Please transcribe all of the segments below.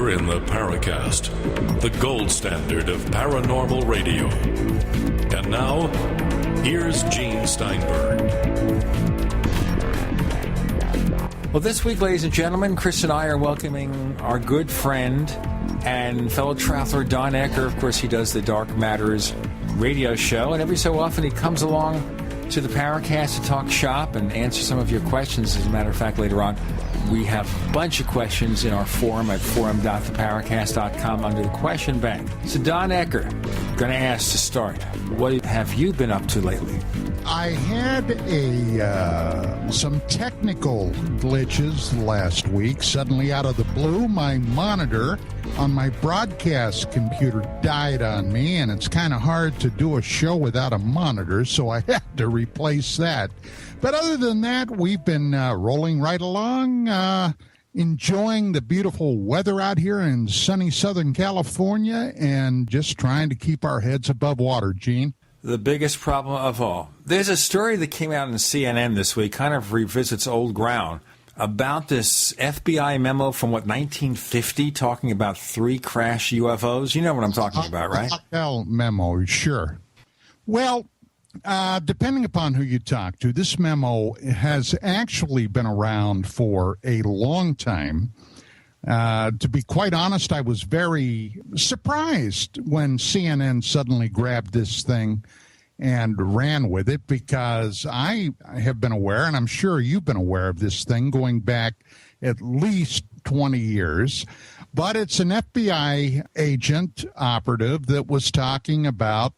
You're in the Paracast, the gold standard of paranormal radio. And now, here's Gene Steinberg. Well, this week, ladies and gentlemen, Chris and I are welcoming our good friend and fellow traveler, Don Ecker. Of course, he does the Dark Matters radio show, and every so often he comes along to the Paracast to talk shop and answer some of your questions. As a matter of fact, later on, we have a bunch of questions in our forum at forum.theparacast.com under the question bank. So Don Ecker, going to ask to start, what have you been up to lately? I had some technical glitches last week. Suddenly, out of the blue, my monitor on my broadcast computer died on me, and it's kind of hard to do a show without a monitor, so I had to replace that. But other than that, we've been rolling right along, enjoying the beautiful weather out here in sunny Southern California, and just trying to keep our heads above water, Gene. The biggest problem of all. There's a story that came out in CNN this week, kind of revisits old ground, about this FBI memo from, 1950, talking about 3 crash UFOs. You know what I'm talking about, right? Memo, sure. Well, depending upon who you talk to, this memo has actually been around for a long time. To be quite honest, I was very surprised when CNN suddenly grabbed this thing and ran with it, because I have been aware, and I'm sure you've been aware of this thing going back at least 20 years. But it's an FBI agent operative that was talking about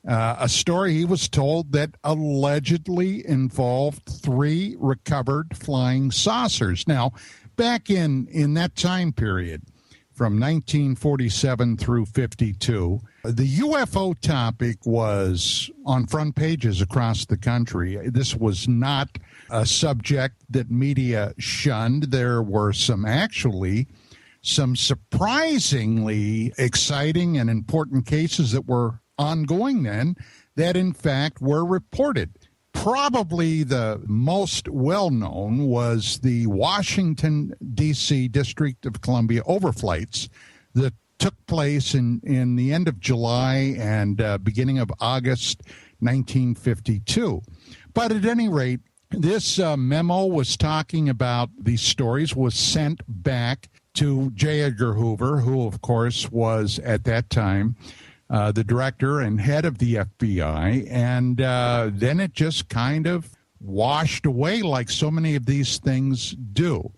a story he was told that allegedly involved 3 recovered flying saucers. Now, back in that time period, from 1947 through 52, the UFO topic was on front pages across the country. This was not a subject that media shunned. There were some surprisingly exciting and important cases that were ongoing then that, in fact, were reported. Probably the most well-known was the Washington, D.C. District of Columbia overflights that took place in the end of July and beginning of August 1952. But at any rate, this memo was talking about these stories, was sent back to J. Edgar Hoover, who, of course, was at that time the director and head of the FBI, and then it just kind of washed away like so many of these things do.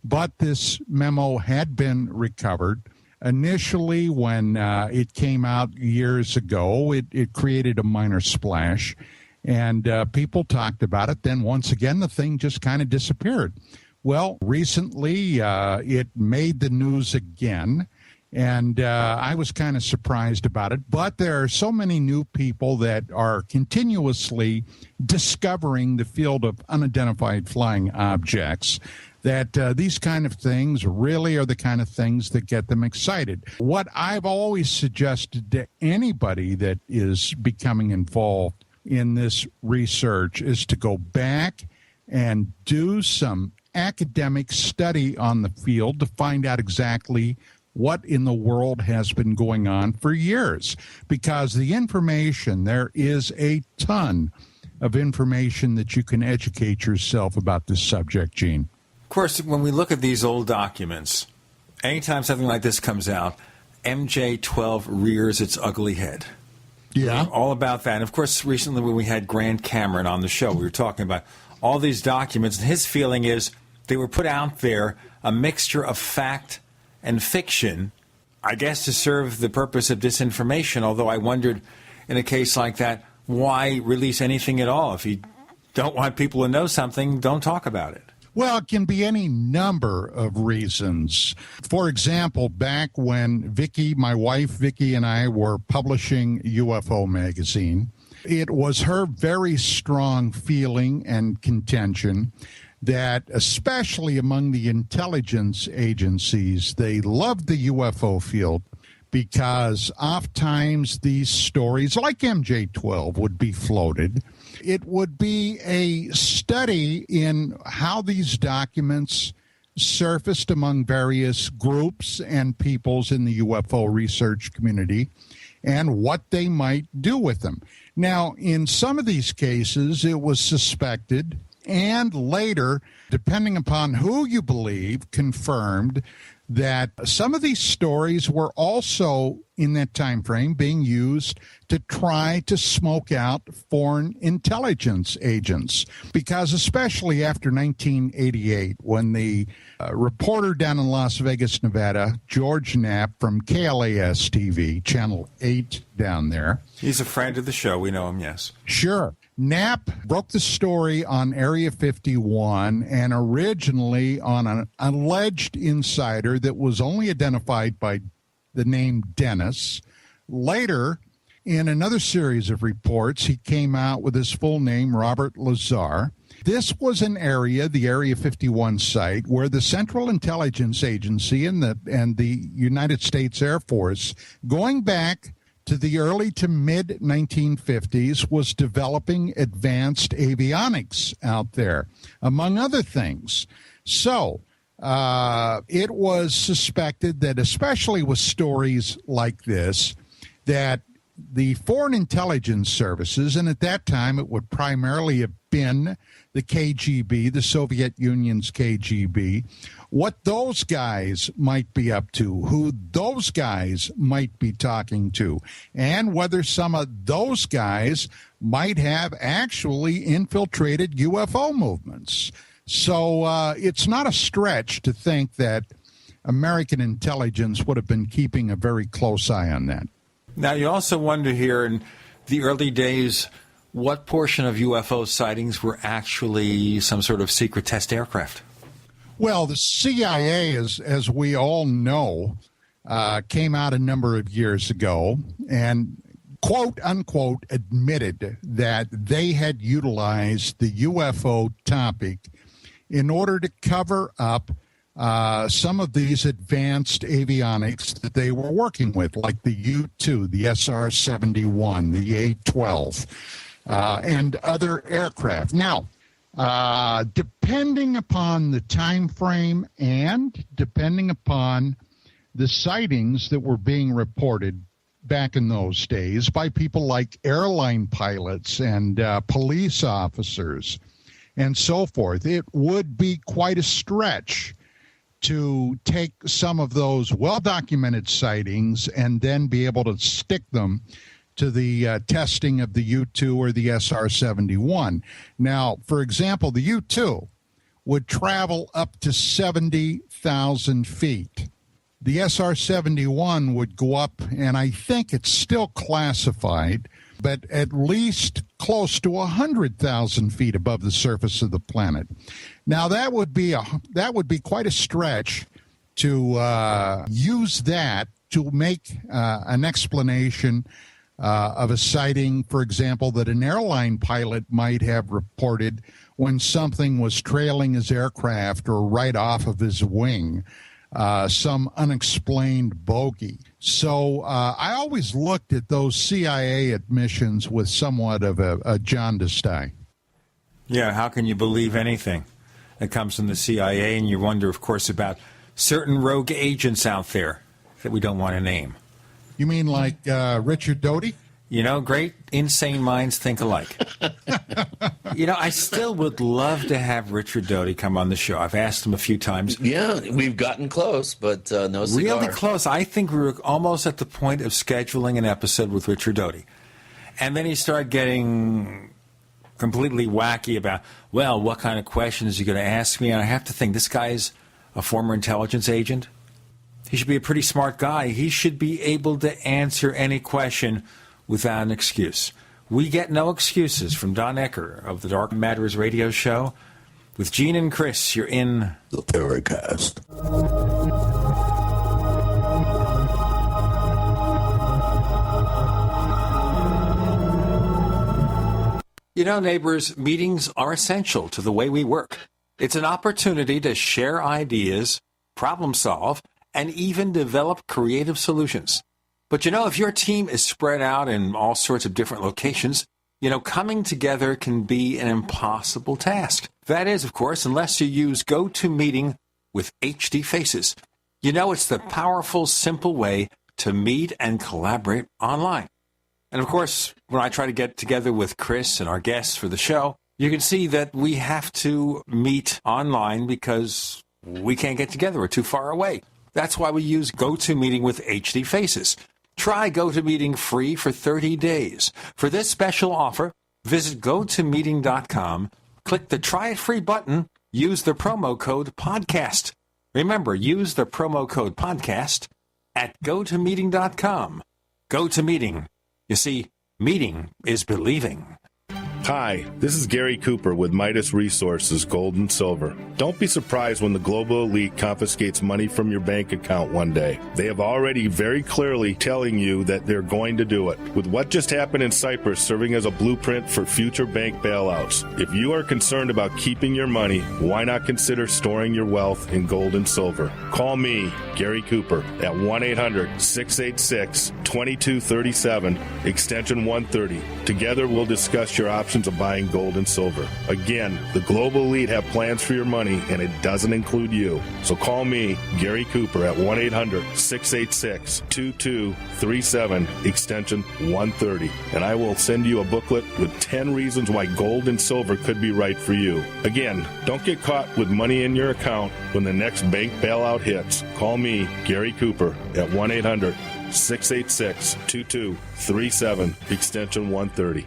But this memo had been recovered. Initially, when it came out years ago, it created a minor splash, and people talked about it. Then once again, the thing just kind of disappeared. Well, recently, it made the news again. And I was kind of surprised about it. But there are so many new people that are continuously discovering the field of unidentified flying objects that these kind of things really are the kind of things that get them excited. What I've always suggested to anybody that is becoming involved in this research is to go back and do some academic study on the field to find out exactly what in the world has been going on for years. Because the information, there is a ton of information that you can educate yourself about this subject, Gene. Of course, when we look at these old documents, anytime something like this comes out, MJ-12 rears its ugly head. Yeah. We're all about that. And of course, recently when we had Grant Cameron on the show, we were talking about all these documents, and his feeling is they were put out there, a mixture of fact and fiction, I guess to serve the purpose of disinformation, although I wondered, in a case like that, why release anything at all? If you don't want people to know something, don't talk about it. Well, it can be any number of reasons. For example, back when my wife Vicky, and I were publishing UFO magazine, it was her very strong feeling and contention that, especially among the intelligence agencies, they loved the UFO field because oftentimes these stories, like MJ-12, would be floated. It would be a study in how these documents surfaced among various groups and peoples in the UFO research community and what they might do with them. Now, in some of these cases, it was suspected and later, depending upon who you believe, confirmed that some of these stories were also in that time frame being used to try to smoke out foreign intelligence agents, because especially after 1988, when the reporter down in Las Vegas, Nevada, George Knapp from KLAS TV, Channel 8 down there. He's a friend of the show. We know him, yes. Sure. Knapp broke the story on Area 51 and originally on an alleged insider that was only identified by the name Dennis. Later, in another series of reports, he came out with his full name, Robert Lazar. This was an area, the Area 51 site, where the Central Intelligence Agency and the United States Air Force, going back to the early to mid-1950s, was developing advanced avionics out there, among other things. So it was suspected that, especially with stories like this, that the foreign intelligence services, and at that time it would primarily have been the KGB, the Soviet Union's KGB, what those guys might be up to, who those guys might be talking to, and whether some of those guys might have actually infiltrated UFO movements. So it's not a stretch to think that American intelligence would have been keeping a very close eye on that. Now, you also wonder here in the early days, what portion of UFO sightings were actually some sort of secret test aircraft? Well, the CIA, as we all know, came out a number of years ago and, quote, unquote, admitted that they had utilized the UFO topic in order to cover up some of these advanced avionics that they were working with, like the U-2, the SR-71, the A-12, and other aircraft. Now, depending upon the time frame and depending upon the sightings that were being reported back in those days by people like airline pilots and police officers and so forth, it would be quite a stretch to take some of those well-documented sightings and then be able to stick them to the testing of the U-2 or the SR-71. Now, for example, the U-2 would travel up to 70,000 feet. The SR-71 would go up, and I think it's still classified, but at least close to 100,000 feet above the surface of the planet. Now, that would be quite a stretch to use that to make an explanation of a sighting, for example, that an airline pilot might have reported when something was trailing his aircraft or right off of his wing, some unexplained bogey. So I always looked at those CIA admissions with somewhat of a jaundiced eye. Yeah, how can you believe anything that comes from the CIA? And you wonder, of course, about certain rogue agents out there that we don't want to name. You mean like Richard Doty? You know, great insane minds think alike. You know, I still would love to have Richard Doty come on the show. I've asked him a few times. Yeah, we've gotten close, but no cigar. Really close. I think we were almost at the point of scheduling an episode with Richard Doty. And then he started getting completely wacky about, well, what kind of questions are you going to ask me? And I have to think, this guy's a former intelligence agent. He should be a pretty smart guy. He should be able to answer any question without an excuse. We get no excuses from Don Ecker of the Dark Matters radio show. With Gene and Chris, you're in the Paracast. You know, neighbors, meetings are essential to the way we work. It's an opportunity to share ideas, problem solve, and even develop creative solutions. But you know, if your team is spread out in all sorts of different locations, you know, coming together can be an impossible task. That is, of course, unless you use GoToMeeting with HD Faces. You know, it's the powerful, simple way to meet and collaborate online. And of course, when I try to get together with Chris and our guests for the show, you can see that we have to meet online because we can't get together. We're too far away. That's why we use GoToMeeting with HD Faces. Try GoToMeeting free for 30 days. For this special offer, visit GoToMeeting.com, click the Try It Free button, use the promo code PODCAST. Remember, use the promo code PODCAST at GoToMeeting.com. GoToMeeting. You see, meeting is believing. Hi, this is Gary Cooper with Midas Resources Gold and Silver. Don't be surprised when the global elite confiscates money from your bank account one day. They have already very clearly telling you that they're going to do it. With what just happened in Cyprus serving as a blueprint for future bank bailouts, if you are concerned about keeping your money, why not consider storing your wealth in gold and silver? Call me, Gary Cooper, at 1-800-686-2237, extension 130. Together we'll discuss your options of buying gold and silver. Again, the global elite have plans for your money, and it doesn't include you. So call me, Gary Cooper, at 1-800-686-2237, extension 130, and I will send you a booklet with 10 reasons why gold and silver could be right for you. Again, don't get caught with money in your account when the next bank bailout hits. Call me, Gary Cooper, at 1-800-686-2237, extension 130.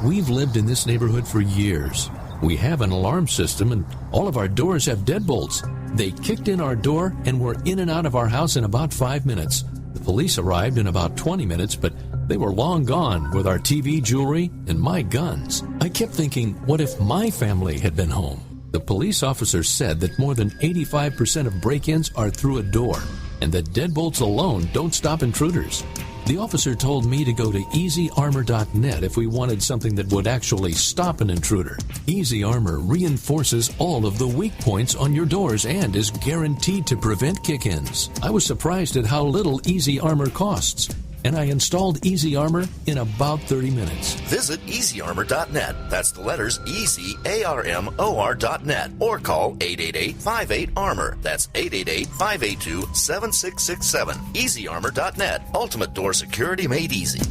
We've lived in this neighborhood for years. We have an alarm system, and all of our doors have deadbolts. They kicked in our door, and we're in and out of our house in about 5 minutes. The police arrived in about 20 minutes, but they were long gone with our TV, jewelry, and my guns. I kept thinking, what if my family had been home? The police officer said that more than 85% of break-ins are through a door, and that deadbolts alone don't stop intruders. The officer told me to go to EasyArmor.net if we wanted something that would actually stop an intruder. Easy Armor reinforces all of the weak points on your doors and is guaranteed to prevent kick-ins. I was surprised at how little Easy Armor costs, and I installed Easy Armor in about 30 minutes. Visit EasyArmor.net. That's the letters EasyArmor.net. Or call 888-58-ARMOR. That's 888-582-7667. EasyArmor.net. Ultimate door security made easy.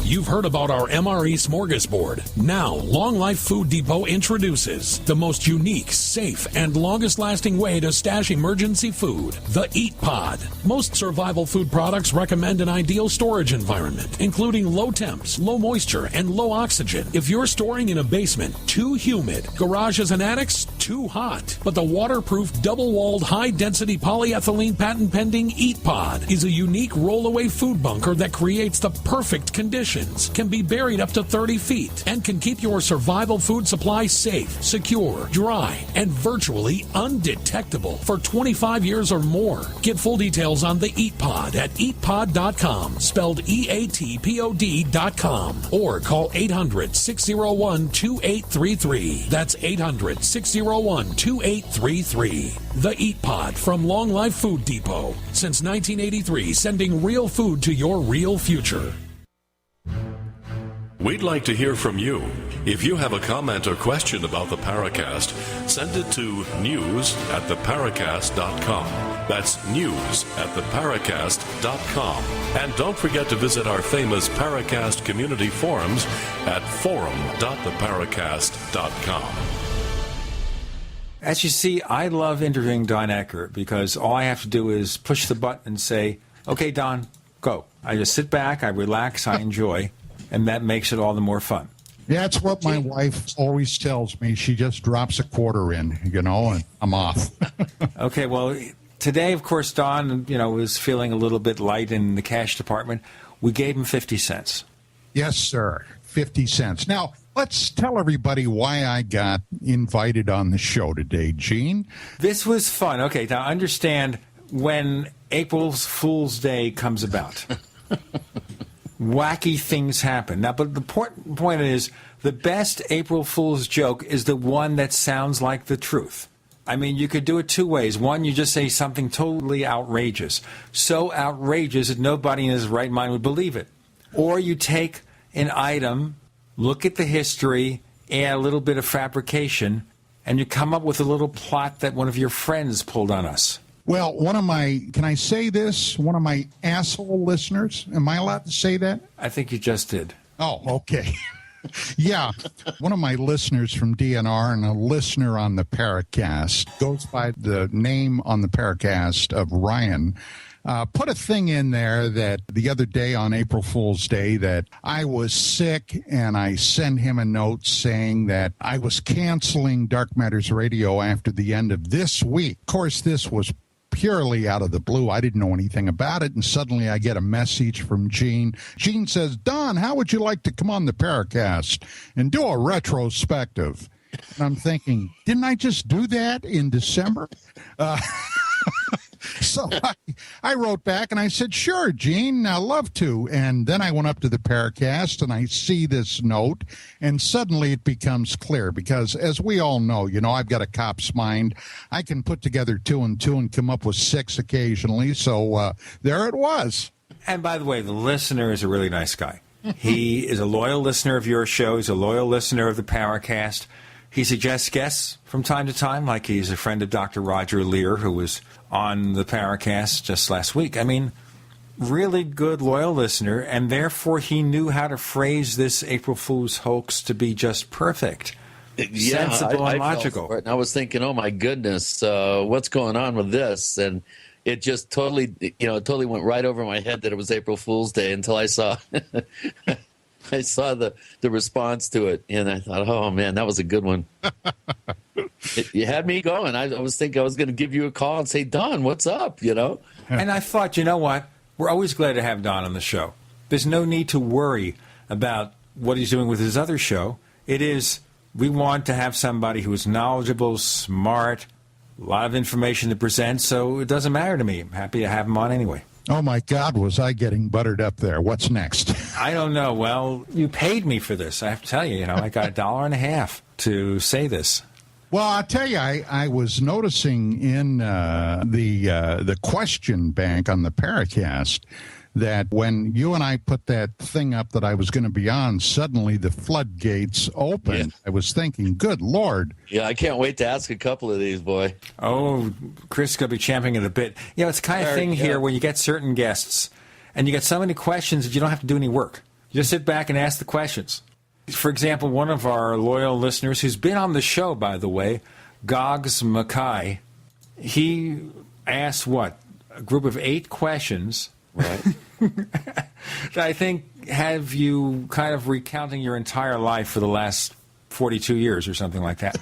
You've heard about our MRE smorgasbord. Now, Long Life Food Depot introduces the most unique, safe, and longest-lasting way to stash emergency food, the Eat Pod. Most survival food products recommend an ideal storage environment, including low temps, low moisture, and low oxygen. If you're storing in a basement, too humid, garages and attics, too hot. But the waterproof, double-walled, high-density polyethylene patent-pending Eat Pod is a unique rollaway food bunker that creates the perfect conditions, can be buried up to 30 feet, and can keep your survival food supply safe, secure, dry, and virtually undetectable for 25 years or more. Get full details on the Eat Pod at eatpod.com, spelled EATPOD.com, or call 800-601-2833. That's 800-601-2833. The Eat Pod from Long Life Food Depot. Since 1983, sending real food to your real future. We'd like to hear from you. If you have a comment or question about the Paracast, send it to news@theparacast.com. That's news@theparacast.com. And don't forget to visit our famous Paracast community forums at forum.theparacast.com. As you see, I love interviewing Don Ecker because all I have to do is push the button and say, okay, Don, go. I just sit back, I relax, I enjoy. And that makes it all the more fun. Yeah, that's what my wife always tells me. She just drops a quarter in, and I'm off. Okay, well, today, of course, Don, was feeling a little bit light in the cash department. We gave him 50 cents. Yes, sir, 50 cents. Now, let's tell everybody why I got invited on the show today, Gene. This was fun. Okay, now understand when April Fool's Day comes about. Wacky things happen. Now, but the point is, the best April Fool's joke is the one that sounds like the truth. I mean, you could do it two ways. One, you just say something totally outrageous. So outrageous that nobody in his right mind would believe it. Or you take an item, look at the history, add a little bit of fabrication, and you come up with a little plot that one of your friends pulled on us. Well, can I say this? One of my asshole listeners, am I allowed to say that? I think you just did. Oh, okay. Yeah, one of my listeners from DNR and a listener on the Paracast goes by the name on the Paracast of Ryan. Put a thing in there that the other day on April Fool's Day that I was sick, and I sent him a note saying that I was canceling Dark Matters Radio after the end of this week. Of course, this was purely out of the blue. I didn't know anything about it, and suddenly I get a message from Gene. Gene says, Don, how would you like to come on the Paracast and do a retrospective? And I'm thinking, didn't I just do that in December? So I wrote back and I said, sure, Gene, I'd love to. And then I went up to the Paracast and I see this note, and suddenly it becomes clear because, as we all know, I've got a cop's mind. I can put together 2 and 2 and come up with 6 occasionally. So there it was. And by the way, the listener is a really nice guy. He is a loyal listener of your show. He's a loyal listener of the Paracast. He suggests guests from time to time, like he's a friend of Dr. Roger Lear, who was on the Paracast just last week. I mean, really good, loyal listener, and therefore he knew how to phrase this April Fool's hoax to be just perfect. Yeah, sensible and I logical. fell for it, and I was thinking, oh my goodness, what's going on with this? And it just totally went right over my head that it was April Fool's Day until I saw the response to it, and I thought, oh man, that was a good one. You had me going. I was thinking I was going to give you a call and say, Don, what's up? And I thought, you know what? We're always glad to have Don on the show. There's no need to worry about what he's doing with his other show. We want to have somebody who is knowledgeable, smart, a lot of information to present, so it doesn't matter to me. I'm happy to have him on anyway. Oh, my God, was I getting buttered up there? What's next? I don't know. Well, you paid me for this. I have to tell you, I got $1.50 to say this. Well, I'll tell you, I was noticing in the question bank on the Paracast that when you and I put that thing up that I was going to be on, suddenly the floodgates opened. Yeah. I was thinking, good Lord. Yeah, I can't wait to ask a couple of these, boy. Oh, Chris is going to be champing at a bit. It's the kind of thing here where you get certain guests and you get so many questions that you don't have to do any work. You just sit back and ask the questions. For example, one of our loyal listeners who's been on the show, by the way, Gogs Mackay, he asked a group of 8 questions. Right. That I think have you kind of recounting your entire life for the last 42 years or something like that.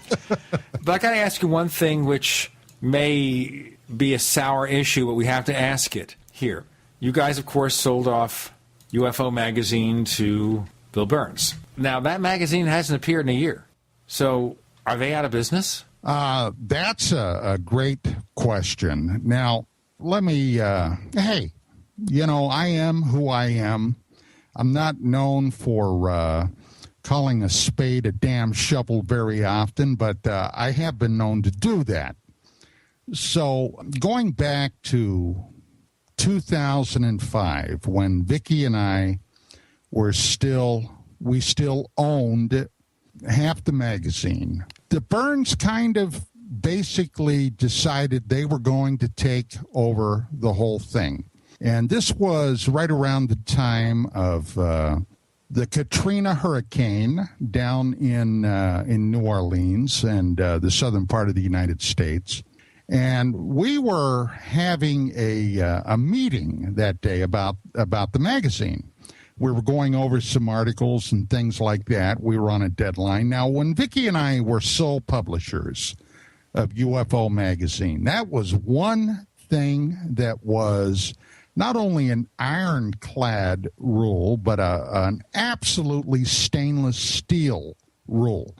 But I got to ask you one thing which may be a sour issue, but we have to ask it here. You guys, of course, sold off UFO magazine to Bill Burns. Now, that magazine hasn't appeared in a year. So are they out of business? That's a great question. Now, let me, hey, I am who I am. I'm not known for calling a spade a damn shovel very often, but I have been known to do that. So going back to 2005, when Vicki and I we still owned half the magazine, the Burns kind of basically decided they were going to take over the whole thing. And this was right around the time of the Katrina hurricane down in New Orleans and the southern part of the United States. And we were having a meeting that day about the magazine. We were going over some articles and things like that. We were on a deadline. Now, when Vicki and I were sole publishers of UFO magazine, that was one thing that was not only an ironclad rule, but an absolutely stainless steel rule.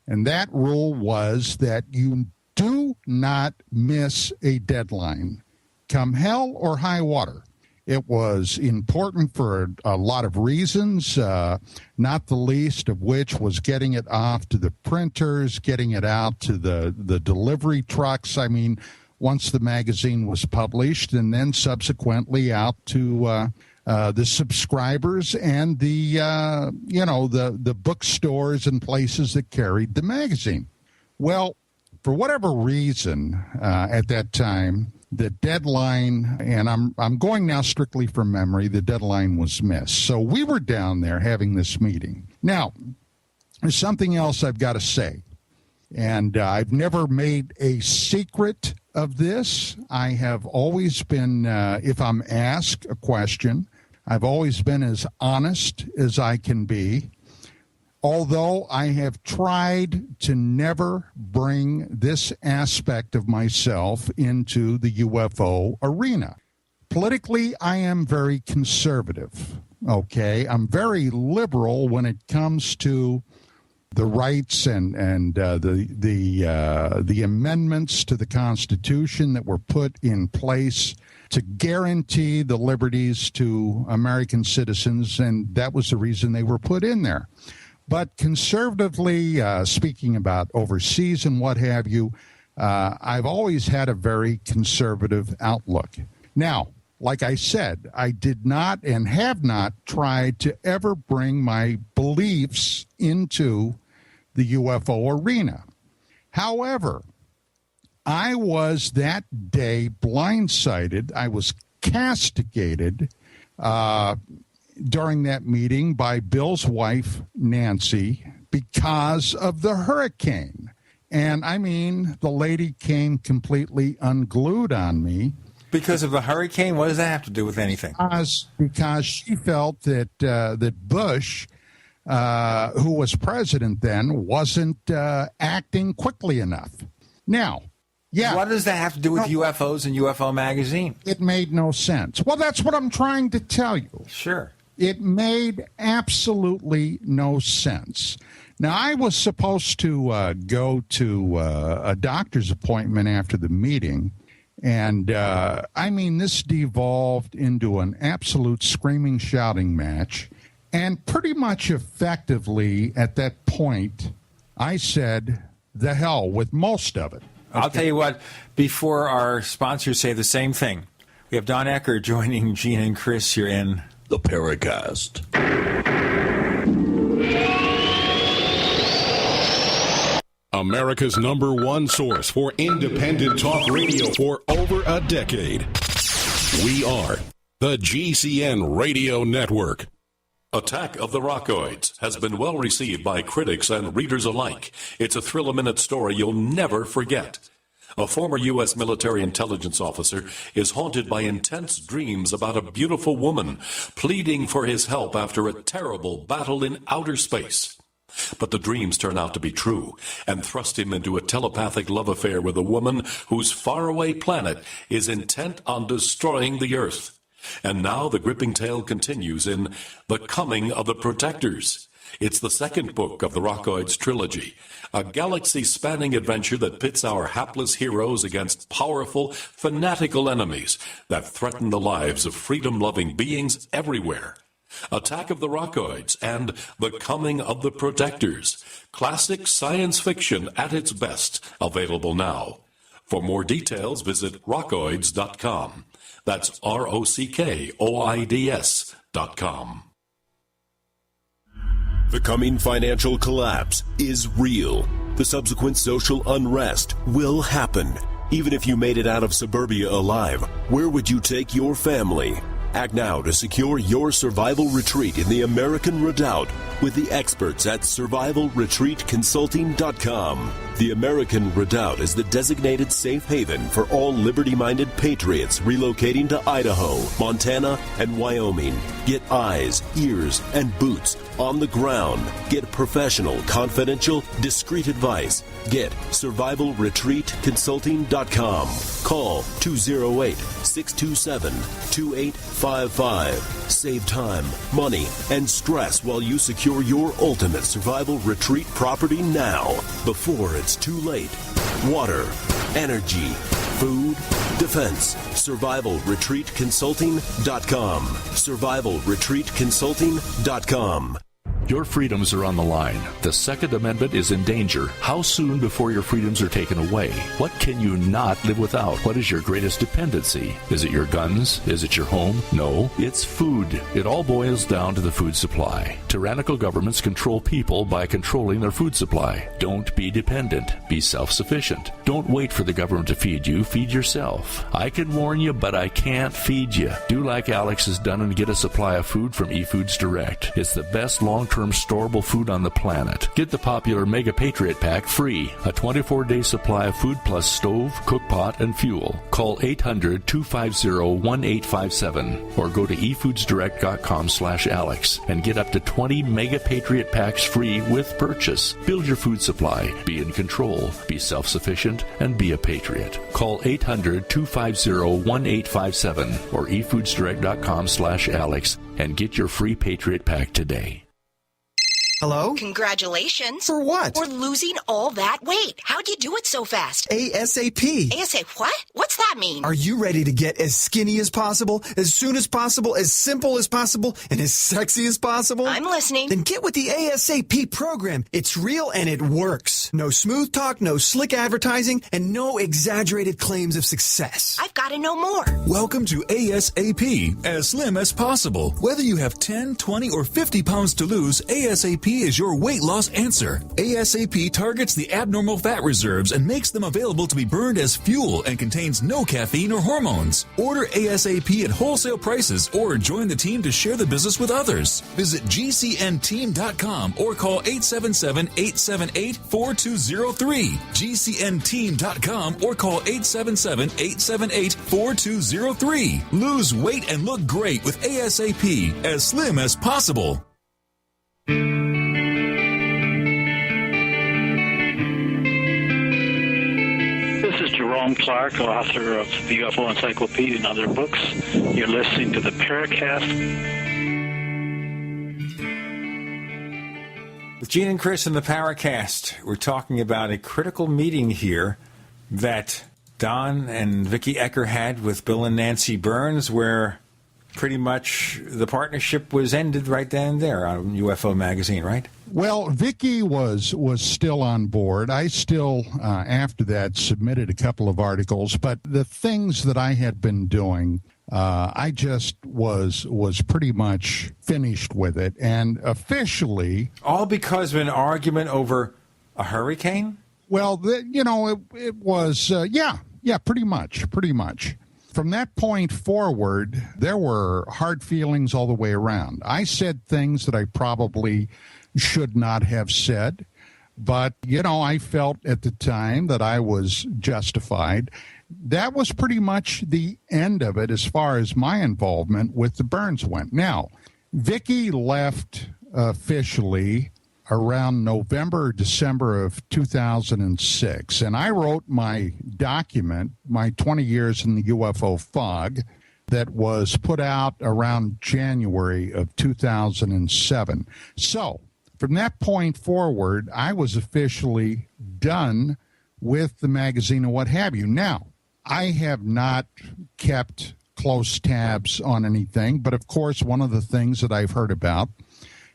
And that rule was that you do not miss a deadline, come hell or high water. It was important for a lot of reasons, not the least of which was getting it off to the printers, getting it out to the delivery trucks. I mean, once the magazine was published, and then subsequently out to the subscribers and the bookstores and places that carried the magazine. Well, for whatever reason, at that time, the deadline, and I'm going now strictly from memory, the deadline was missed. So we were down there having this meeting. Now, there's something else I've got to say, and I've never made a secret of this. I have always been, if I'm asked a question, I've always been as honest as I can be, although I have tried to never bring this aspect of myself into the UFO arena. Politically, I am very conservative, okay? I'm very liberal when it comes to the rights and the amendments to the Constitution that were put in place to guarantee the liberties to American citizens, and that was the reason they were put in there. But conservatively, speaking about overseas and what have you, I've always had a very conservative outlook. Now, like I said, I did not and have not tried to ever bring my beliefs into the UFO arena. However, I was that day blindsided. I was castigated during that meeting by Bill's wife, Nancy, because of the hurricane. And I mean, the lady came completely unglued on me. Because of the hurricane? What does that have to do with anything? Because she felt that that Bush, who was president then, wasn't acting quickly enough. Now, yeah. What does that have to do with UFOs and UFO magazine? It made no sense. Well, that's what I'm trying to tell you. Sure. It made absolutely no sense. Now, I was supposed to go to a doctor's appointment after the meeting, and I mean, this devolved into an absolute screaming, shouting match, and pretty much effectively at that point, I said, the hell with most of it. Okay. I'll tell you what, before our sponsors say the same thing, we have Don Ecker joining Gene and Chris here in the Paracast. America's #1 source for independent talk radio for over a decade. We are the GCN Radio Network. Attack of the Rockoids has been well received by critics and readers alike. It's a thrill-a-minute story you'll never forget. A former U.S. military intelligence officer is haunted by intense dreams about a beautiful woman pleading for his help after a terrible battle in outer space. But the dreams turn out to be true and thrust him into a telepathic love affair with a woman whose faraway planet is intent on destroying the Earth. And now the gripping tale continues in The Coming of the Protectors. It's the second book of the Rockoids trilogy, a galaxy-spanning adventure that pits our hapless heroes against powerful, fanatical enemies that threaten the lives of freedom-loving beings everywhere. Attack of the Rockoids and The Coming of the Protectors. Classic science fiction at its best, available now. For more details, visit rockoids.com. That's ROCKOIDS.com. The coming financial collapse is real. The subsequent social unrest will happen. Even if you made it out of suburbia alive, where would you take your family? Act now to secure your survival retreat in the American Redoubt with the experts at survivalretreatconsulting.com. The American Redoubt is the designated safe haven for all liberty-minded patriots relocating to Idaho, Montana, and Wyoming. Get eyes, ears, and boots on the ground. Get professional, confidential, discreet advice. Get survivalretreatconsulting.com. Call 208-627-2855. Save time, money, and stress while you secure your ultimate survival retreat property now, before it's too late. Water, energy, food, defense. survivalretreatconsulting.com. survivalretreatconsulting.com. Your freedoms are on the line. The Second Amendment is in danger. How soon before your freedoms are taken away? What can you not live without? What is your greatest dependency? Is it your guns? Is it your home? No, it's food. It all boils down to the food supply. Tyrannical governments control people by controlling their food supply. Don't be dependent. Be self-sufficient. Don't wait for the government to feed you. Feed yourself. I can warn you, but I can't feed you. Do like Alex has done and get a supply of food from eFoods Direct. It's the best long-term storable food on the planet. Get the popular Mega Patriot Pack free. A 24-day supply of food plus stove, cook pot, and fuel. Call 800-250-1857 or go to efoodsdirect.com/Alex and get up to 20 Mega Patriot Packs free with purchase. Build your food supply. Be in control. Be self-sufficient and be a patriot. Call 800-250-1857 or efoodsdirect.com/Alex and get your free Patriot Pack today. Hello? Congratulations. For what? For losing all that weight. How'd you do it so fast? ASAP. ASAP what? What's that mean? Are you ready to get as skinny as possible, as soon as possible, as simple as possible, and as sexy as possible? I'm listening. Then get with the ASAP program. It's real and it works. No smooth talk, no slick advertising, and no exaggerated claims of success. I've got to know more. Welcome to ASAP, as slim as possible. Whether you have 10, 20, or 50 pounds to lose, ASAP is your weight loss answer. ASAP targets the abnormal fat reserves and makes them available to be burned as fuel and contains no caffeine or hormones. Order ASAP at wholesale prices or join the team to share the business with others. Visit GCNteam.com or call 877-878-4203. GCNteam.com or call 877-878-4203. Lose weight and look great with ASAP, as slim as possible. Jerome Clark, author of the UFO Encyclopedia and other books. You're listening to the Paracast. With Gene and Chris in the Paracast, we're talking about a critical meeting here that Don and Vicki Ecker had with Bill and Nancy Burns, where pretty much the partnership was ended right then and there on UFO Magazine, right? Well, Vicki was still on board. I still, after that, submitted a couple of articles, but the things that I had been doing, I just was pretty much finished with it. And officially... All because of an argument over a hurricane? Well, it was, pretty much. From that point forward, there were hard feelings all the way around. I said things that I probably should not have said, but, I felt at the time that I was justified. That was pretty much the end of it as far as my involvement with the Burns went. Now, Vicki left officially around November or December of 2006, and I wrote my document, my 20 years in the UFO fog, that was put out around January of 2007. So, from that point forward, I was officially done with the magazine and what have you. Now, I have not kept close tabs on anything, but of course, one of the things that I've heard about,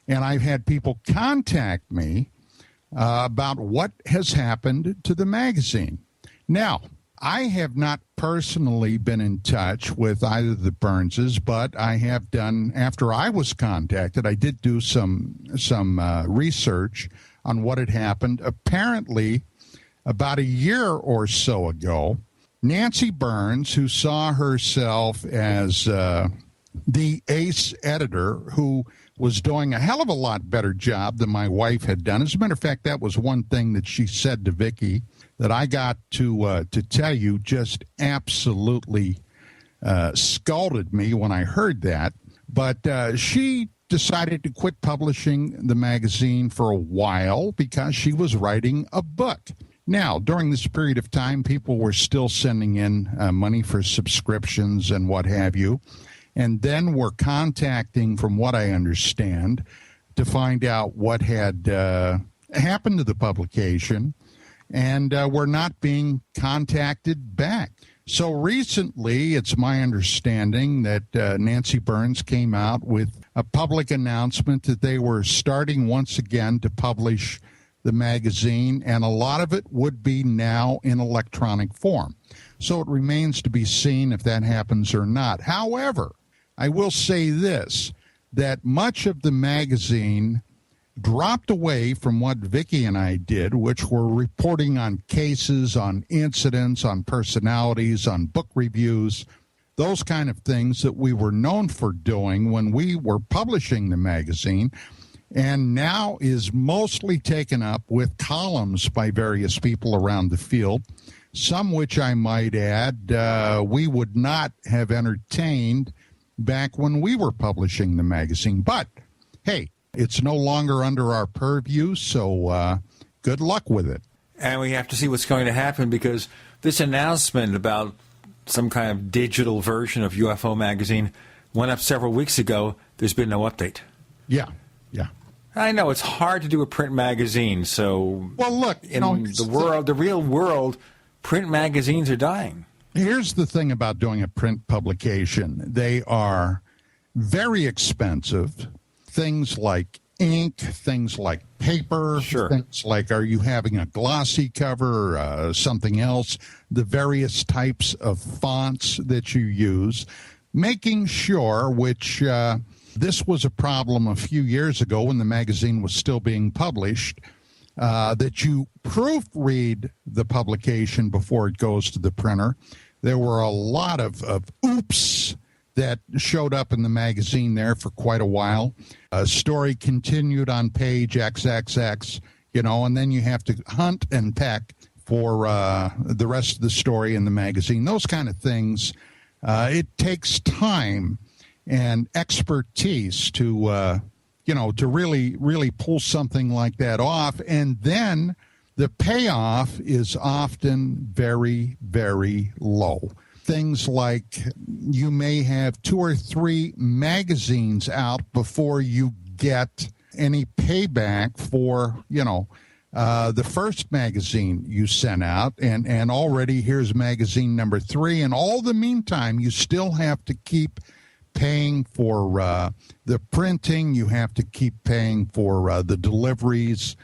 and I've had people contact me about what has happened to the magazine. Now, I have not personally been in touch with either the Burnses, but I have done, after I was contacted, I did do some research on what had happened. Apparently, about a year or so ago, Nancy Burns, who saw herself as the ace editor, who was doing a hell of a lot better job than my wife had done. As a matter of fact, that was one thing that she said to Vicki that I got to tell you just absolutely scalded me when I heard that. But she decided to quit publishing the magazine for a while because she was writing a book. Now, during this period of time, people were still sending in money for subscriptions and what have you. And then were contacting, from what I understand, to find out what had happened to the publication, and were not being contacted back. So recently, it's my understanding that Nancy Burns came out with a public announcement that they were starting once again to publish the magazine, and a lot of it would be now in electronic form. So it remains to be seen if that happens or not. However, I will say this, that much of the magazine dropped away from what Vicki and I did, which were reporting on cases, on incidents, on personalities, on book reviews, those kind of things that we were known for doing when we were publishing the magazine, and now is mostly taken up with columns by various people around the field, some which I might add we would not have entertained back when we were publishing the magazine. But, hey, it's no longer under our purview, so good luck with it. And we have to see what's going to happen, because this announcement about some kind of digital version of UFO magazine went up several weeks ago. There's been no update. Yeah. I know it's hard to do a print magazine, so well, look, in the real world, print magazines are dying. Here's the thing about doing a print publication. They are very expensive. Things like ink, things like paper, things like, are you having a glossy cover, something else, the various types of fonts that you use, making sure, which this was a problem a few years ago when the magazine was still being published, that you proofread the publication before it goes to the printer. There were a lot of oops that showed up in the magazine there for quite a while. A story continued on page XXX, and then you have to hunt and peck for the rest of the story in the magazine. Those kind of things, it takes time and expertise to, to really pull something like that off. And then the payoff is often very, very low. Things like you may have 2 or 3 magazines out before you get any payback for, the first magazine you sent out, and already here's magazine number 3. And all the meantime, you still have to keep paying for the printing. You have to keep paying for the deliveries.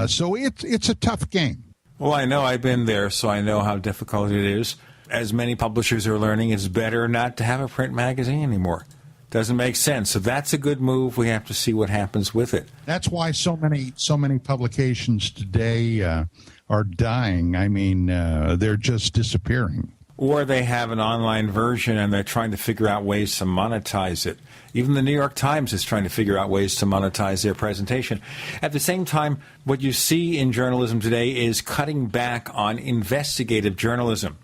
So it's a tough game. Well, I know I've been there, so I know how difficult it is. As many publishers are learning, it's better not to have a print magazine anymore. Doesn't make sense. So that's a good move. We have to see what happens with it. That's why so many publications today are dying. I mean, they're just disappearing. Or they have an online version and they're trying to figure out ways to monetize it. Even the New York Times is trying to figure out ways to monetize their presentation. At the same time, what you see in journalism today is cutting back on investigative journalism.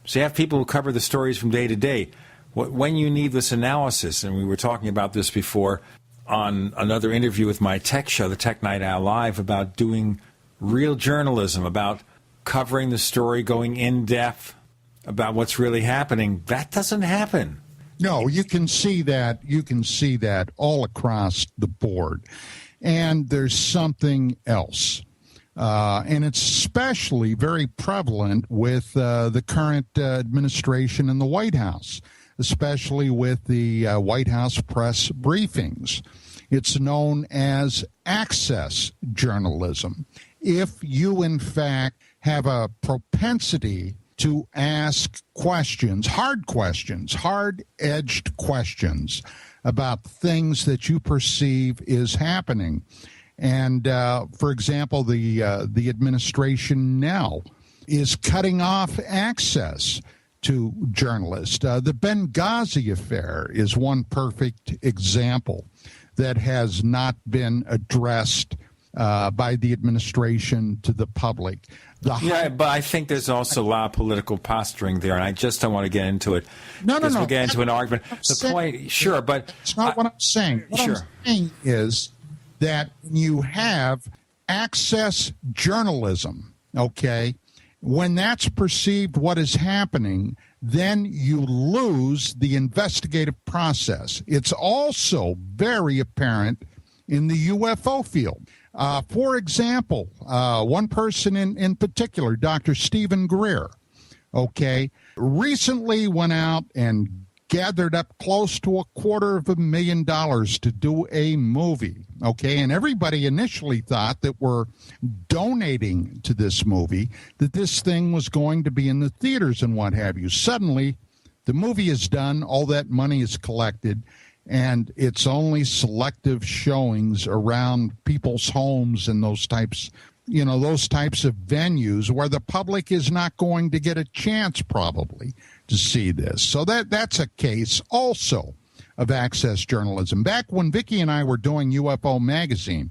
So you have people who cover the stories from day to day. When you need this analysis, and we were talking about this before on another interview with my tech show, the Tech Night Owl Live, about doing real journalism, about covering the story, going in depth about what's really happening. That doesn't happen. No, you can see that. You can see that all across the board. And there's something else. And it's especially very prevalent with the current administration in the White House, especially with the White House press briefings. It's known as access journalism. If you, in fact, have a propensity to ask questions, hard-edged questions about things that you perceive is happening. And, for example, the administration now is cutting off access to journalists. The Benghazi affair is one perfect example that has not been addressed by the administration to the public. Yeah, but I think there's also a lot of political posturing there, and I just don't want to get into it. No. We'll get into an argument. The point, sure, but it's not what I'm saying. What I'm saying is that you have access journalism, okay? When that's perceived what is happening, then you lose the investigative process. It's also very apparent in the UFO field. For example, one person in particular, Dr. Stephen Greer, okay, recently went out and gathered up close to $250,000 to do a movie, okay? And everybody initially thought that we're donating to this movie, that this thing was going to be in the theaters and what have you. Suddenly, the movie is done, all that money is collected, and it's only selective showings around people's homes and those types of venues where the public is not going to get a chance probably to see this. So that's a case also of access journalism. Back when Vicki and I were doing UFO Magazine,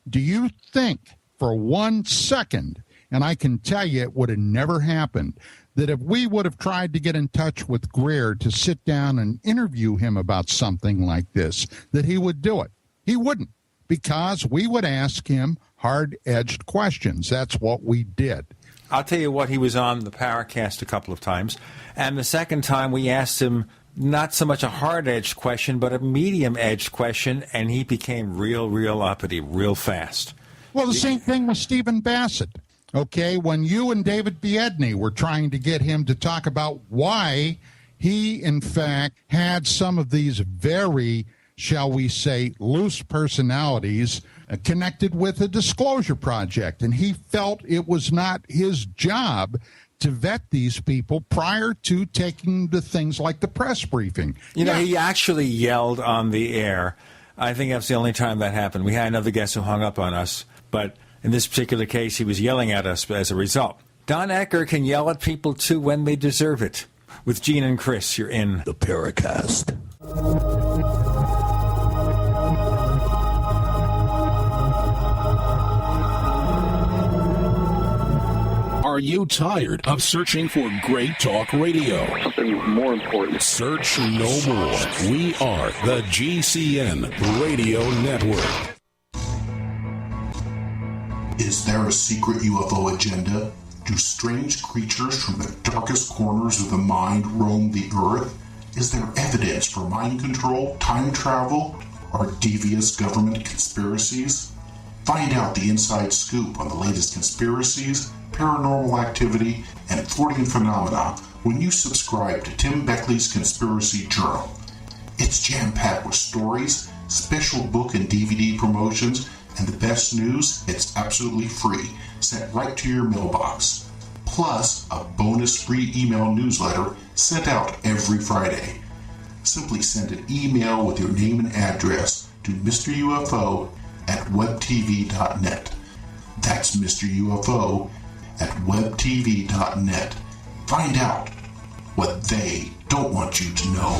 do you think for 1 second, and I can tell you it would have never happened, that if we would have tried to get in touch with Greer to sit down and interview him about something like this, that he would do it? He wouldn't, because we would ask him hard-edged questions. That's what we did. I'll tell you what, he was on the Paracast a couple of times, and the second time we asked him not so much a hard-edged question, but a medium-edged question, and he became real uppity, real fast. Well, the same thing with Stephen Bassett, okay? When you and David Biedney were trying to get him to talk about why he, in fact, had some of these very, shall we say, loose personalities connected with a disclosure project, and he felt it was not his job to vet these people prior to taking the things like the press briefing. You know, he actually yelled on the air. I think that's the only time that happened. We had another guest who hung up on us, but in this particular case, he was yelling at us as a result. Don Ecker can yell at people, too, when they deserve it. With Gene and Chris, you're in the Paracast. Are you tired of searching for great talk radio? Something more important. Search no more. We are the GCN Radio Network. Is there a secret UFO agenda? Do strange creatures from the darkest corners of the mind roam the earth? Is there evidence for mind control, time travel, or devious government conspiracies? Find out the inside scoop on the latest conspiracies, paranormal activity, and Fortean phenomena when you subscribe to Tim Beckley's Conspiracy Journal. It's jam-packed with stories, special book and DVD promotions, and the best news, it's absolutely free, sent right to your mailbox. Plus, a bonus free email newsletter sent out every Friday. Simply send an email with your name and address to Mr. UFO at webtv.net. That's Mr. UFO at webtv.net. Find out what they don't want you to know.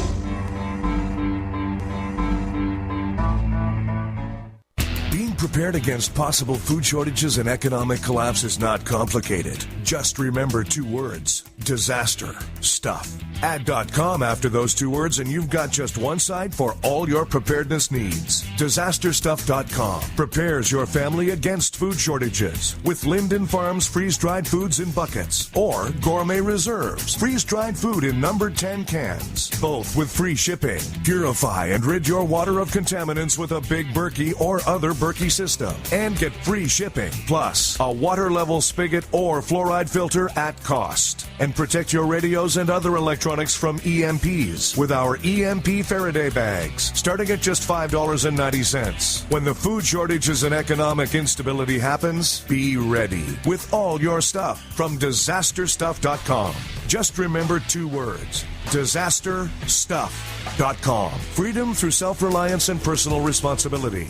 Being prepared against possible food shortages and economic collapse is not complicated. Just remember 2 words: disaster stuff. Add .com after those 2 words and you've got just one site for all your preparedness needs. Disasterstuff.com prepares your family against food shortages with Linden Farms freeze-dried foods in buckets or Gourmet Reserves freeze-dried food in numbered 10 cans, both with free shipping. Purify and rid your water of contaminants with a Big Berkey or other Berkey system and get free shipping, plus a water level spigot or fluoride filter at cost. And protect your radios and other electronics from EMPs with our EMP Faraday bags, starting at just $5.90. When the food shortages and economic instability happens, be ready with all your stuff from disasterstuff.com. Just remember 2 words: disasterstuff.com. Freedom through self-reliance and personal responsibility.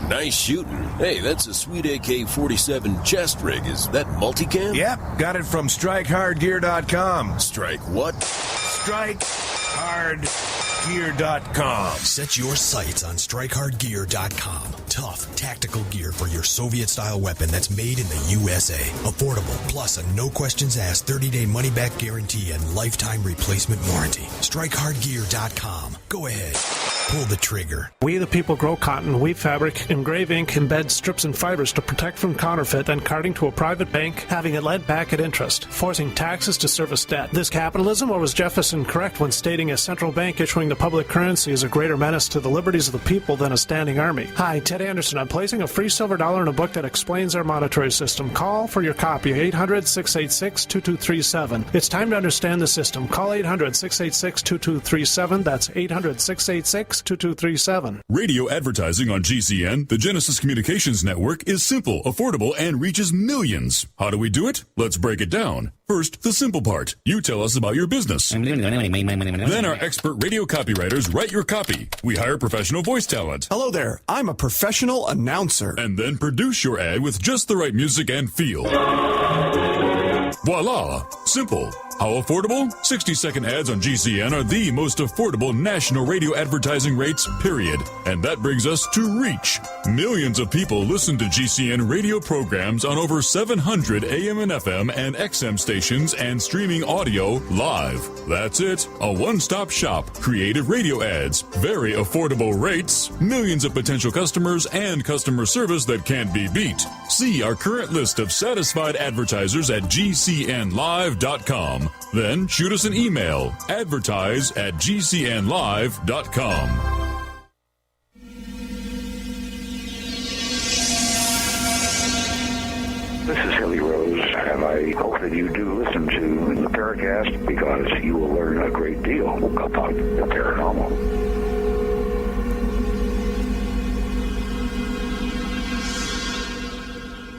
Nice shooting. Hey, that's a sweet AK-47 chest rig. Is that multicam? Yep, got it from StrikeHardGear.com. Strike what? StrikeHardGear.com. Set your sights on StrikeHardGear.com. Tough, tactical gear for your Soviet-style weapon that's made in the USA. Affordable, plus a no-questions-asked 30-day money-back guarantee and lifetime replacement warranty. StrikeHardGear.com. Go ahead. Pull the trigger. We the people grow cotton, weave fabric, engrave ink, embed strips and fibers to protect from counterfeit and carting to a private bank, having it lent back at interest, forcing taxes to service debt. This capitalism, or was Jefferson correct when stating a central bank issuing the public currency is a greater menace to the liberties of the people than a standing army. Hi, Ted Anderson. I'm placing a free silver dollar in a book that explains our monetary system. Call for your copy, 800-686-2237. It's time to understand the system. Call 800-686-2237. That's 800-686-2237. Radio advertising on GCN, the Genesis Communications Network, is simple, affordable, and reaches millions. How do we do it? Let's break it down. First, the simple part. You tell us about your business. Then our expert radio copywriters write your copy. We hire professional voice talent. Hello there. I'm a professional announcer. And then produce your ad with just the right music and feel. Voila! Simple. How affordable? 60-second ads on GCN are the most affordable national radio advertising rates, period. And that brings us to reach. Millions of people listen to GCN radio programs on over 700 AM and FM and XM stations and streaming audio live. That's it. A one-stop shop. Creative radio ads. Very affordable rates. Millions of potential customers and customer service that can't be beat. See our current list of satisfied advertisers at GCNlive.com. Then shoot us an email, advertise@gcnlive.com. This is Hilly Rose, and I hope that you do listen to the Paracast because you will learn a great deal about the paranormal.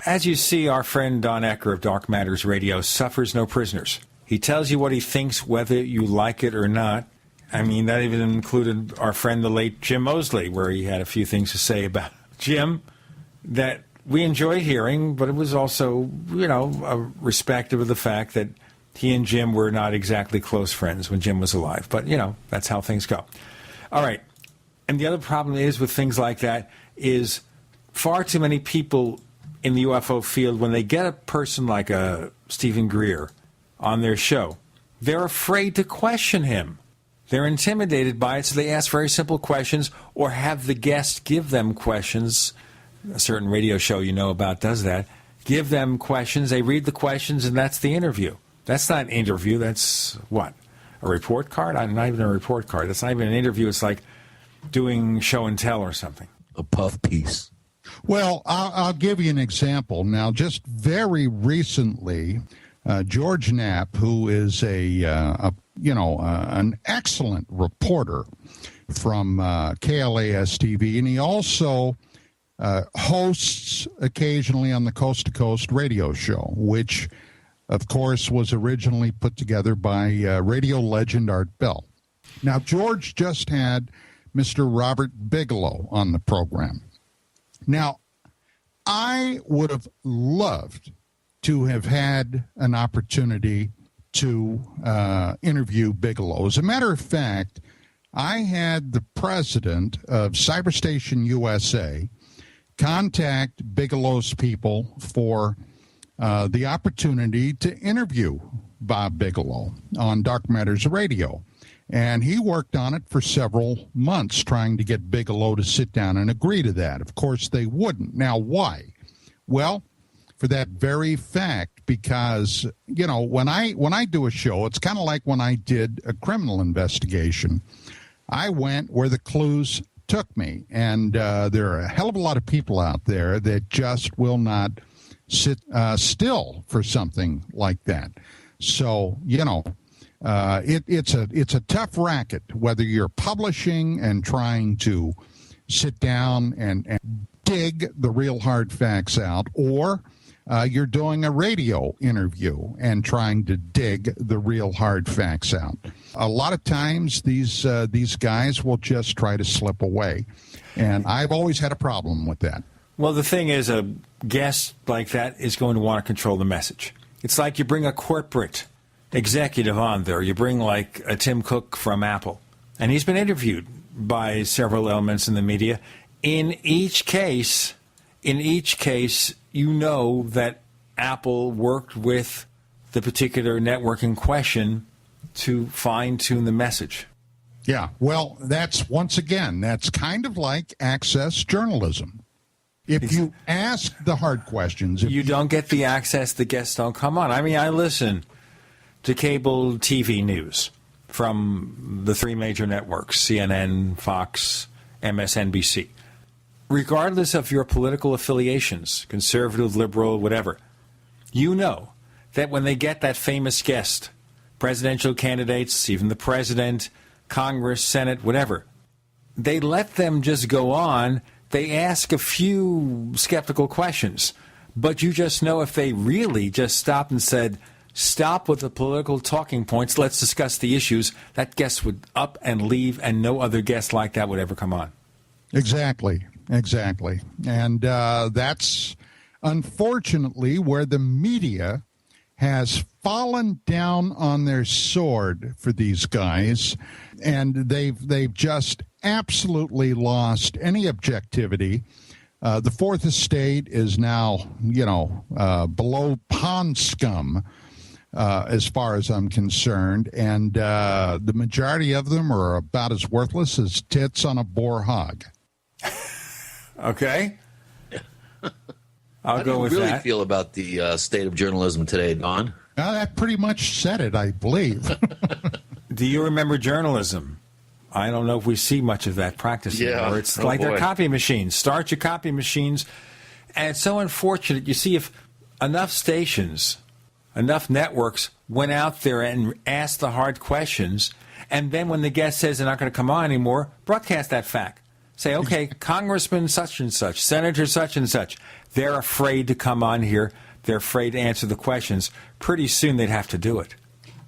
As you see, our friend Don Ecker of Dark Matters Radio suffers no prisoners. He tells you what he thinks, whether you like it or not. I mean, that even included our friend, the late Jim Mosley, where he had a few things to say about Jim that we enjoyed hearing, but it was also, respective of the fact that he and Jim were not exactly close friends when Jim was alive. But, that's how things go. All right. And the other problem is with things like that is far too many people in the UFO field, when they get a person like a Stephen Greer on their show, they're afraid to question him. They're intimidated by it, so they ask very simple questions or have the guest give them questions. A certain radio show you know about does that. Give them questions, they read the questions, and that's the interview. That's not an interview, that's what? A report card? Not even a report card. That's not even an interview. It's like doing show and tell or something. A puff piece. Well, I'll give you an example. Now, just very recently, George Knapp, who is an excellent reporter from KLAS-TV, and he also hosts occasionally on the Coast to Coast radio show, which, of course, was originally put together by radio legend Art Bell. Now, George just had Mr. Robert Bigelow on the program. Now, I would have loved to have had an opportunity to interview Bigelow. As a matter of fact, I had the president of Cyberstation USA contact Bigelow's people for the opportunity to interview Bob Bigelow on Dark Matters Radio. And he worked on it for several months trying to get Bigelow to sit down and agree to that. Of course, they wouldn't. Now, why? Well, for that very fact, because, when I do a show, it's kind of like when I did a criminal investigation. I went where the clues took me. And there are a hell of a lot of people out there that just will not sit still for something like that. So, it's a tough racket, whether you're publishing and trying to sit down and dig the real hard facts out, or you're doing a radio interview and trying to dig the real hard facts out. A lot of times these guys will just try to slip away, and I've always had a problem with that. Well, the thing is, a guest like that is going to want to control the message. It's like you bring a corporate executive on there. You bring like a Tim Cook from Apple, and he's been interviewed by several elements in the media. In each case, you know that Apple worked with the particular network in question to fine-tune the message. Yeah, well, that's kind of like access journalism. If you ask the hard questions... You don't get the access, the guests don't come on. I mean, I listen to cable TV news, from the three major networks, CNN, Fox, MSNBC. Regardless of your political affiliations, conservative, liberal, whatever, you know that when they get that famous guest, presidential candidates, even the president, Congress, Senate, whatever, they let them just go on. They ask a few skeptical questions, but you just know if they really just stopped and said, stop with the political talking points, let's discuss the issues, that guest would up and leave, and no other guest like that would ever come on. Exactly. And that's unfortunately where the media has fallen down on their sword for these guys, and they've just absolutely lost any objectivity. The Fourth Estate is now, below pond scum as far as I'm concerned, and the majority of them are about as worthless as tits on a boar hog. Okay. I'll How go with do you really that. feel about the state of journalism today, Don? That pretty much said it, I believe. Do you remember journalism? I don't know if we see much of that practice anymore. It's like they're copy machines. Start your copy machines. And it's so unfortunate. You see, if enough stations, enough networks went out there and asked the hard questions, and then when the guest says they're not going to come on anymore, broadcast that fact. Say, okay, Congressman such and such, Senator such and such, they're afraid to come on here. They're afraid to answer the questions. Pretty soon they'd have to do it.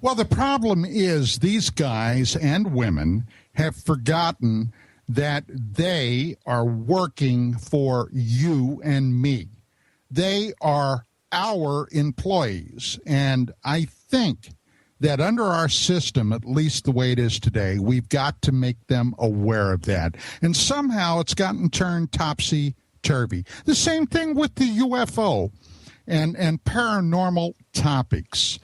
Well, the problem is these guys and women have forgotten that they are working for you and me. They are our employees. And I think that under our system, at least the way it is today, we've got to make them aware of that. And somehow it's gotten turned topsy-turvy. The same thing with the UFO and paranormal topics.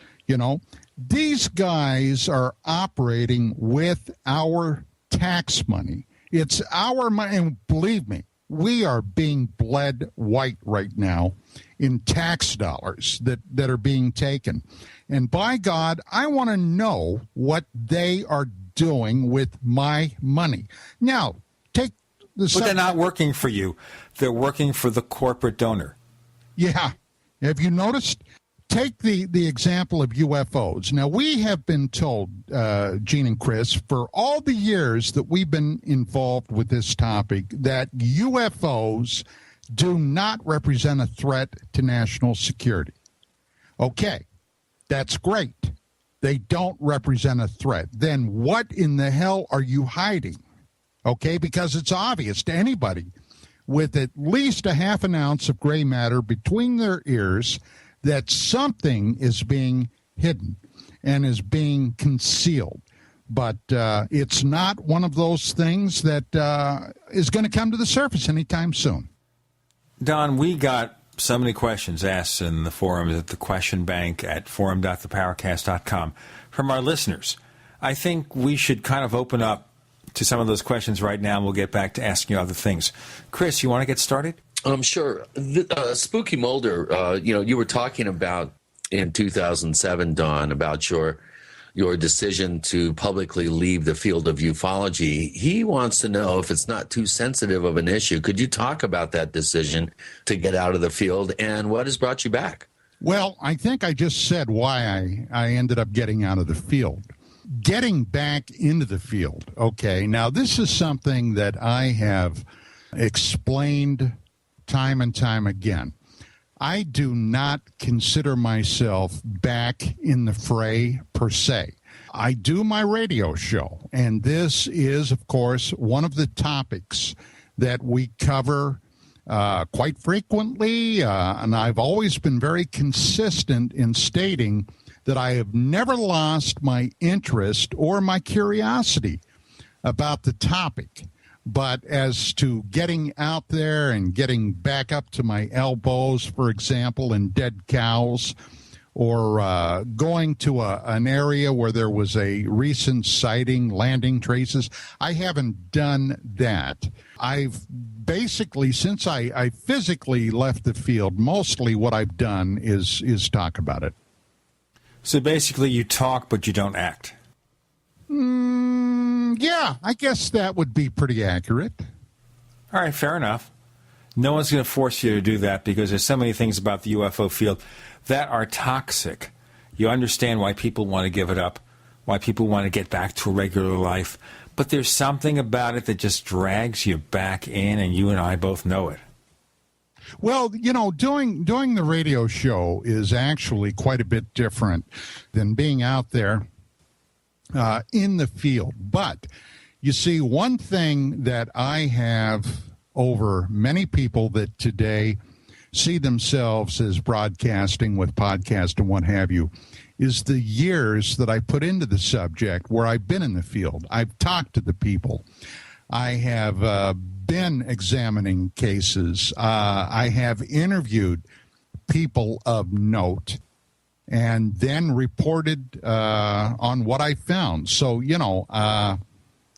These guys are operating with our tax money. It's our money, and believe me, we are being bled white right now in tax dollars that are being taken. And by God, I want to know what they are doing with my money. Now, take the... But they're not working for you. They're working for the corporate donor. Yeah. Have you noticed? Take the example of UFOs. Now, we have been told, Gene and Chris, for all the years that we've been involved with this topic, that UFOs do not represent a threat to national security. Okay, that's great. They don't represent a threat. Then what in the hell are you hiding? Okay, because it's obvious to anybody with at least a half an ounce of gray matter between their ears that something is being hidden and is being concealed. But it's not one of those things that is going to come to the surface anytime soon. Don, we got so many questions asked in the forums at the question bank at forum.theparacast.com from our listeners. I think we should kind of open up to some of those questions right now, and we'll get back to asking you other things. Chris, you want to get started? Sure. Spooky Mulder, you were talking about in 2007, Don, about your decision to publicly leave the field of ufology. He wants to know if it's not too sensitive of an issue. Could you talk about that decision to get out of the field and what has brought you back? Well, I think I just said why I ended up getting out of the field. Getting back into the field. Okay, now this is something that I have explained time and time again. I do not consider myself back in the fray per se. I do my radio show, and this is, of course, one of the topics that we cover quite frequently, and I've always been very consistent in stating that I have never lost my interest or my curiosity about the topic. But as to getting out there and getting back up to my elbows, for example, in dead cows, or going to an area where there was a recent sighting, landing traces, I haven't done that. I've basically, since I physically left the field, mostly what I've done is talk about it. So basically you talk, but you don't act. Yeah, I guess that would be pretty accurate. All right, fair enough. No one's going to force you to do that because there's so many things about the UFO field that are toxic. You understand why people want to give it up, why people want to get back to a regular life. But there's something about it that just drags you back in, and you and I both know it. Well, doing the radio show is actually quite a bit different than being out there in the field. But you see, one thing that I have over many people that today see themselves as broadcasting with podcast and what have you is the years that I put into the subject where I've been in the field. I've talked to the people. I have been examining cases. I have interviewed people of note and then reported on what I found. So,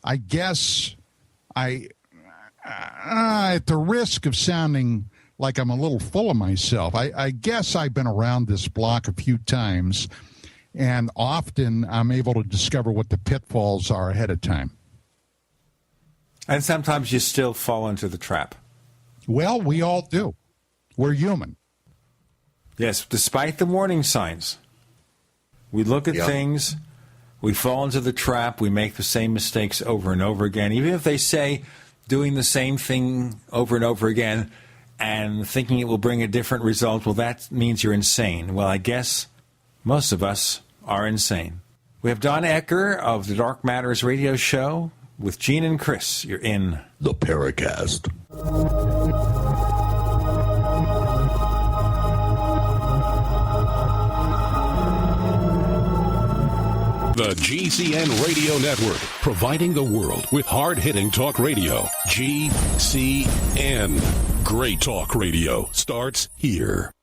I guess at the risk of sounding like I'm a little full of myself, I guess I've been around this block a few times, and often I'm able to discover what the pitfalls are ahead of time. And sometimes you still fall into the trap. Well, we all do. We're human. Yes, despite the warning signs. We look at things, we fall into the trap, we make the same mistakes over and over again. Even if they say doing the same thing over and over again and thinking it will bring a different result, well, that means you're insane. Well, I guess most of us are insane. We have Don Ecker of the Dark Matters radio show with Gene and Chris. You're in the Paracast. The GCN Radio Network, providing the world with hard-hitting talk radio. GCN. Great talk radio starts here.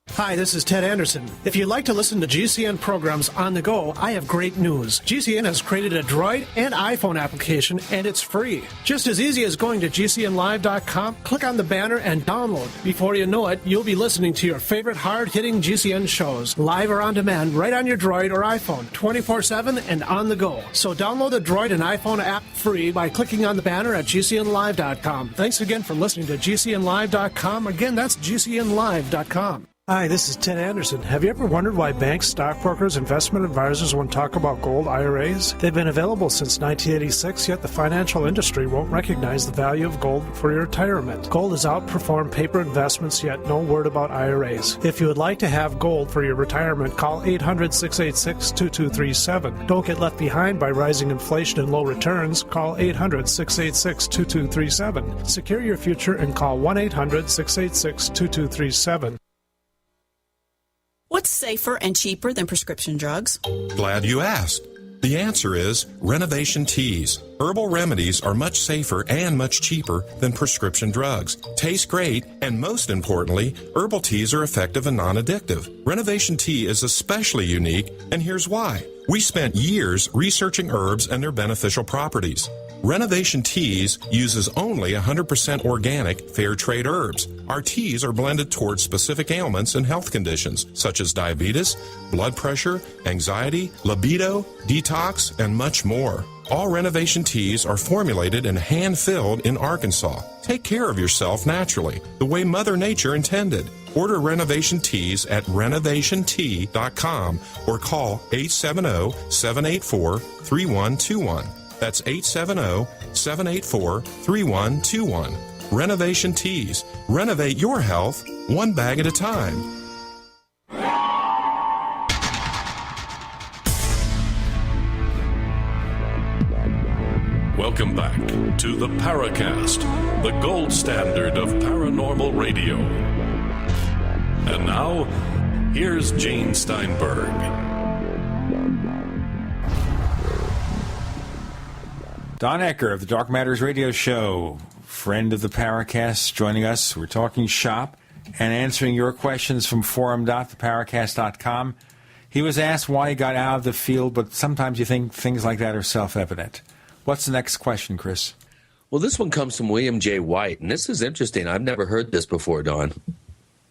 Hi, this is Ted Anderson. If you'd like to listen to GCN programs on the go, I have great news. GCN has created a Droid and iPhone application, and it's free. Just as easy as going to GCNlive.com, click on the banner, and download. Before you know it, you'll be listening to your favorite hard-hitting GCN shows, live or on demand, right on your Droid or iPhone, 24/7 and on the go. So download the Droid and iPhone app free by clicking on the banner at GCNlive.com. Thanks again for listening to GCNlive.com. Again, that's GCNlive.com. Hi, this is Ted Anderson. Have you ever wondered why banks, stockbrokers, investment advisors won't talk about gold IRAs? They've been available since 1986, yet the financial industry won't recognize the value of gold for your retirement. Gold has outperformed paper investments, yet no word about IRAs. If you would like to have gold for your retirement, call 800-686-2237. Don't get left behind by rising inflation and low returns. Call 800-686-2237. Secure your future and call 1-800-686-2237. What's safer and cheaper than prescription drugs? Glad you asked. The answer is Renovation Teas. Herbal remedies are much safer and much cheaper than prescription drugs. Taste great, and most importantly, herbal teas are effective and non-addictive. Renovation Tea is especially unique, and here's why. We spent years researching herbs and their beneficial properties. Renovation Teas uses only 100% organic, fair trade herbs. Our teas are blended towards specific ailments and health conditions, such as diabetes, blood pressure, anxiety, libido, detox, and much more. All Renovation Teas are formulated and hand-filled in Arkansas. Take care of yourself naturally, the way Mother Nature intended. Order Renovation Teas at renovationtea.com or call 870-784-3121. That's 870-784-3121. Renovation Teas. Renovate your health one bag at a time. Welcome back to the Paracast, the gold standard of paranormal radio. And now, here's Gene Steinberg. Don Ecker of the Dark Matters radio show, friend of the Paracast, joining us. We're talking shop and answering your questions from forum.theparacast.com. He was asked why he got out of the field, but sometimes you think things like that are self-evident. What's the next question, Chris? Well, this one comes from William J. White, and this is interesting. I've never heard this before, Don.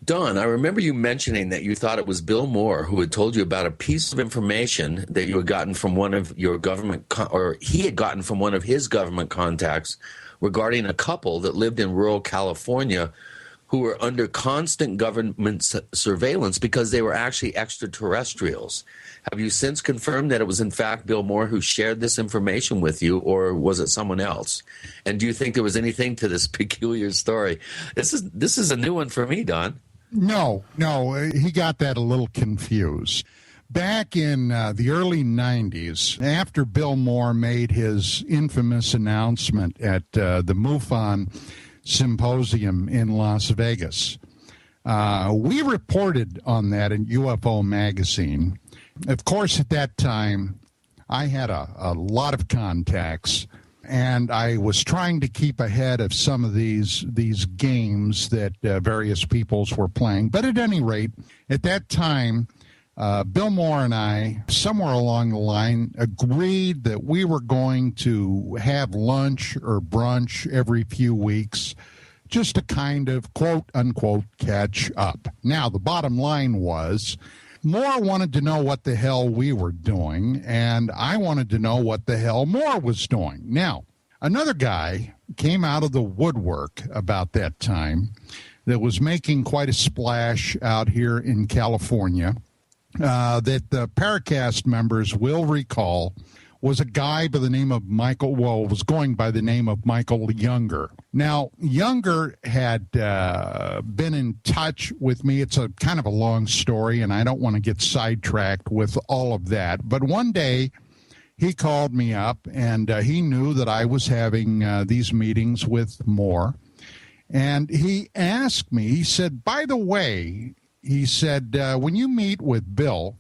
Don, I remember you mentioning that you thought it was Bill Moore who had told you about a piece of information that you had gotten from one of your government, or he had gotten from one of his government contacts regarding a couple that lived in rural California who were under constant government surveillance because they were actually extraterrestrials. Have you since confirmed that it was in fact Bill Moore who shared this information with you, or was it someone else? And do you think there was anything to this peculiar story? This is a new one for me, Don. No, he got that a little confused. Back in the early 90s, after Bill Moore made his infamous announcement at the MUFON Symposium in Las Vegas, we reported on that in UFO Magazine. Of course, at that time, I had a lot of contacts, and I was trying to keep ahead of some of these games that various peoples were playing. But at any rate, at that time, Bill Moore and I, somewhere along the line, agreed that we were going to have lunch or brunch every few weeks, just to kind of, quote, unquote, catch up. Now, the bottom line was, Moore wanted to know what the hell we were doing, and I wanted to know what the hell Moore was doing. Now, another guy came out of the woodwork about that time that was making quite a splash out here in California, that the Paracast members will recall, was a guy by the name of was going by the name of Michael Younger. Now, Younger had been in touch with me. It's a kind of a long story, and I don't want to get sidetracked with all of that. But one day, he called me up, and he knew that I was having these meetings with Moore. And he asked me, he said, by the way, he said, when you meet with Bill,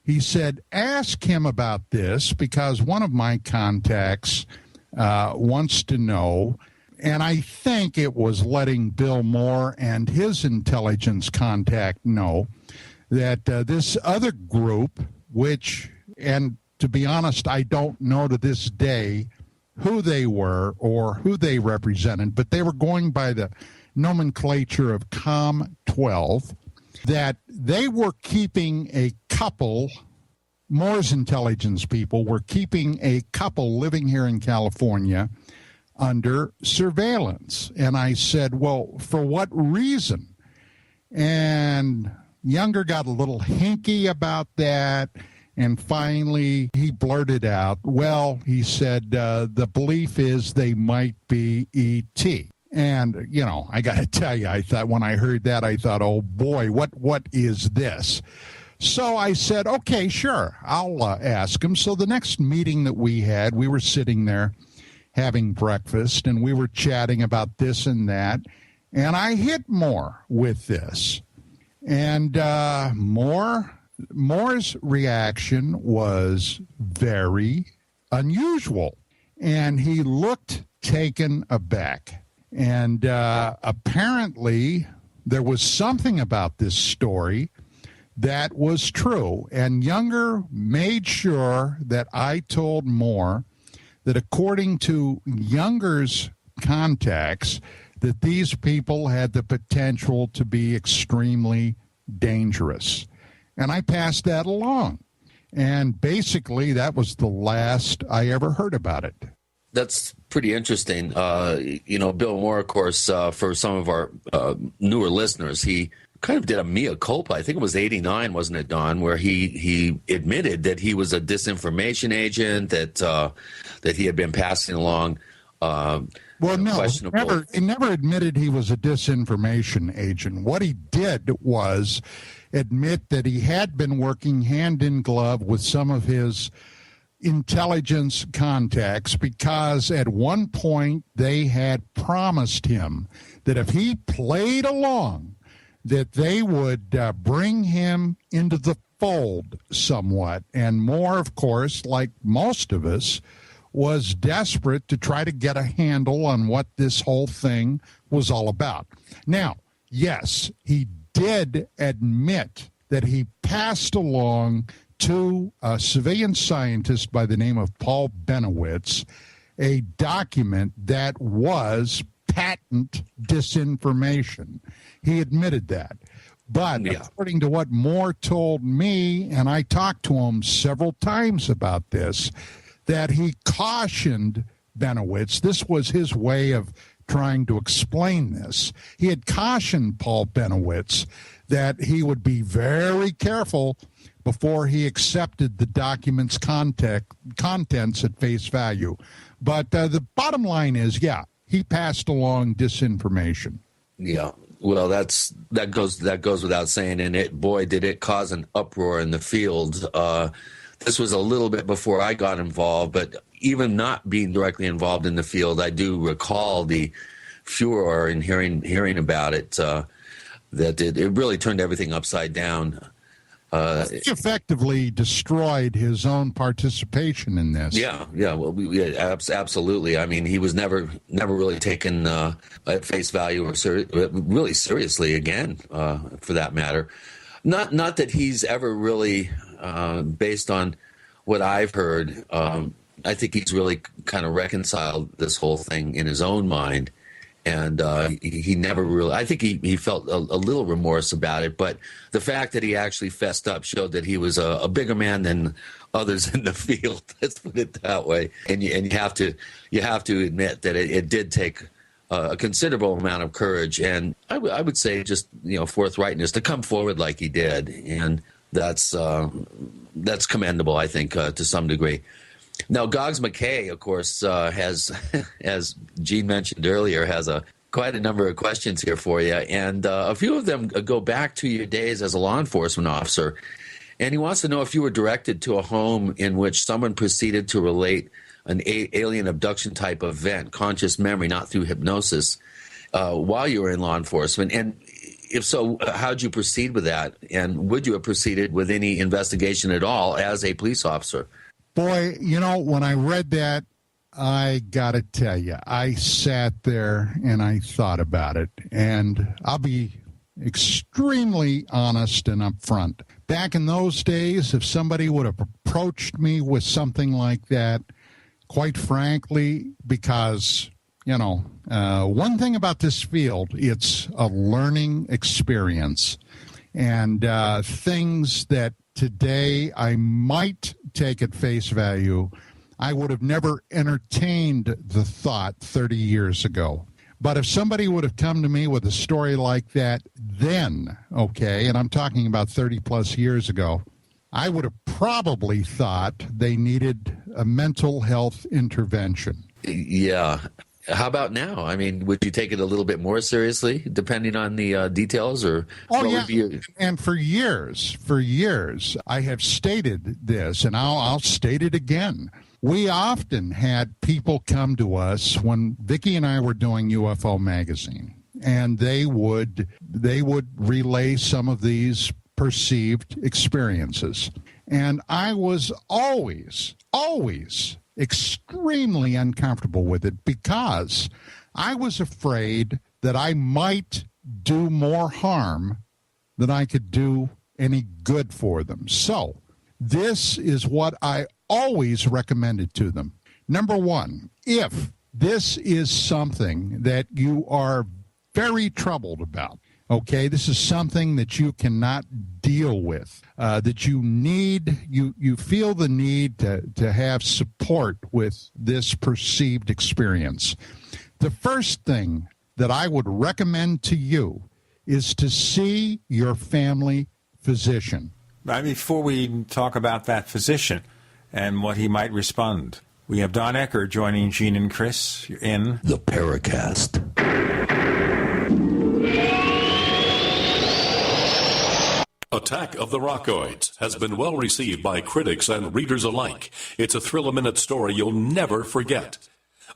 he said, ask him about this because one of my contacts wants to know, and I think it was letting Bill Moore and his intelligence contact know that this other group, which, and to be honest, I don't know to this day who they were or who they represented, but they were going by the nomenclature of COM-12, that they were keeping a couple, Moore's intelligence people were keeping a couple living here in California under surveillance. And I said, well, for what reason? And Younger got a little hinky about that. And finally, he blurted out, well, he said, the belief is they might be E.T. And, you know, I got to tell you, I thought when I heard that, I thought, oh, boy, what is this? So I said, okay, sure, I'll ask him. So the next meeting that we had, we were sitting there having breakfast, and we were chatting about this and that. And I hit Moore with this. And Moore's reaction was very unusual. And he looked taken aback. And apparently there was something about this story that was true. And Younger made sure that I told Moore that according to Younger's contacts, that these people had the potential to be extremely dangerous. And I passed that along. And basically that was the last I ever heard about it. That's pretty interesting. You know, Bill Moore, of course, for some of our newer listeners, he kind of did a mea culpa. I think it was 89, wasn't it, Don, where he admitted that he was a disinformation agent, that he had been passing along well, no, he never admitted he was a disinformation agent. What he did was admit that he had been working hand in glove with some of his intelligence contacts because at one point they had promised him that if he played along, that they would bring him into the fold somewhat. And Moore, of course, like most of us, was desperate to try to get a handle on what this whole thing was all about. Now, yes, he did admit that he passed along to a civilian scientist by the name of Paul Benowitz a document that was patent disinformation. He admitted that. But according to what Moore told me, and I talked to him several times about this, that he cautioned Benowitz. This was his way of trying to explain this. He had cautioned Paul Benowitz that he would be very careful before he accepted the document's contents at face value. But the bottom line is, he passed along disinformation. Yeah. Well, that goes without saying, and did it cause an uproar in the field. This was a little bit before I got involved, but even not being directly involved in the field, I do recall the furor in hearing about it. That it really turned everything upside down. He effectively destroyed his own participation in this. Yeah. Well, absolutely. I mean, he was never really taken at face value or really seriously again, for that matter. Not that he's ever really, based on what I've heard, I think he's really kind of reconciled this whole thing in his own mind. And he never really, I think he felt a little remorse about it. But the fact that he actually fessed up showed that he was a bigger man than others in the field. Let's put it that way. And you have to admit that it did take a considerable amount of courage. And I would say just, forthrightness to come forward like he did. And that's commendable, I think, to some degree. Now, Goggs McKay, of course, has, as Gene mentioned earlier, has quite a number of questions here for you. And a few of them go back to your days as a law enforcement officer. And he wants to know if you were directed to a home in which someone proceeded to relate an alien abduction type event, conscious memory, not through hypnosis, while you were in law enforcement. And if so, how'd you proceed with that? And would you have proceeded with any investigation at all as a police officer? Boy, when I read that, I got to tell you, I sat there and I thought about it. And I'll be extremely honest and upfront. Back in those days, if somebody would have approached me with something like that, quite frankly, because, one thing about this field, it's a learning experience. And things that today I might take at face value, I would have never entertained the thought 30 years ago. But if somebody would have come to me with a story like that then, and I'm talking about 30 plus years ago, I would have probably thought they needed a mental health intervention. Yeah. How about now? I mean, would you take it a little bit more seriously, depending on the details? Or And for years, I have stated this, and I'll state it again. We often had people come to us when Vicki and I were doing UFO Magazine, and they would relay some of these perceived experiences. And I was always extremely uncomfortable with it because I was afraid that I might do more harm than I could do any good for them. So this is what I always recommended to them. Number one, if this is something that you are very troubled about, this is something that you cannot deal with, that you feel the need to have support with this perceived experience. The first thing that I would recommend to you is to see your family physician. Before we talk about that physician and what he might respond, we have Don Ecker joining Gene and Chris in the Paracast. Attack of the Rockoids has been well received by critics and readers alike. It's a thrill-a-minute story you'll never forget.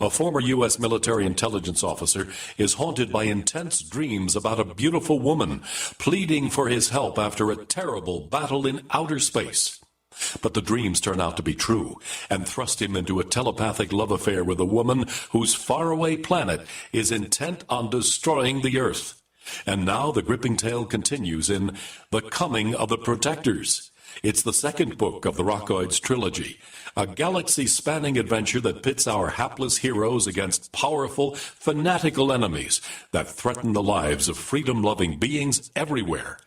A former U.S. military intelligence officer is haunted by intense dreams about a beautiful woman pleading for his help after a terrible battle in outer space. But the dreams turn out to be true and thrust him into a telepathic love affair with a woman whose faraway planet is intent on destroying the Earth. And now the gripping tale continues in The Coming of the Protectors. It's the second book of the Rockoids trilogy, a galaxy-spanning adventure that pits our hapless heroes against powerful, fanatical enemies that threaten the lives of freedom-loving beings everywhere.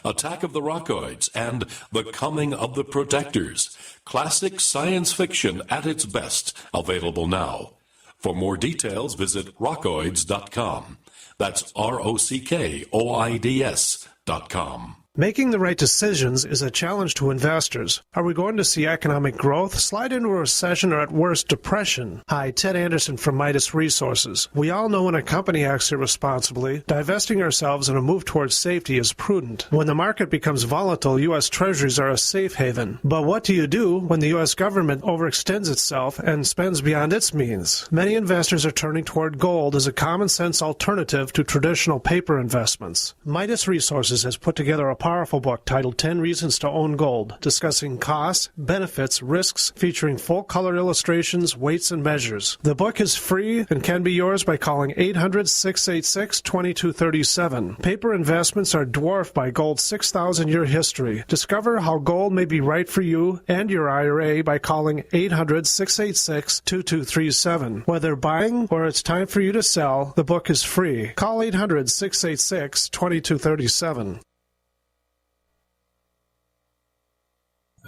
Attack of the Rockoids, and The Coming of the Protectors. Classic science fiction at its best, available now. For more details, visit rockoids.com. That's ROCKOIDS.com. Making the right decisions is a challenge to investors. Are we going to see economic growth, slide into a recession, or at worst, depression? Hi, Ted Anderson from Midas Resources. We all know when a company acts irresponsibly, divesting ourselves in a move towards safety is prudent. When the market becomes volatile, U.S. Treasuries are a safe haven. But what do you do when the U.S. government overextends itself and spends beyond its means? Many investors are turning toward gold as a common-sense alternative to traditional paper investments. Midas Resources has put together a powerful book titled 10 Reasons to Own Gold, discussing costs, benefits, risks, featuring full-color illustrations, weights, and measures. The book is free and can be yours by calling 800-686-2237. Paper investments are dwarfed by gold's 6,000-year history. Discover how gold may be right for you and your IRA by calling 800-686-2237. Whether buying or it's time for you to sell, the book is free. Call 800-686-2237.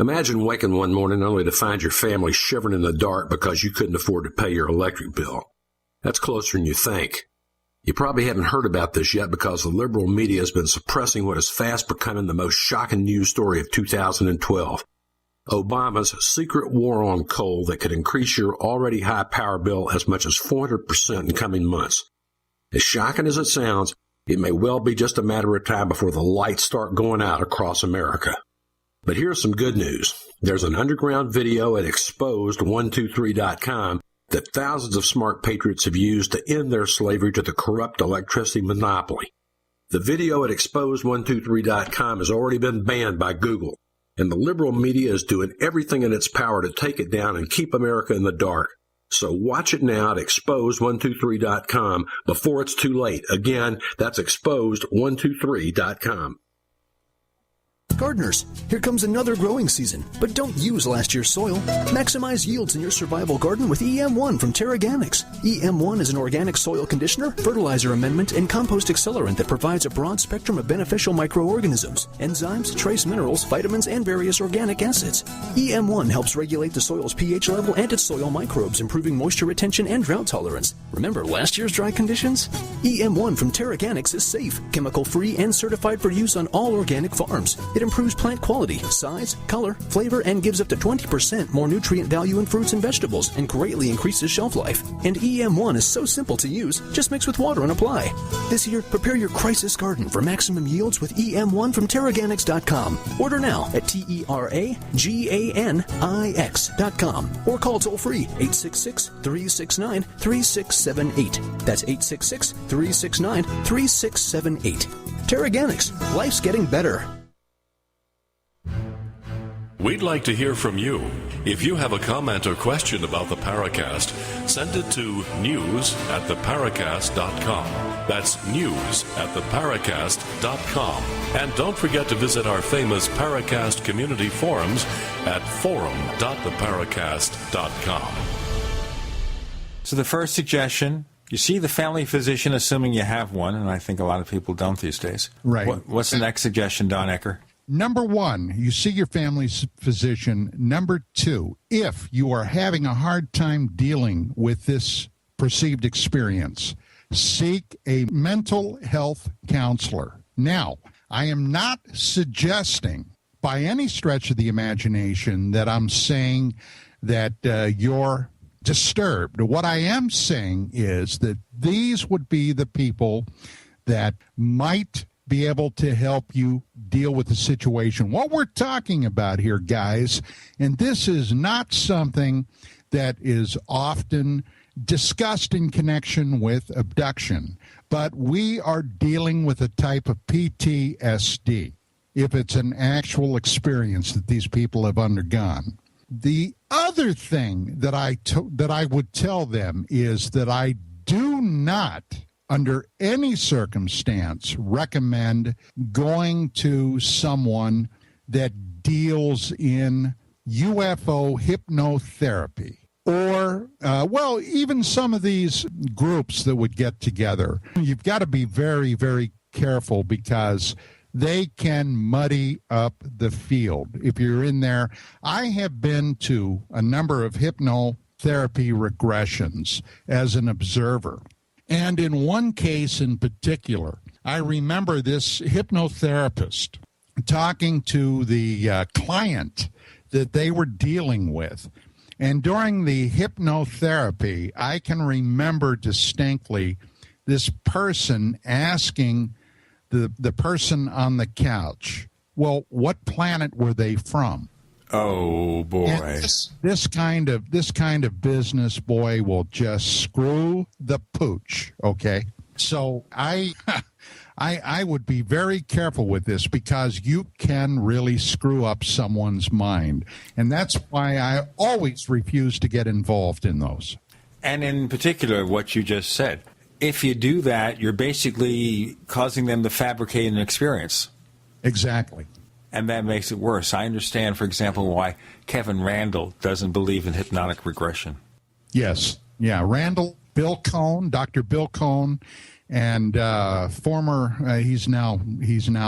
Imagine waking one morning only to find your family shivering in the dark because you couldn't afford to pay your electric bill. That's closer than you think. You probably haven't heard about this yet because the liberal media has been suppressing what is fast becoming the most shocking news story of 2012. Obama's secret war on coal that could increase your already high power bill as much as 400% in coming months. As shocking as it sounds, it may well be just a matter of time before the lights start going out across America. But here's some good news. There's an underground video at exposed123.com that thousands of smart patriots have used to end their slavery to the corrupt electricity monopoly. The video at exposed123.com has already been banned by Google, and the liberal media is doing everything in its power to take it down and keep America in the dark. So watch it now at exposed123.com before it's too late. Again, that's exposed123.com. Gardeners, here comes another growing season, but don't use last year's soil. Maximize yields in your survival garden with EM1 from Terraganics. EM1 is an organic soil conditioner, fertilizer amendment, and compost accelerant that provides a broad spectrum of beneficial microorganisms, enzymes, trace minerals, vitamins, and various organic acids. EM1 helps regulate the soil's pH level and its soil microbes, improving moisture retention and drought tolerance. Remember last year's dry conditions? EM1 from Terraganics is safe, chemical-free, and certified for use on all organic farms. It improves plant quality, size, color, flavor, and gives up to 20% more nutrient value in fruits and vegetables and greatly increases shelf life. And EM1 is so simple to use, just mix with water and apply. This year, prepare your crisis garden for maximum yields with EM1 from Terraganics.com. Order now at TERAGANIX.com or call toll-free 866-369-3678. That's 866-369-3678. Terraganics. Life's getting better. We'd like to hear from you. If you have a comment or question about the Paracast, send it to news@theparacast.com. That's news@theparacast.com. And don't forget to visit our famous Paracast community forums at forum.theparacast.com. So the first suggestion, you see the family physician, assuming you have one, and I think a lot of people don't these days. Right. What's the next suggestion, Don Ecker? Number one, you see your family's physician. Number two, if you are having a hard time dealing with this perceived experience, seek a mental health counselor. Now, I am not suggesting by any stretch of the imagination that I'm saying that you're disturbed. What I am saying is that these would be the people that might be able to help you deal with the situation. What we're talking about here, guys, and this is not something that is often discussed in connection with abduction, but we are dealing with a type of PTSD, if it's an actual experience that these people have undergone. The other thing that I would tell them is that I do not, under any circumstance, recommend going to someone that deals in UFO hypnotherapy or, even some of these groups that would get together. You've got to be very, very careful because they can muddy up the field. If you're in there, I have been to a number of hypnotherapy regressions as an observer. And in one case in particular, I remember this hypnotherapist talking to the client that they were dealing with. And during the hypnotherapy, I can remember distinctly this person asking the person on the couch, well, what planet were they from? Oh, boy. This kind of business, boy, will just screw the pooch, okay? So I would be very careful with this because you can really screw up someone's mind. And that's why I always refuse to get involved in those. And in particular, what you just said. If you do that, you're basically causing them to fabricate an experience. Exactly. And that makes it worse. I understand, for example, why Kevin Randall doesn't believe in hypnotic regression. Yes. Yeah. Randall, Bill Cohn, Dr. Bill Cohn, and he's now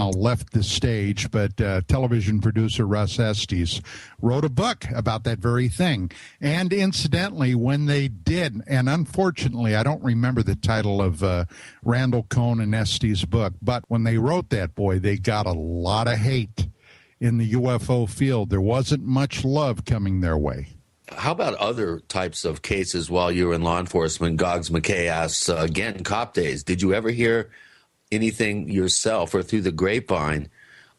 left the stage, but television producer Russ Estes wrote a book about that very thing. And incidentally, when they did, and unfortunately, I don't remember the title of Randall Cohn and Estes' book, but when they wrote that, boy, they got a lot of hate in the UFO field. There wasn't much love coming their way. How about other types of cases while you were in law enforcement? Goggs McKay asks, again, cop days. Did you ever hear anything yourself or through the grapevine,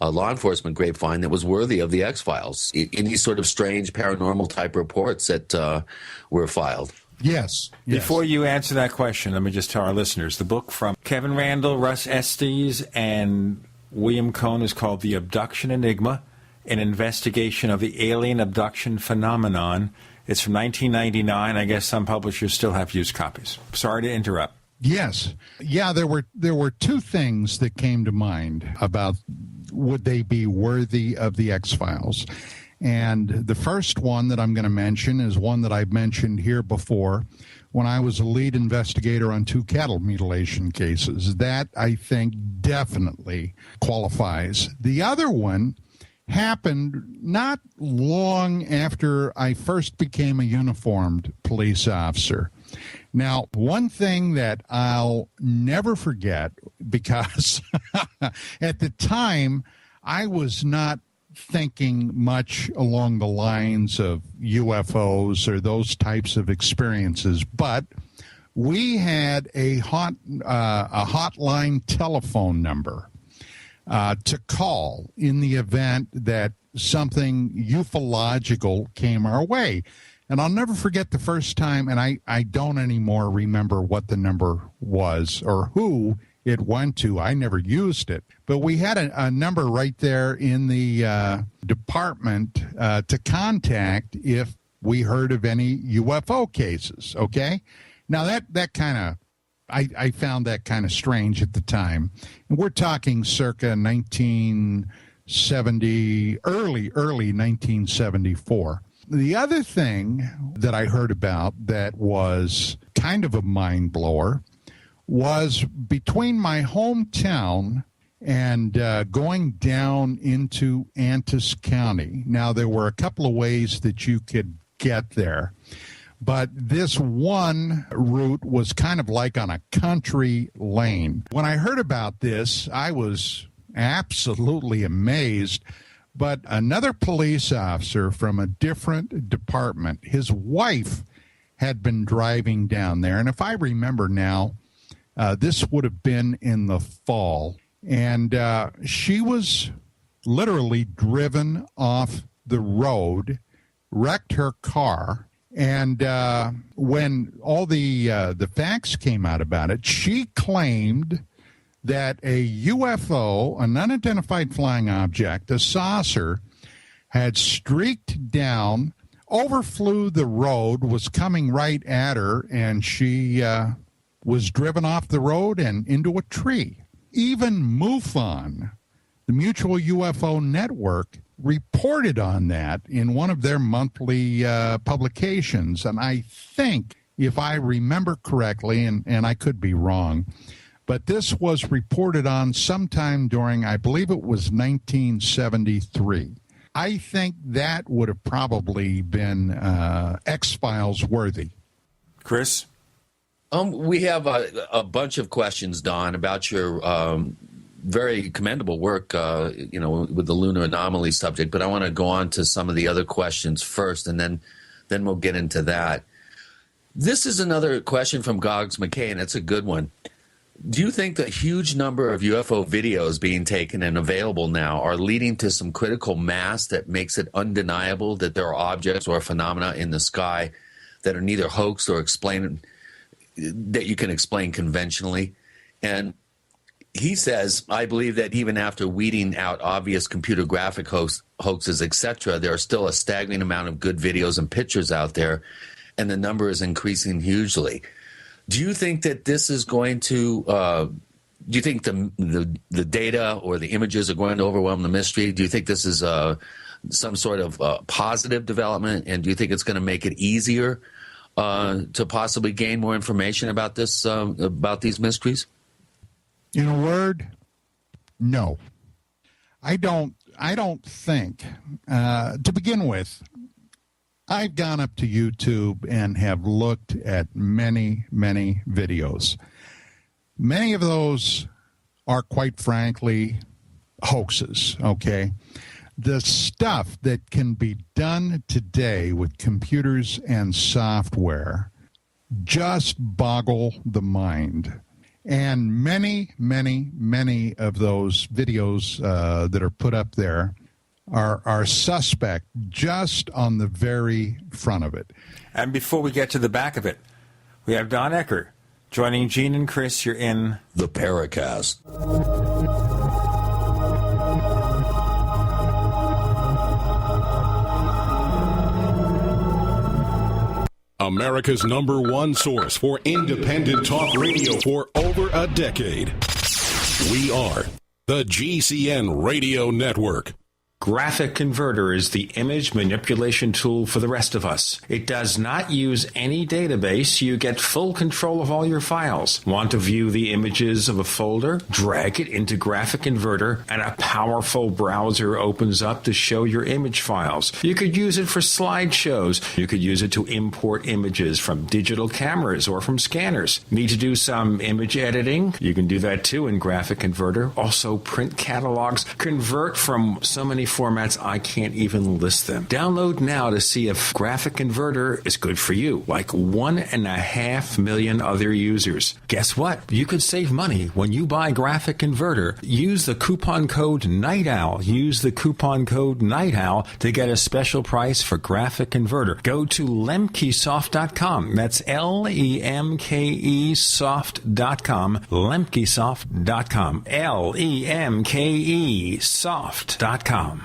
law enforcement grapevine, that was worthy of the X-Files? Any sort of strange paranormal type reports that were filed? Yes. Before you answer that question, let me just tell our listeners, the book from Kevin Randall, Russ Estes, and William Cohn is called The Abduction Enigma, an investigation of the alien abduction phenomenon. It's from 1999. I guess some publishers still have used copies. Sorry to interrupt. Yes. Yeah, there were two things that came to mind about would they be worthy of the X-Files. And the first one that I'm going to mention is one that I've mentioned here before when I was a lead investigator on 2 cattle mutilation cases. That, I think, definitely qualifies. The other one happened not long after I first became a uniformed police officer. Now, one thing that I'll never forget, because at the time I was not thinking much along the lines of UFOs or those types of experiences, but we had a hotline telephone number to call in the event that something ufological came our way. And I'll never forget the first time, and I don't anymore remember what the number was or who it went to. I never used it. But we had a number right there in the department to contact if we heard of any UFO cases, okay? Now, that kind of, I found that kind of strange at the time. And we're talking circa 1970, early 1974. The other thing that I heard about that was kind of a mind blower was between my hometown and going down into Antis County. Now, there were a couple of ways that you could get there, but this one route was kind of like on a country lane. When I heard about this, I was absolutely amazed. But another police officer from a different department, his wife had been driving down there. And if I remember now, this would have been in the fall. And she was literally driven off the road, wrecked her car. And when all the facts came out about it, she claimed that a UFO, an unidentified flying object, a saucer, had streaked down, overflew the road, was coming right at her, and she was driven off the road and into a tree. Even MUFON, the Mutual UFO Network, reported on that in one of their monthly publications. And I think, if I remember correctly, and I could be wrong, But this was reported on sometime during, I believe it was 1973. I think that would have probably been X-Files worthy. Chris? We have a bunch of questions, Don, about your very commendable work, with the lunar anomaly subject. But I want to go on to some of the other questions first, and then we'll get into that. This is another question from Goggs McKay, and it's a good one. Do you think the huge number of UFO videos being taken and available now are leading to some critical mass that makes it undeniable that there are objects or phenomena in the sky that are neither hoaxed or that you can explain conventionally? And he says, I believe that even after weeding out obvious computer graphic hoaxes, etc., there are still a staggering amount of good videos and pictures out there, and the number is increasing hugely. Do you think that this is going to do you think the data or the images are going to overwhelm the mystery? Do you think this is some sort of positive development, and do you think it's going to make it easier to possibly gain more information about this about these mysteries? In a word, no. I don't think. To begin with, I've gone up to YouTube and have looked at many, many videos. Many of those are, quite frankly, hoaxes, okay? The stuff that can be done today with computers and software just boggle the mind. And many, many, many of those videos that are put up there are suspect just on the very front of it. And before we get to the back of it, we have Don Ecker joining Gene and Chris. You're in the Paracast. America's #1 source for independent talk radio for over a decade. We are the GCN Radio Network. Graphic Converter is the image manipulation tool for the rest of us. It does not use any database. You get full control of all your files. Want to view the images of a folder? Drag it into Graphic Converter, and a powerful browser opens up to show your image files. You could use it for slideshows. You could use it to import images from digital cameras or from scanners. Need to do some image editing? You can do that too in Graphic Converter. Also print catalogs. Convert from so many formats I can't even list them. Download now to see if Graphic Converter is good for you, like 1.5 million other users. Guess what? You could save money when you buy Graphic Converter. Use the coupon code Night Owl. Use the coupon code Night Owl to get a special price for Graphic Converter. Go to lemkesoft.com. That's LEMKE soft.com. lemkesoft.com. LEMKE soft.com.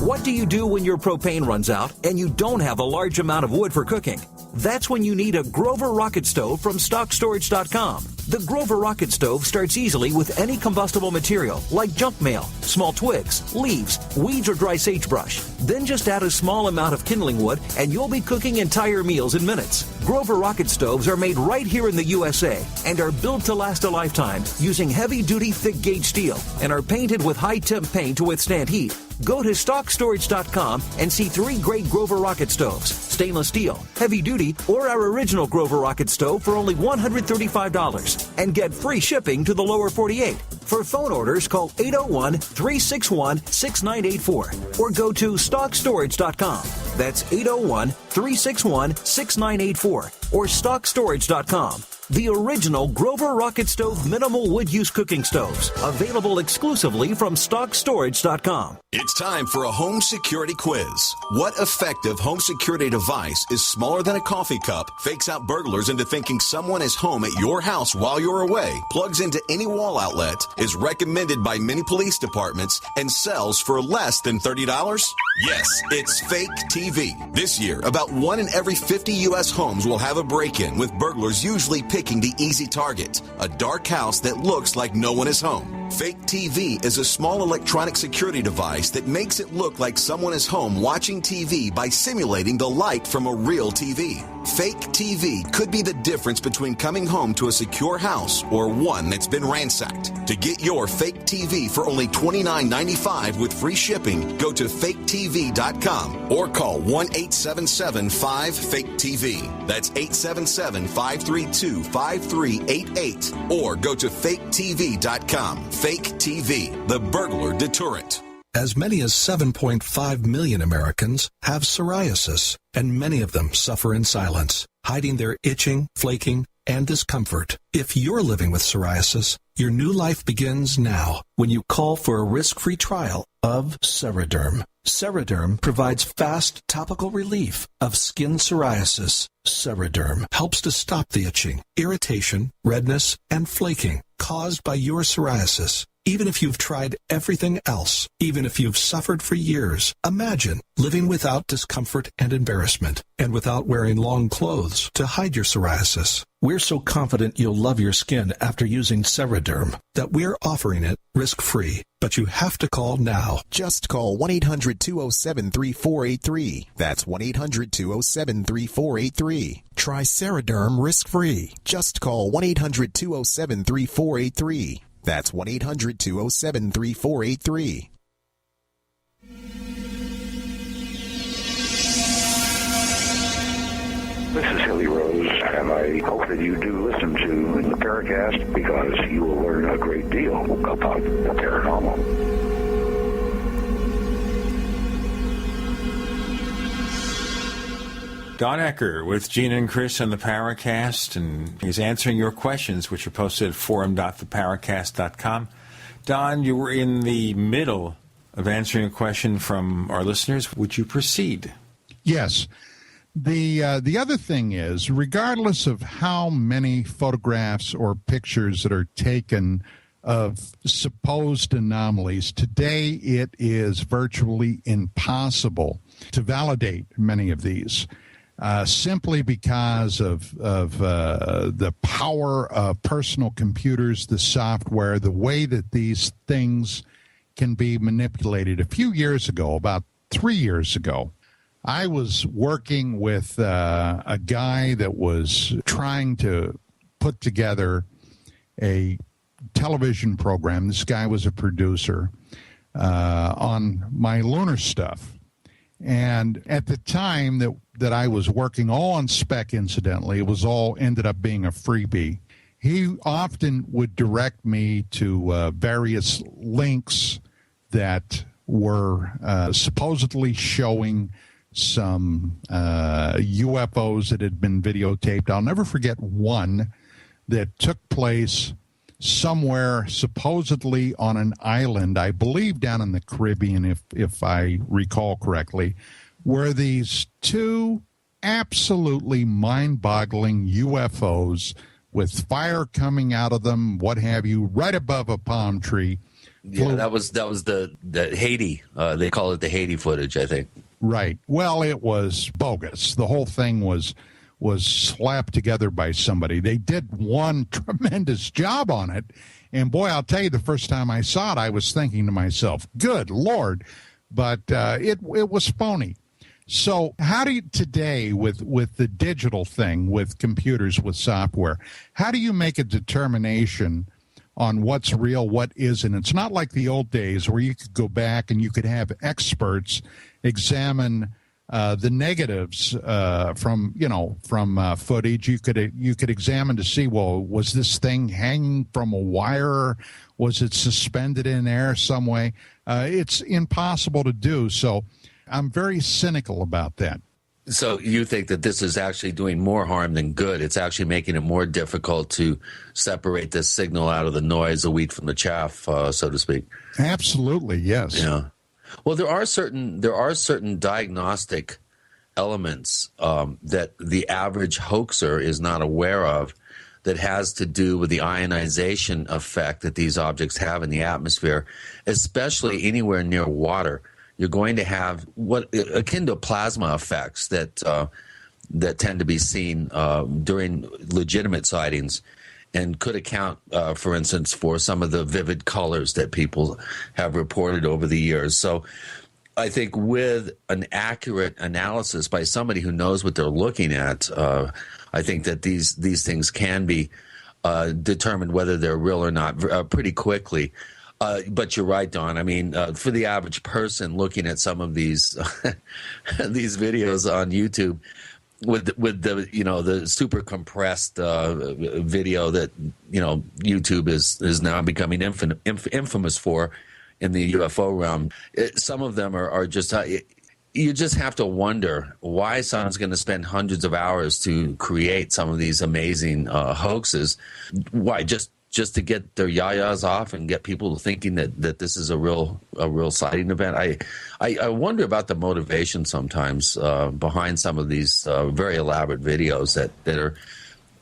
What do you do when your propane runs out and you don't have a large amount of wood for cooking? That's when you need a Grover rocket stove from StockStorage.com. The Grover rocket stove starts easily with any combustible material like junk mail, small twigs, leaves, weeds, or dry sagebrush. Then just add a small amount of kindling wood and you'll be cooking entire meals in minutes. Grover rocket stoves are made right here in the USA and are built to last a lifetime using heavy-duty thick-gauge steel and are painted with high-temp paint to withstand heat. Go to StockStorage.com and see 3 great Grover rocket stoves, stainless steel, heavy duty, or our original Grover rocket stove for only $135 and get free shipping to the lower 48. For phone orders, call 801-361-6984 or go to StockStorage.com. That's 801-361-6984 or StockStorage.com. The original Grover Rocket Stove Minimal Wood Use Cooking Stoves. Available exclusively from StockStorage.com. It's time for a home security quiz. What effective home security device is smaller than a coffee cup, fakes out burglars into thinking someone is home at your house while you're away, plugs into any wall outlet, is recommended by many police departments, and sells for less than $30? Yes, it's Fake TV. This year, about 1 in every 50 U.S. homes will have a break-in, with burglars usually picking the easy target, a dark house that looks like no one is home. Fake TV is a small electronic security device that makes it look like someone is home watching TV by simulating the light from a real TV. Fake TV could be the difference between coming home to a secure house or one that's been ransacked. To get your fake TV for only $29.95 with free shipping, go to faketv.com or call 1-877-5-FAKE-TV. That's 877-532-5388 or go to faketv.com. Fake TV, the burglar deterrent. As many as 7.5 million Americans have psoriasis, and many of them suffer in silence, hiding their itching, flaking, and discomfort. If you're living with psoriasis, your new life begins now when you call for a risk-free trial of Ceraderm. Ceraderm provides fast topical relief of skin psoriasis. Ceraderm helps to stop the itching, irritation, redness, and flaking caused by your psoriasis. Even if you've tried everything else, even if you've suffered for years, imagine living without discomfort and embarrassment, and without wearing long clothes to hide your psoriasis. We're so confident you'll love your skin after using Ceraderm that we're offering it risk-free. But you have to call now. Just call 1-800-207-3483. That's 1-800-207-3483. Try Ceraderm risk-free. Just call 1-800-207-3483. That's 1-800-207-3483. This is Hilly Rose, and I hope that you do listen to the Paracast because you will learn a great deal about the paranormal. Don Ecker with Gina and Chris on the Paracast, and he's answering your questions, which are posted at forum.theparacast.com. Don, you were in the middle of answering a question from our listeners. Would you proceed? Yes. The other thing is, regardless of how many photographs or pictures that are taken of supposed anomalies, today it is virtually impossible to validate many of these. Simply because of the power of personal computers, the software, the way that these things can be manipulated. A few years ago, about 3 years ago, I was working with a guy that was trying to put together a television program. This guy was a producer on my lunar stuff. And at the time that I was working, all on spec, incidentally, it was all ended up being a freebie. He often would direct me to various links that were supposedly showing some UFOs that had been videotaped. I'll never forget one that took place somewhere supposedly on an island, I believe down in the Caribbean, if I recall correctly, where these two absolutely mind-boggling UFOs with fire coming out of them, what have you, right above a palm tree. Yeah, that was the Haiti. They call it the Haiti footage, I think. Right. Well, it was bogus. The whole thing was slapped together by somebody. They did one tremendous job on it. And boy, I'll tell you, the first time I saw it, I was thinking to myself, good Lord. But it was phony. So how do you today with the digital thing, with computers, with software, how do you make a determination on what's real, what isn't? It's not like the old days where you could go back and you could have experts examine the negatives from footage. You could examine to see, well, was this thing hanging from a wire? Was it suspended in air some way? It's impossible to do. So I'm very cynical about that. So you think that this is actually doing more harm than good? It's actually making it more difficult to separate this signal out of the noise, the wheat from the chaff, so to speak. Absolutely, yes. Yeah. Well, there are certain diagnostic elements that the average hoaxer is not aware of that has to do with the ionization effect that these objects have in the atmosphere, especially anywhere near water. You're going to have what akin to plasma effects that tend to be seen during legitimate sightings, and could account, for instance, for some of the vivid colors that people have reported over the years. So I think with an accurate analysis by somebody who knows what they're looking at, I think that these things can be determined whether they're real or not pretty quickly. But you're right, Don. I mean, for the average person looking at some of these these videos on YouTube with the the super compressed video that YouTube is now becoming infamous for in the UFO realm, some of them are just. You just have to wonder why someone's going to spend hundreds of hours to create some of these amazing hoaxes. Why just to get their yayas off and get people thinking that this is a real sighting event? I wonder about the motivation sometimes behind some of these very elaborate videos that are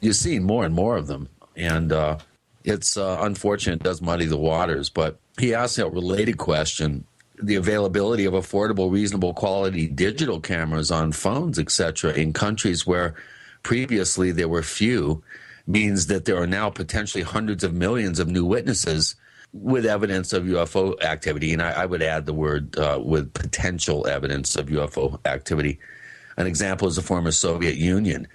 you're seeing more and more of them, and it's unfortunate. It does muddy the waters. But he asked a related question. The availability of affordable, reasonable quality digital cameras on phones, etc., in countries where previously there were few, means that there are now potentially hundreds of millions of new witnesses with evidence of UFO activity. And I would add the word with potential evidence of UFO activity. An example is the former Soviet Union.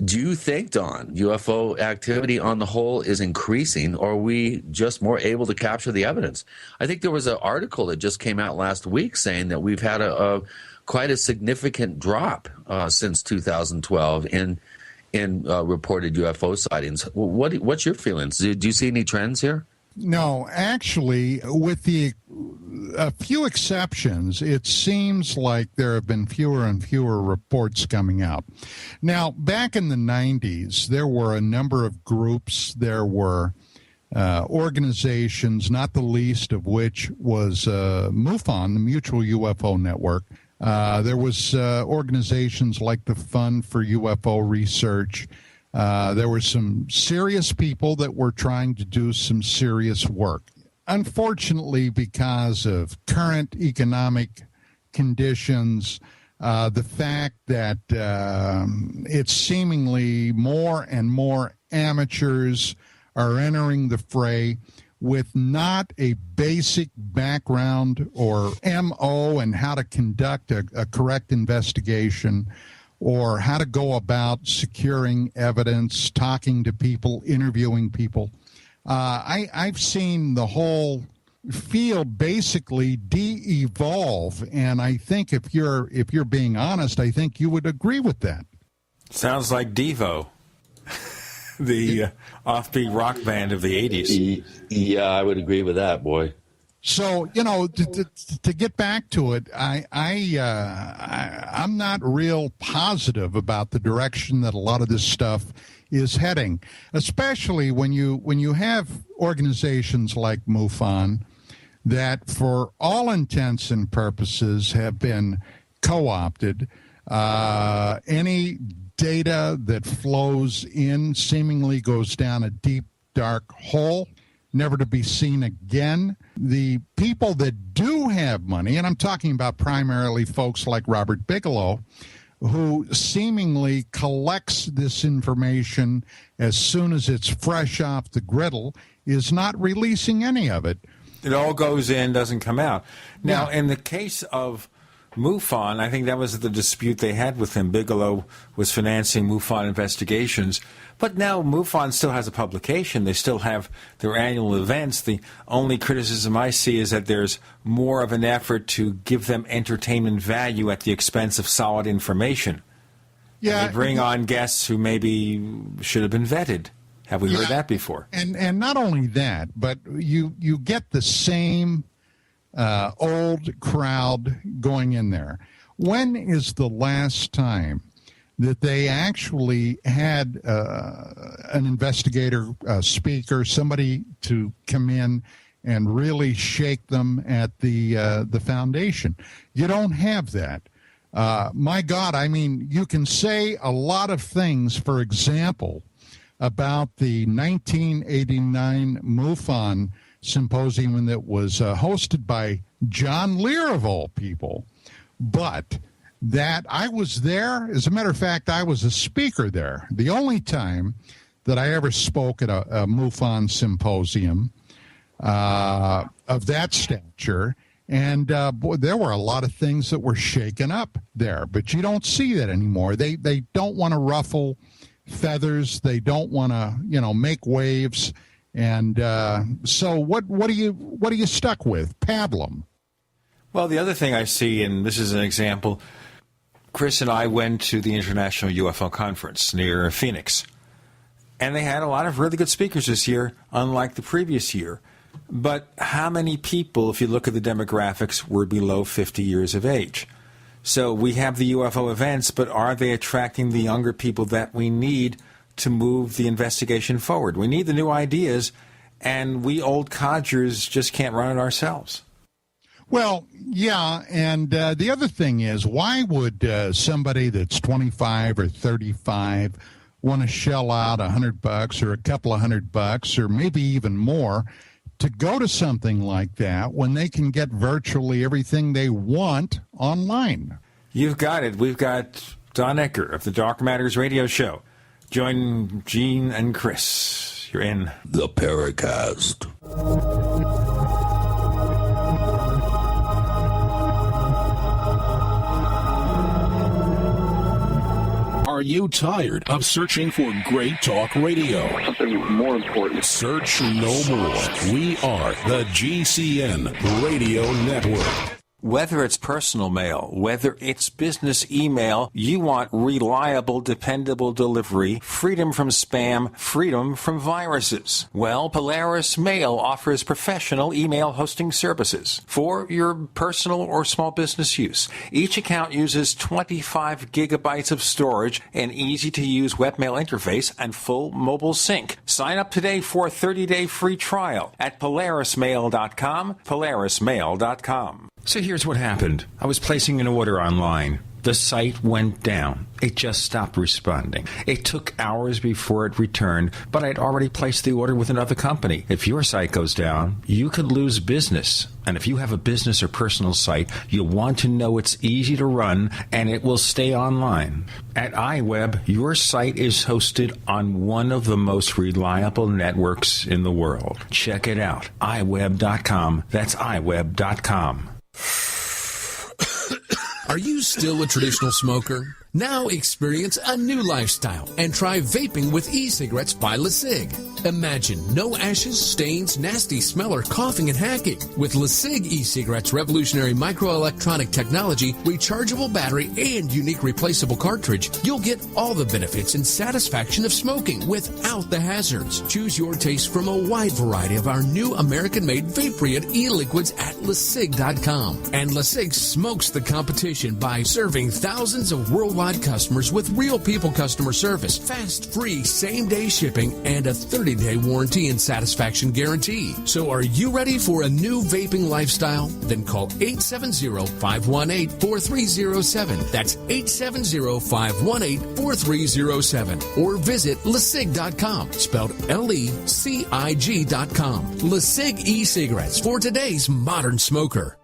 Do you think, Don, UFO activity on the whole is increasing, or are we just more able to capture the evidence? I think there was an article that just came out last week saying that we've had quite a significant drop since 2012 in reported UFO sightings. What's your feelings? Do you see any trends here? No, actually, with a few exceptions, it seems like there have been fewer and fewer reports coming out. Now, back in the 90s, there were a number of groups. There were organizations, not the least of which was MUFON, the Mutual UFO Network. There was organizations like the Fund for UFO Research. There were some serious people that were trying to do some serious work. Unfortunately, because of current economic conditions, the fact that it's seemingly more and more amateurs are entering the fray with not a basic background or MO and how to conduct a correct investigation, or how to go about securing evidence, talking to people, interviewing people. I've seen the whole field basically de-evolve, and I think if you're being honest, I think you would agree with that. Sounds like Devo, the offbeat rock band of the 80s. Yeah, I would agree with that, boy. So, to get back to it, I'm not real positive about the direction that a lot of this stuff is heading, especially when you have organizations like MUFON that, for all intents and purposes, have been co-opted. Any data that flows in seemingly goes down a deep, dark hole, never to be seen again. The people that do have money, and I'm talking about primarily folks like Robert Bigelow, who seemingly collects this information as soon as it's fresh off the griddle, is not releasing any of it. It all goes in, doesn't come out. Now, in the case of MUFON, I think that was the dispute they had with him. Bigelow was financing MUFON investigations. But now MUFON still has a publication. They still have their annual events. The only criticism I see is that there's more of an effort to give them entertainment value at the expense of solid information. Yeah, and they bring on guests who maybe should have been vetted. Have we heard that before? And not only that, but you get the same old crowd going in there. When is the last time that they actually had an investigator, a speaker, somebody to come in and really shake them at the foundation? You don't have that. My God, I mean, you can say a lot of things, for example, about the 1989 MUFON symposium that was hosted by John Lear, of all people. But that I was there, as a matter of fact, I was a speaker there. The only time that I ever spoke at a MUFON symposium of that stature, And boy, there were a lot of things that were shaken up there, but you don't see that anymore. They don't want to ruffle feathers. They don't want to, make waves. And so what are you stuck with? Pablum. Well, the other thing I see, and this is an example, Chris and I went to the International UFO Conference near Phoenix, and they had a lot of really good speakers this year, unlike the previous year. But how many people, if you look at the demographics, were below 50 years of age? So we have the UFO events, but are they attracting the younger people that we need to move the investigation forward? We need the new ideas, and we old codgers just can't run it ourselves. Well, yeah, and the other thing is, why would somebody that's 25 or 35 want to shell out $100 or a couple of $100 or maybe even more to go to something like that when they can get virtually everything they want online? You've got it. We've got Don Ecker of the Dark Matters radio show. Join Gene and Chris. You're in the Paracast. Are you tired of searching for great talk radio? Something more important. Search no more. We are the GCN Radio Network. Whether it's personal mail, whether it's business email, you want reliable, dependable delivery, freedom from spam, freedom from viruses. Well, Polaris Mail offers professional email hosting services for your personal or small business use. Each account uses 25 gigabytes of storage, an easy-to-use webmail interface, and full mobile sync. Sign up today for a 30-day free trial at polarismail.com, polarismail.com. So here's what happened. I was placing an order online. The site went down. It just stopped responding. It took hours before it returned, but I'd already placed the order with another company. If your site goes down, you could lose business. And if you have a business or personal site, you want to know it's easy to run and it will stay online. At iWeb, your site is hosted on one of the most reliable networks in the world. Check it out. iWeb.com. That's iWeb.com. Are you still a traditional smoker? Now experience a new lifestyle and try vaping with e-cigarettes by LeSig. Imagine no ashes, stains, nasty smell, or coughing and hacking. With LeSig e-cigarettes' revolutionary microelectronic technology, rechargeable battery, and unique replaceable cartridge, you'll get all the benefits and satisfaction of smoking without the hazards. Choose your taste from a wide variety of our new American-made vape-free e-liquids at LeSig.com. And LeSig smokes the competition by serving thousands of worldwide customers with real people customer service, fast, free, same-day shipping, and a 30-day warranty and satisfaction guarantee. So are you ready for a new vaping lifestyle? Then call 870-518-4307. That's 870-518-4307. Or visit LeSig.com, spelled LECIG.com. LeSig e-cigarettes for today's modern smoker.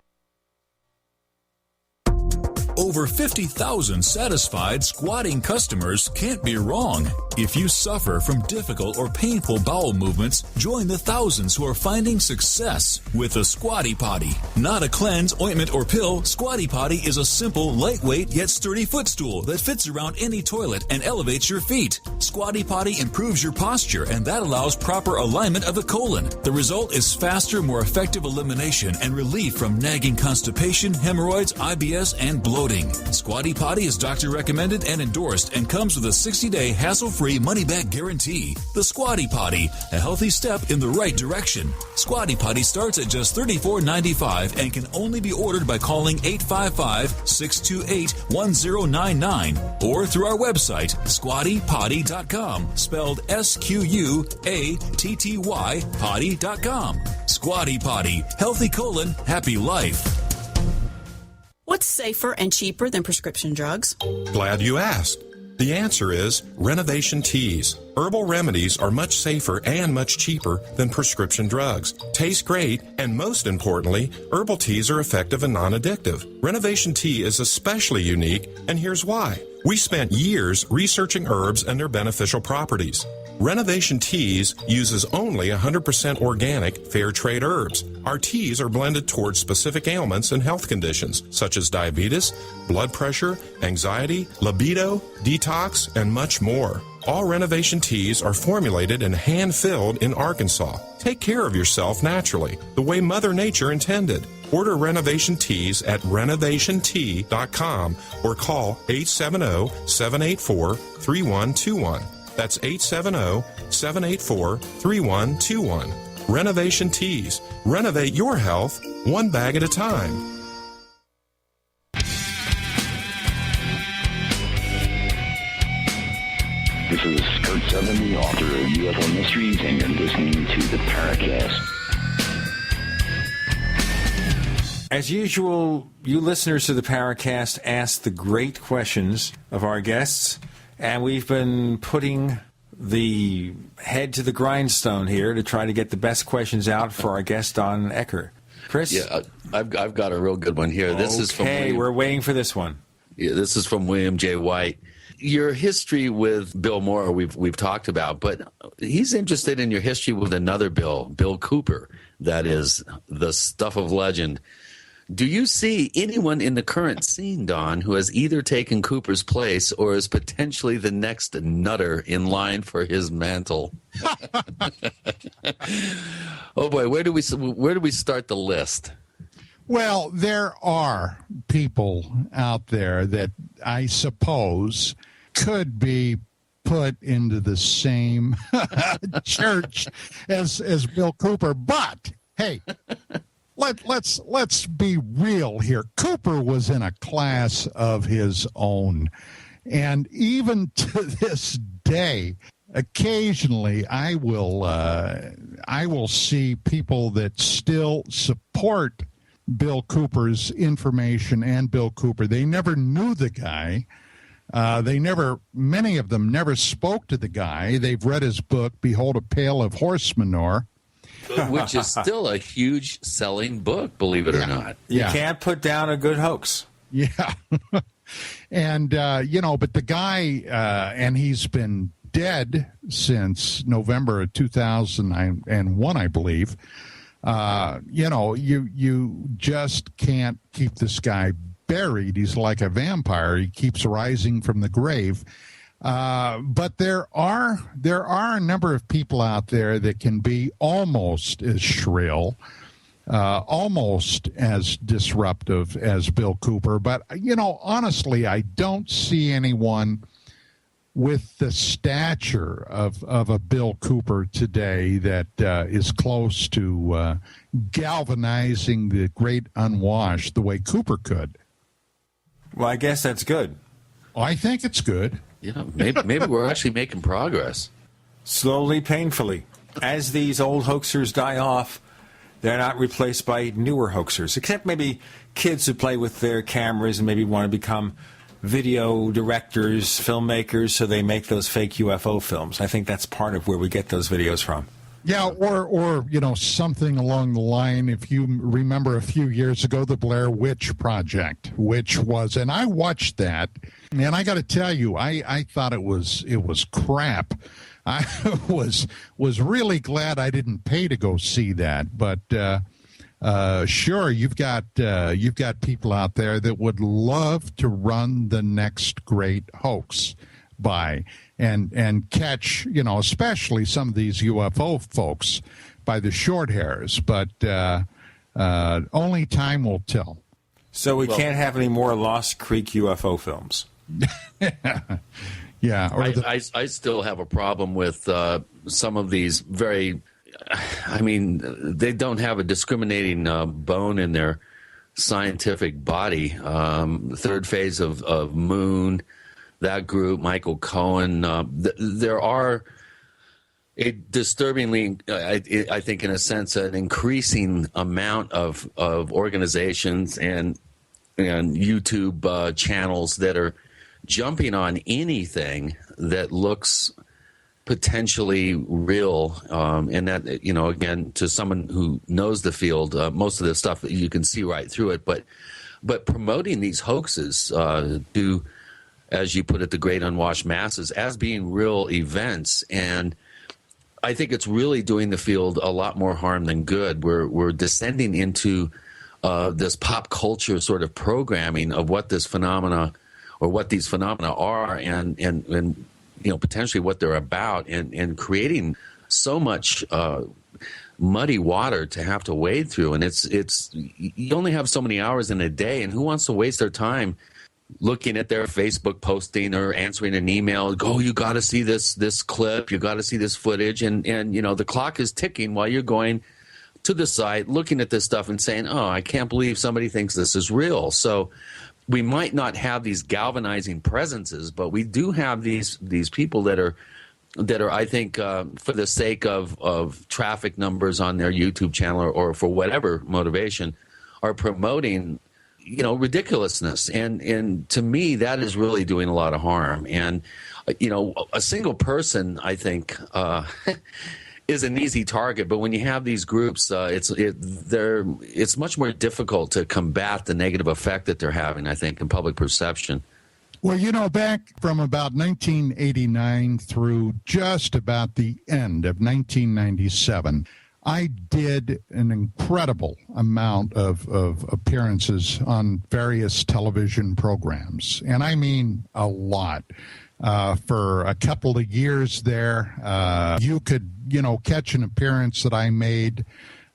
Over 50,000 satisfied squatting customers can't be wrong. If you suffer from difficult or painful bowel movements, join the thousands who are finding success with the Squatty Potty. Not a cleanse, ointment, or pill, Squatty Potty is a simple, lightweight, yet sturdy footstool that fits around any toilet and elevates your feet. Squatty Potty improves your posture, and that allows proper alignment of the colon. The result is faster, more effective elimination and relief from nagging constipation, hemorrhoids, IBS, and bloating. Squatty Potty is doctor recommended and endorsed and comes with a 60-day hassle-free money-back guarantee. The Squatty Potty, a healthy step in the right direction. Squatty Potty starts at just $34.95 and can only be ordered by calling 855-628-1099 or through our website, squattypotty.com, spelled SQUATTY potty.com. Squatty Potty, healthy colon, happy life. What's safer and cheaper than prescription drugs? Glad you asked. The answer is renovation teas. Herbal remedies are much safer and much cheaper than prescription drugs. Taste great, and most importantly, herbal teas are effective and non-addictive. Renovation tea is especially unique, and here's why. We spent years researching herbs and their beneficial properties. Renovation Teas uses only 100% organic, fair trade herbs. Our teas are blended towards specific ailments and health conditions such as diabetes, blood pressure, anxiety, libido, detox, and much more. All Renovation Teas are formulated and hand-filled in Arkansas. Take care of yourself naturally, the way Mother Nature intended. Order Renovation Teas at renovationtea.com or call 870-784-3121. That's 870-784-3121. Renovation Teas. Renovate your health one bag at a time. This is Kurt Sutherland, the author of UFO Mysteries, and you're listening to the Paracast. As usual, you listeners to the Paracast ask the great questions of our guests, and we've been putting the head to the grindstone here to try to get the best questions out for our guest, Don Ecker. Chris? Yeah, I've got a real good one here. This is from we're waiting for this one. Yeah, this is from William J. White. Your history with Bill Moore we've talked about, but he's interested in your history with another Bill Cooper. That is the stuff of legend. Do you see anyone in the current scene, Don, who has either taken Cooper's place or is potentially the next nutter in line for his mantle? Oh boy, where do we start the list? Well, there are people out there that I suppose could be put into the same church as Bill Cooper, but hey. Let's be real here. Cooper was in a class of his own, and even to this day, occasionally I will see people that still support Bill Cooper's information and Bill Cooper. They never knew the guy. Many of them never spoke to the guy. They've read his book, Behold a Pail of Horse Manure. Which is still a huge selling book, believe it or not. You can't put down a good hoax. Yeah. And, but the guy, and he's been dead since November of 2001, I believe. You just can't keep this guy buried. He's like a vampire. He keeps rising from the grave. But there are a number of people out there that can be almost as shrill, almost as disruptive as Bill Cooper. But, honestly, I don't see anyone with the stature of a Bill Cooper today that is close to galvanizing the great unwashed the way Cooper could. Well, I guess that's good. I think it's good. Yeah, maybe we're actually making progress. Slowly, painfully. As these old hoaxers die off, they're not replaced by newer hoaxers, except maybe kids who play with their cameras and maybe want to become video directors, filmmakers, so they make those fake UFO films. I think that's part of where we get those videos from. Yeah, or something along the line, if you remember a few years ago, the Blair Witch Project, which was, and I watched that, and I got to tell you, I thought it was crap. I was really glad I didn't pay to go see that, but sure, you've got people out there that would love to run the next great hoax by and catch, especially some of these UFO folks by the short hairs, but only time will tell. So we can't have any more Lost Creek UFO films. Yeah. I still have a problem with some of these they don't have a discriminating bone in their scientific body. Third phase of Moon, that group, Michael Cohen, there are a disturbingly, I think in a sense, an increasing amount of organizations and YouTube channels that are jumping on anything that looks potentially real, and that, again, to someone who knows the field, most of the stuff you can see right through it, but promoting these hoaxes to, as you put it, the great unwashed masses as being real events. And I think it's really doing the field a lot more harm than good. We're descending into this pop culture sort of programming of what this phenomena or what these phenomena are, and potentially what they're about, and creating so much muddy water to have to wade through. And it's you only have so many hours in a day, and who wants to waste their time looking at their Facebook posting or answering an email? Go, you got to see this clip, you got to see this footage, and the clock is ticking while you're going to the site, looking at this stuff and saying, "Oh, I can't believe somebody thinks this is real." So we might not have these galvanizing presences, but we do have these people that are, I think, for the sake of traffic numbers on their YouTube channel or for whatever motivation, are promoting, ridiculousness. And to me, that is really doing a lot of harm. And, a single person, I think, is an easy target. But when you have these groups, it's much more difficult to combat the negative effect that they're having, I think, in public perception. Well, back from about 1989 through just about the end of 1997, I did an incredible amount of appearances on various television programs, and I mean a lot. For a couple of years there, you could, catch an appearance that I made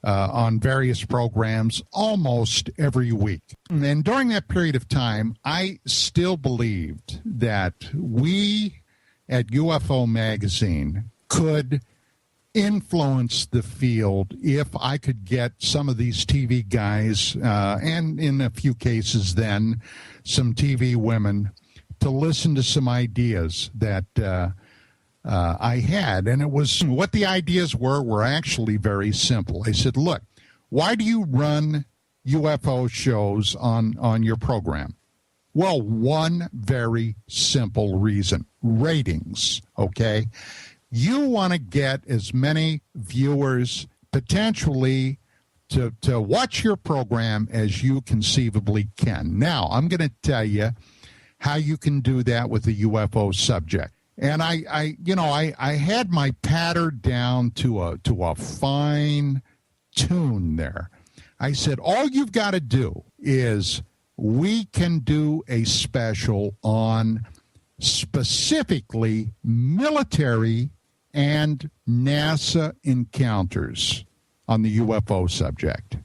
on various programs almost every week. And during that period of time, I still believed that we at UFO Magazine could influence the field if I could get some of these TV guys, and in a few cases then, some TV women, to listen to some ideas that I had. And it was, what the ideas were actually very simple. I said, look, why do you run UFO shows on your program? Well, one very simple reason: ratings, okay? You want to get as many viewers potentially to watch your program as you conceivably can. Now, I'm going to tell you how you can do that with a UFO subject. And I had my patter down to a fine tune there. I said, all you've got to do is, we can do a special on specifically military and NASA encounters on the UFO subject.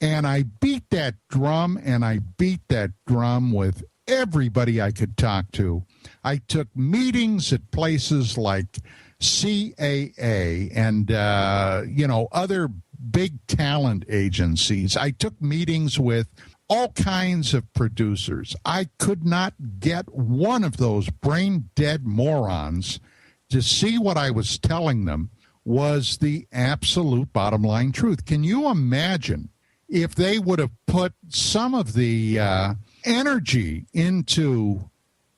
And I beat that drum, and I beat that drum with everybody I could talk to. I took meetings at places like CAA and, other big talent agencies. I took meetings with all kinds of producers. I could not get one of those brain-dead morons to see what I was telling them was the absolute bottom line truth. Can you imagine if they would have put some of the energy into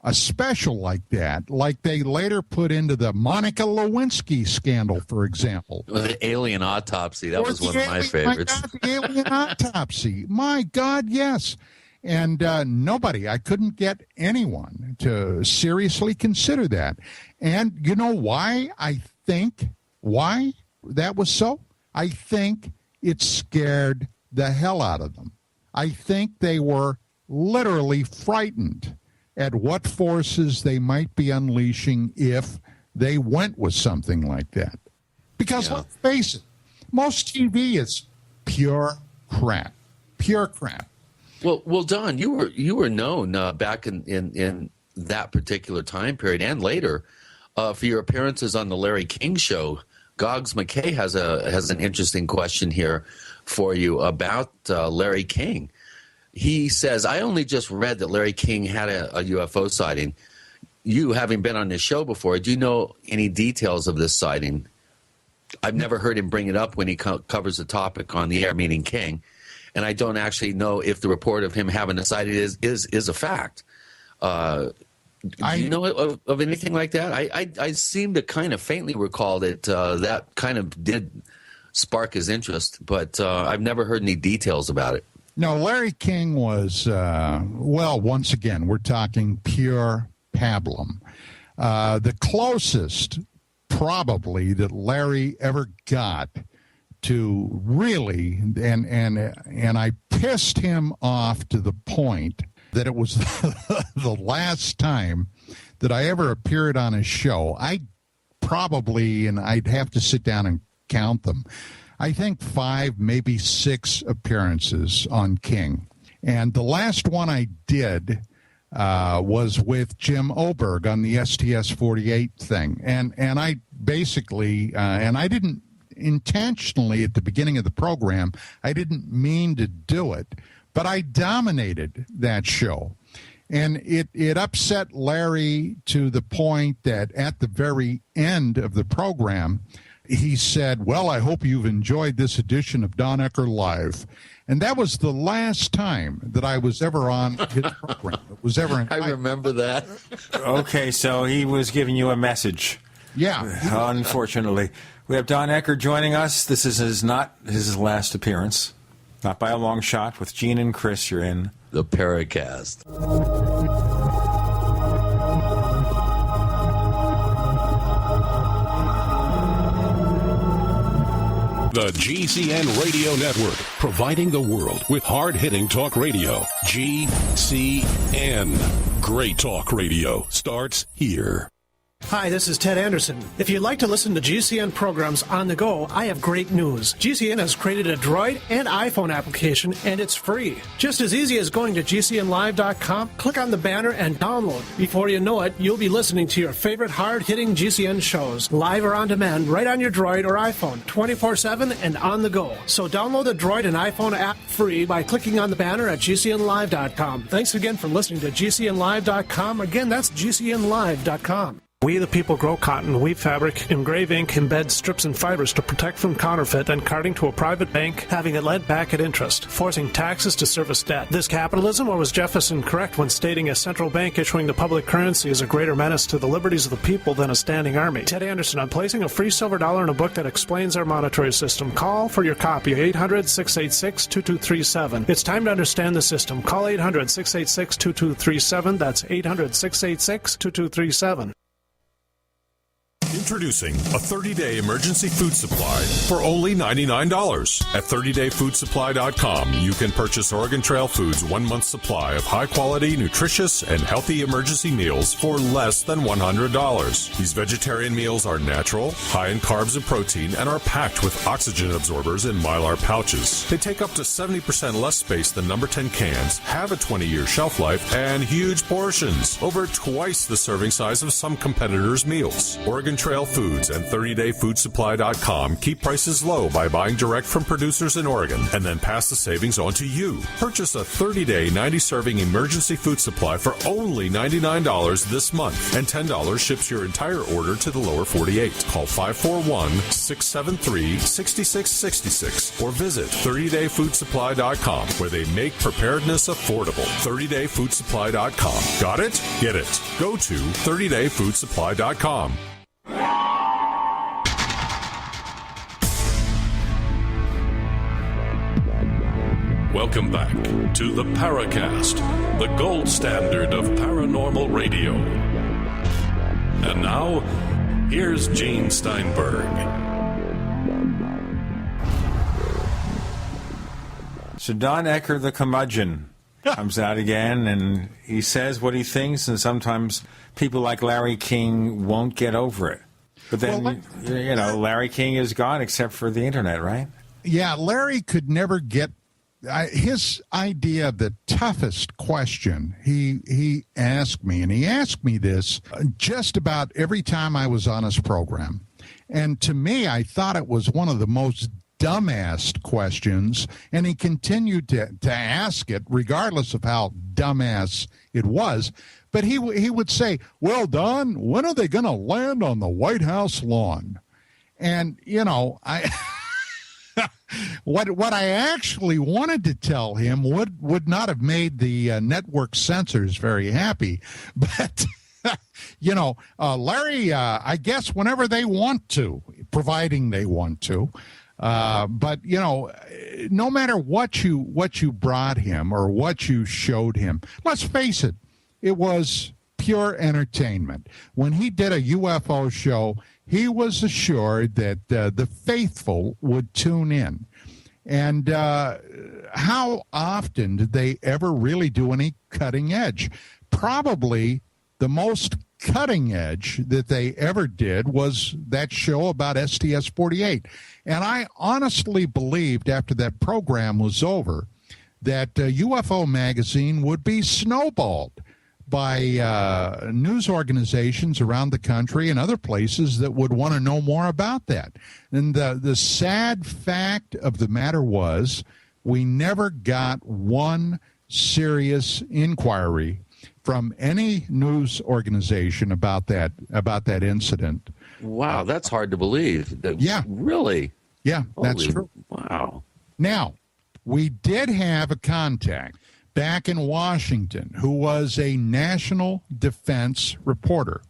a special like that, like they later put into the Monica Lewinsky scandal, for example? The alien autopsy, that was one of my favorites. My God, the alien autopsy. My God, yes. And I couldn't get anyone to seriously consider that. And you know why why that was so? I think it scared the hell out of them. I think they were literally frightened at what forces they might be unleashing if they went with something like that. Because let's face it, most TV is pure crap. Pure crap. Well, Don, you were known back in that particular time period and later for your appearances on the Larry King Show. Gogs McKay has an interesting question here for you about Larry King. He says, I only just read that Larry King had a UFO sighting. You, having been on this show before, do you know any details of this sighting? I've never heard him bring it up when he covers the topic on the air, meaning King. And I don't actually know if the report of him having a sighting is a fact. Do you know of anything like that? I seem to kind of faintly recall that that kind of did spark his interest, but I've never heard any details about it. No, Larry King was, once again, we're talking pure pablum. The closest probably that Larry ever got to really, and I pissed him off to the point that it was the last time that I ever appeared on his show. I probably, and I'd have to sit down and count them, I think 5, maybe 6 appearances on King. And the last one I did was with Jim Oberg on the STS-48 thing. And I basically, and I didn't intentionally at the beginning of the program, I didn't mean to do it, but I dominated that show. And it upset Larry to the point that at the very end of the program, he said, well, I hope you've enjoyed this edition of Don Ecker Live. And that was the last time that I was ever on his program. It was ever. I remember that. Okay, so he was giving you a message. Yeah. Unfortunately. We have Don Ecker joining us. This is not his last appearance. Not by a long shot. With Gene and Chris, you're in the Paracast. The GCN Radio Network, providing the world with hard-hitting talk radio. GCN. Great talk radio starts here. Hi, this is Ted Anderson. If you'd like to listen to GCN programs on the go, I have great news. GCN has created a Droid and iPhone application, and it's free. Just as easy as going to GCNlive.com, click on the banner, and download. Before you know it, you'll be listening to your favorite hard-hitting GCN shows, live or on demand, right on your Droid or iPhone, 24/7 and on the go. So download the Droid and iPhone app free by clicking on the banner at GCNlive.com. Thanks again for listening to GCNlive.com. Again, that's GCNlive.com. We the people grow cotton, weave fabric, engrave ink, embed strips and fibers to protect from counterfeit and carting to a private bank, having it lent back at interest, forcing taxes to service debt. This capitalism, or was Jefferson correct when stating a central bank issuing the public currency is a greater menace to the liberties of the people than a standing army? Ted Anderson, I'm placing a free silver dollar in a book that explains our monetary system. Call for your copy, 800-686-2237. It's time to understand the system. Call 800-686-2237. That's 800-686-2237. Introducing a 30-day emergency food supply for only $99. At 30dayfoodsupply.com, you can purchase Oregon Trail Foods' 1-month supply of high-quality, nutritious, and healthy emergency meals for less than $100. These vegetarian meals are natural, high in carbs and protein, and are packed with oxygen absorbers in Mylar pouches. They take up to 70% less space than number 10 cans, have a 20-year shelf life, and huge portions, over twice the serving size of some competitors' meals. Oregon Trail Foods and 30dayfoodsupply.com keep prices low by buying direct from producers in Oregon and then pass the savings on to you. Purchase a 30-day, 90-serving emergency food supply for only $99 this month, and $10 ships your entire order to the lower 48. Call 541-673-6666 or visit 30dayfoodsupply.com, where they make preparedness affordable. 30dayfoodsupply.com. Got it? Get it. Go to 30dayfoodsupply.com. Welcome back to the Paracast, the gold standard of paranormal radio. And now, here's Gene Steinberg. So Don Ecker, the curmudgeon, comes out again, and he says what he thinks, and sometimes people like Larry King won't get over it. But then, Larry King is gone except for the internet, right? Yeah, Larry could never get his idea of the toughest question. He asked me, and he asked me this just about every time I was on his program. And to me, I thought it was one of the most dumbass questions, and he continued to ask it regardless of how dumbass it was. But he would say, well, Don, when are they going to land on the White House lawn? And, I what I actually wanted to tell him would not have made the network censors very happy. But, Larry, I guess whenever they want to, providing they want to. But no matter what you brought him or what you showed him, let's face it, it was pure entertainment. When he did a UFO show, he was assured that the faithful would tune in. And how often did they ever really do any cutting edge? Probably the most cutting edge that they ever did was that show about STS-48. And I honestly believed after that program was over that UFO Magazine would be snowballed by news organizations around the country and other places that would want to know more about that. And the sad fact of the matter was we never got one serious inquiry from any news organization about that incident. Wow, that's hard to believe. Yeah. Really? Yeah, that's true. Wow. Now, we did have a contact back in Washington who was a national defense reporter,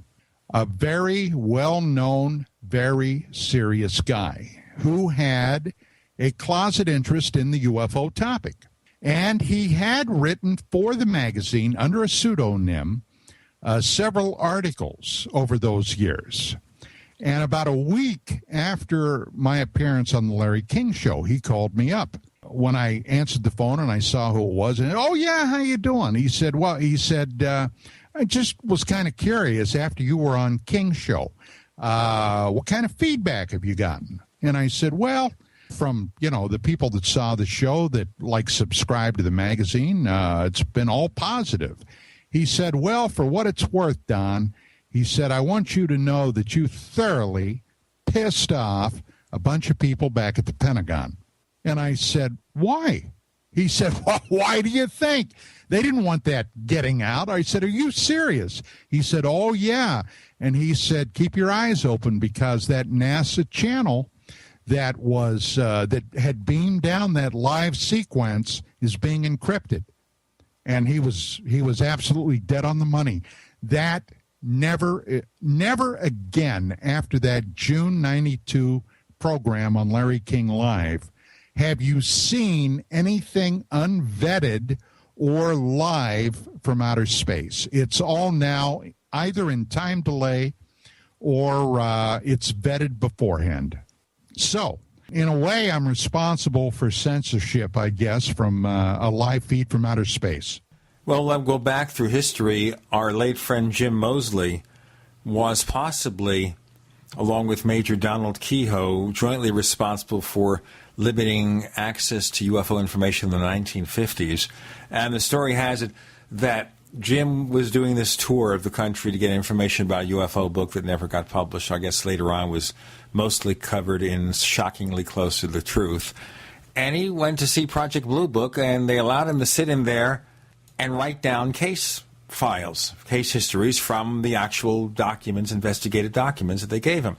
a very well-known, very serious guy who had a closet interest in the UFO topic. And he had written for the magazine under a pseudonym several articles over those years. And about a week after my appearance on the Larry King Show, he called me up. When I answered the phone and I saw who it was, and, oh, yeah, how you doing? He said, I just was kind of curious after you were on King's Show. What kind of feedback have you gotten? And I said, well, from, the people that saw the show that subscribe to the magazine, it's been all positive. He said, well, for what it's worth, Don, he said, I want you to know that you thoroughly pissed off a bunch of people back at the Pentagon. And I said, why? He said, well, why do you think? They didn't want that getting out. I said, are you serious? He said, oh, yeah. And he said, keep your eyes open because that NASA channel that was that had beamed down that live sequence is being encrypted. And he was absolutely dead on the money. That never again after that June 92 program on Larry King Live have you seen anything unvetted or live from outer space. It's all now either in time delay or it's vetted beforehand. So, in a way, I'm responsible for censorship, I guess, from a live feed from outer space. Well, I'll go back through history. Our late friend Jim Moseley was possibly, along with Major Donald Kehoe, jointly responsible for limiting access to UFO information in the 1950s. And the story has it that Jim was doing this tour of the country to get information about a UFO book that never got published. I guess later on was mostly covered in shockingly close to the truth. And he went to see Project Blue Book, and they allowed him to sit in there and write down case files, case histories from the actual documents, investigative documents that they gave him.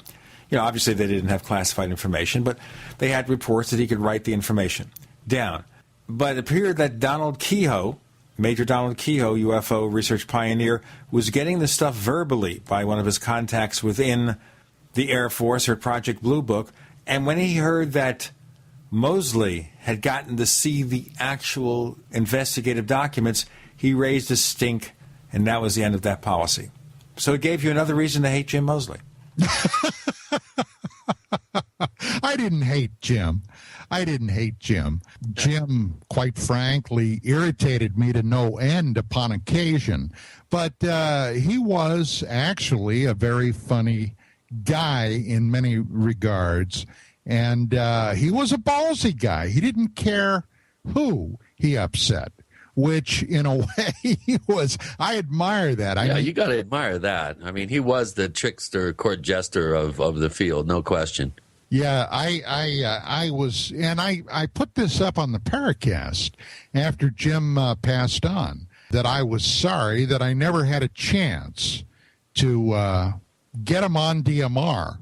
Obviously they didn't have classified information, but they had reports that he could write the information down. But it appeared that Donald Kehoe, Major Donald Kehoe, UFO research pioneer, was getting the stuff verbally by one of his contacts within the Air Force or Project Blue Book. And when he heard that Moseley had gotten to see the actual investigative documents, he raised a stink, and that was the end of that policy. So it gave you another reason to hate Jim Moseley. I didn't hate Jim. Jim, quite frankly, irritated me to no end upon occasion. But he was actually a very funny guy in many regards. And he was a ballsy guy. He didn't care who he upset, which in a way was, I admire that. You got to admire that. I mean, he was the trickster, court jester of the field, no question. Yeah, I was, and I put this up on the Paracast after Jim passed on, that I was sorry that I never had a chance to get him on DMR,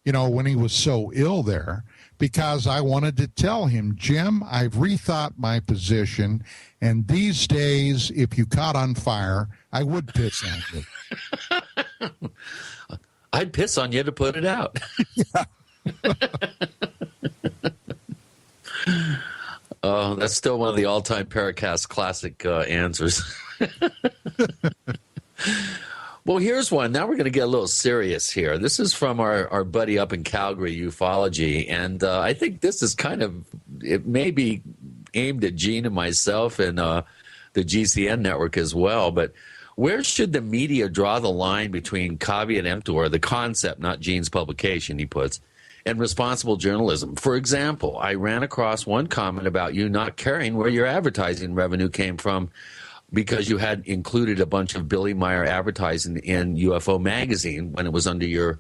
when he was so ill there, because I wanted to tell him, Jim, I've rethought my position, and these days, if you caught on fire, I would piss on you. I'd piss on you to put it out. Yeah. Oh, that's still one of the all-time Paracast classic answers. Well, here's one. Now we're going to get a little serious here. This is from our buddy up in Calgary, Ufology. And I think this is it may be aimed at Gene and myself and the GCN network as well. But where should the media draw the line between caveat emptor, the concept, not Gene's publication, he puts, and responsible journalism? For example, I ran across one comment about you not caring where your advertising revenue came from because you had included a bunch of Billy Meyer advertising in UFO magazine when it was under your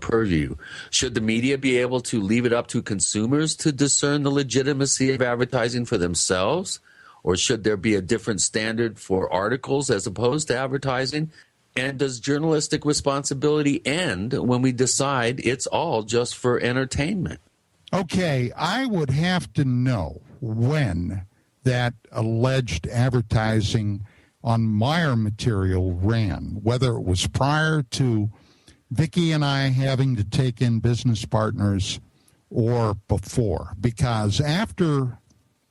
purview. Should the media be able to leave it up to consumers to discern the legitimacy of advertising for themselves? Or should there be a different standard for articles as opposed to advertising? And does journalistic responsibility end when we decide it's all just for entertainment? Okay, I would have to know when that alleged advertising on Meyer material ran, whether it was prior to Vicki and I having to take in business partners or before. Because after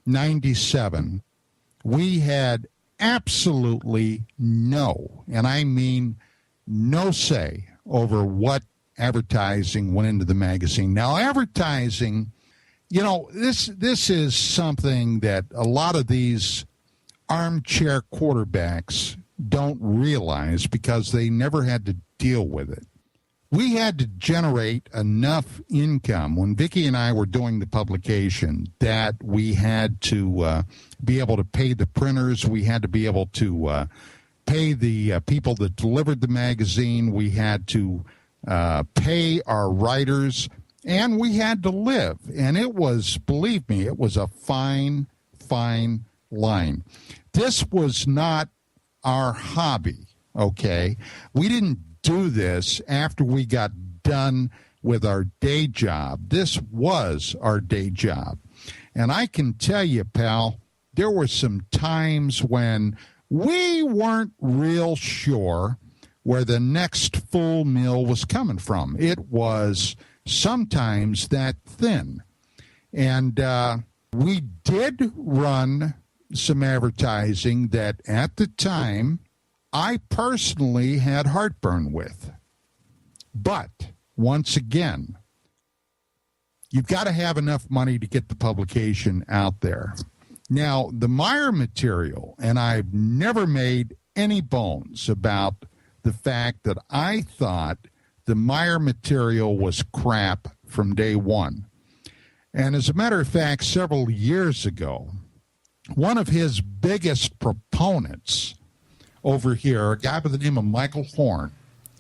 97, we had absolutely no, and I mean no say over what advertising went into the magazine. Now, advertising, you know, this is something that a lot of these armchair quarterbacks don't realize because they never had to deal with it. We had to generate enough income when Vicki and I were doing the publication that we had to be able to pay the printers. We had to be able to pay the people that delivered the magazine. We had to pay our writers, and we had to live. And it was, believe me, it was a fine, fine line. This was not our hobby, okay? We didn't do this after we got done with our day job. This was our day job. And I can tell you, pal, there were some times when we weren't real sure where the next full meal was coming from. It was sometimes that thin. And we did run some advertising that at the time I personally had heartburn with. But once again, you've got to have enough money to get the publication out there. Now, the Meyer material, and I've never made any bones about the fact that I thought the Meyer material was crap from day one. And as a matter of fact, several years ago, one of his biggest proponents over here, a guy by the name of Michael Horn.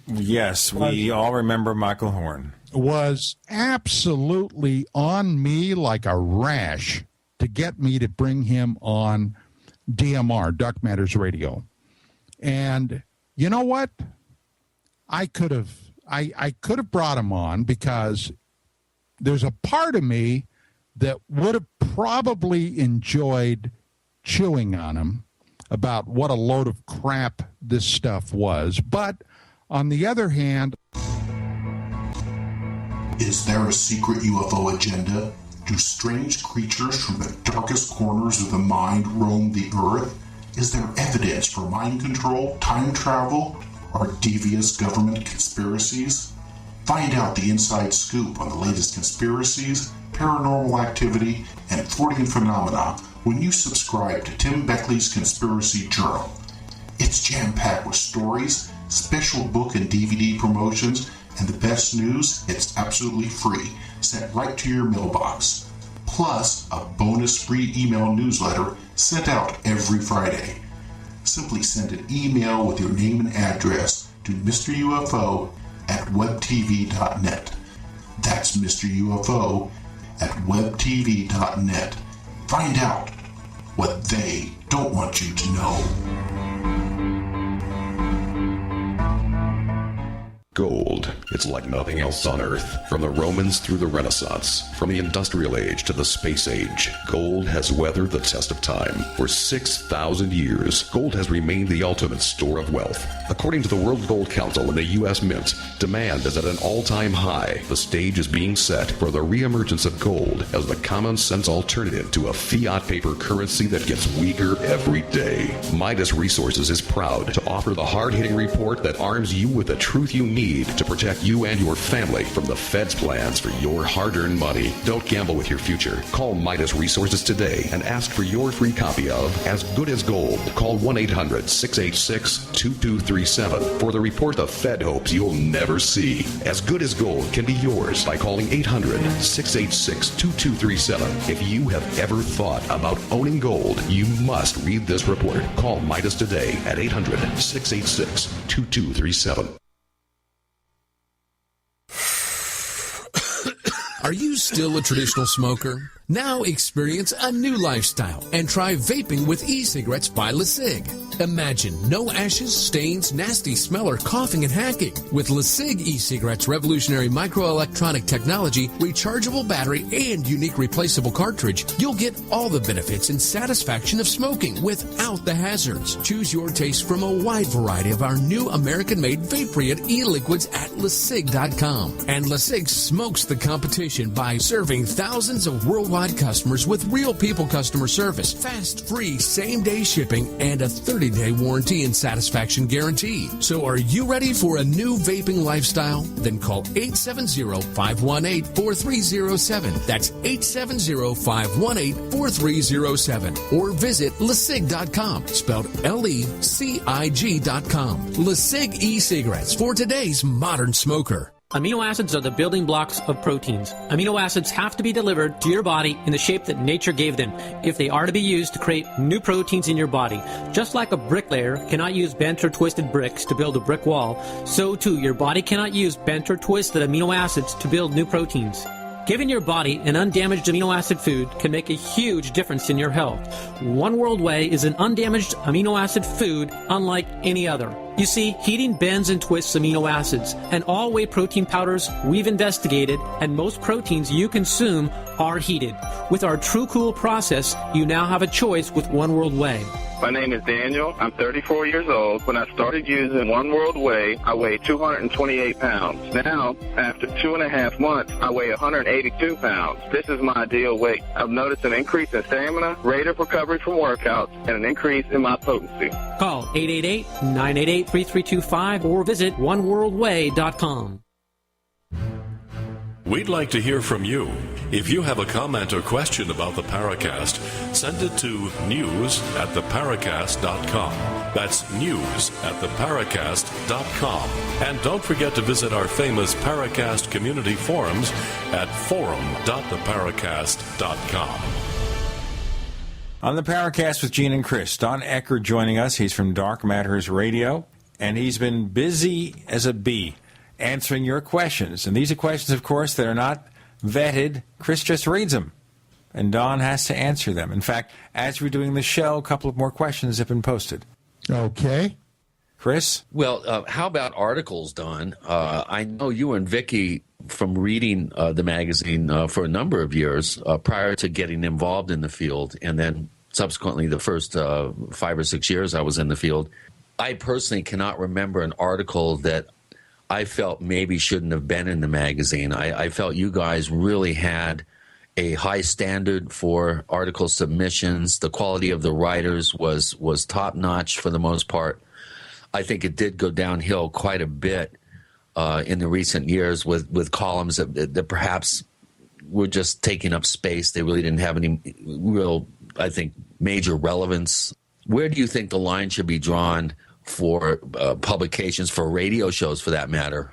Yes, we all remember Michael Horn. Was absolutely on me like a rash to get me to bring him on DMR, Dark Matters Radio. And you know what? I could have brought him on because there's a part of me that would have probably enjoyed chewing on him about what a load of crap this stuff was. But on the other hand... Is there a secret UFO agenda? Do strange creatures from the darkest corners of the mind roam the earth? Is there evidence for mind control, time travel, or devious government conspiracies? Find out the inside scoop on the latest conspiracies, paranormal activity, and Freudian phenomena when you subscribe to Tim Beckley's Conspiracy Journal. It's jam-packed with stories, special book and DVD promotions, and the best news, it's absolutely free, sent right to your mailbox. Plus, a bonus free email newsletter sent out every Friday. Simply send an email with your name and address to Mr. UFO at webtv.net. That's Mr. UFO at webtv.net. Find out what they don't want you to know. Gold. It's like nothing else on Earth. From the Romans through the Renaissance, from the Industrial Age to the Space Age, gold has weathered the test of time. For 6,000 years, gold has remained the ultimate store of wealth. According to the World Gold Council and the U.S. Mint, demand is at an all-time high. The stage is being set for the reemergence of gold as the common-sense alternative to a fiat paper currency that gets weaker every day. Midas Resources is proud to offer the hard-hitting report that arms you with the truth you need to protect you and your family from the Fed's plans for your hard-earned money. Don't gamble with your future. Call Midas Resources today and ask for your free copy of As Good as Gold. Call 1-800-686-2237 for the report the Fed hopes you'll never see. As Good as Gold can be yours by calling 800-686-2237. If you have ever thought about owning gold, you must read this report. Call Midas today at 800-686-2237. Are you still a traditional smoker? Now experience a new lifestyle and try vaping with e-cigarettes by LeSig. Imagine no ashes, stains, nasty smell, or coughing and hacking. With LeSig e-cigarettes' revolutionary microelectronic technology, rechargeable battery, and unique replaceable cartridge, you'll get all the benefits and satisfaction of smoking without the hazards. Choose your taste from a wide variety of our new American-made vape-free e-liquids at LeSig.com. And LeSig smokes the competition by serving thousands of worldwide customers with real people customer service, fast, free, same-day shipping, and a 30-day warranty and satisfaction guarantee. So are you ready for a new vaping lifestyle? Then call 870-518-4307. That's 870-518-4307. Or visit LeSig.com, spelled LECIG.com. LeSig e-cigarettes for today's modern smoker. Amino acids are the building blocks of proteins. Amino acids have to be delivered to your body in the shape that nature gave them if they are to be used to create new proteins in your body. Just like a bricklayer cannot use bent or twisted bricks to build a brick wall, so too your body cannot use bent or twisted amino acids to build new proteins. Giving your body an undamaged amino acid food can make a huge difference in your health. One World Whey is an undamaged amino acid food unlike any other. You see, heating bends and twists amino acids, and all whey protein powders we've investigated, and most proteins you consume are heated. With our True Cool process, you now have a choice with One World Whey. My name is Daniel. I'm 34 years old. When I started using One World Whey, I weighed 228 pounds. Now, after 2.5 months, I weigh 182 pounds. This is my ideal weight. I've noticed an increase in stamina, rate of recovery from workouts, and an increase in my potency. Call 888-988-3325 or visit oneworldway.com. We'd like to hear from you. If you have a comment or question about the Paracast, send it to news@theparacast.com. That's news@theparacast.com. And don't forget to visit our famous Paracast community forums at forum.theparacast.com. On the Paracast with Gene and Chris, Don Ecker joining us. He's from Dark Matters Radio, and he's been busy as a bee answering your questions. And these are questions, of course, that are not vetted. Chris just reads them, and Don has to answer them. In fact, as we're doing the show, a couple of more questions have been posted. Okay. Chris? Well, how about articles, Don? I know you and Vicky from reading the magazine for a number of years prior to getting involved in the field, and then subsequently the first 5 or 6 years I was in the field. I personally cannot remember an article that I felt maybe shouldn't have been in the magazine. I felt you guys really had a high standard for article submissions. The quality of the writers was top-notch for the most part. I think it did go downhill quite a bit in the recent years with columns that perhaps were just taking up space. They really didn't have any real, I think, major relevance. Where do you think the line should be drawn for publications, for radio shows for that matter,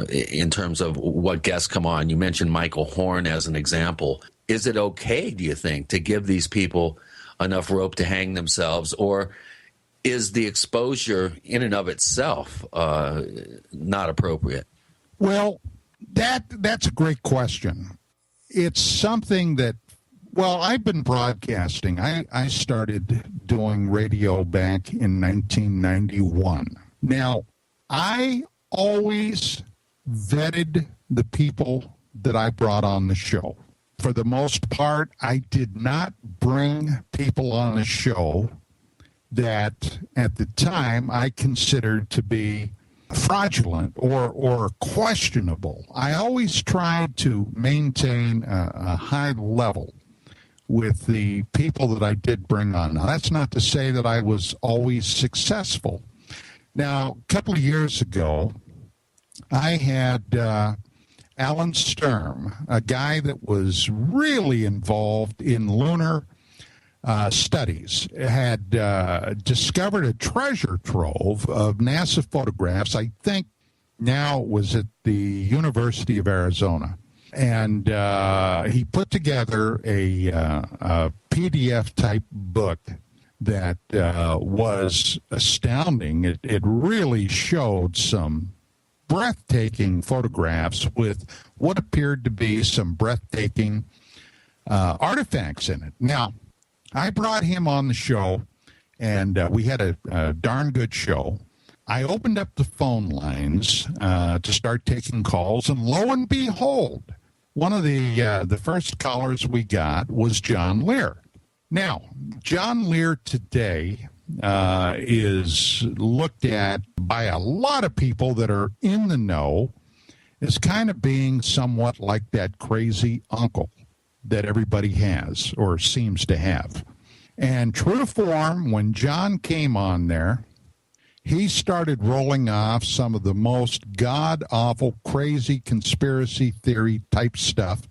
in terms of what guests come on? You mentioned Michael Horn as an example. Is it okay, do you think, to give these people enough rope to hang themselves, or is the exposure in and of itself not appropriate? Well, that's a great question. It's something that, well, I've been broadcasting. I started doing radio back in 1991. Now, I always vetted the people that I brought on the show. For the most part, I did not bring people on the show that at the time I considered to be fraudulent or questionable. I always tried to maintain a high level with the people that I did bring on. Now, that's not to say that I was always successful. Now, a couple of years ago, I had Alan Sturm, a guy that was really involved in lunar studies, had discovered a treasure trove of NASA photographs. I think now it was at the University of Arizona. And he put together a PDF-type book that was astounding. It really showed some breathtaking photographs with what appeared to be some breathtaking artifacts in it. Now, I brought him on the show, and we had a darn good show. I opened up the phone lines to start taking calls, and lo and behold, one of the first callers we got was John Lear. Now, John Lear today is looked at by a lot of people that are in the know as kind of being somewhat like that crazy uncle that everybody has or seems to have. And true to form, when John came on there, he started rolling off some of the most god-awful, crazy conspiracy theory type stuff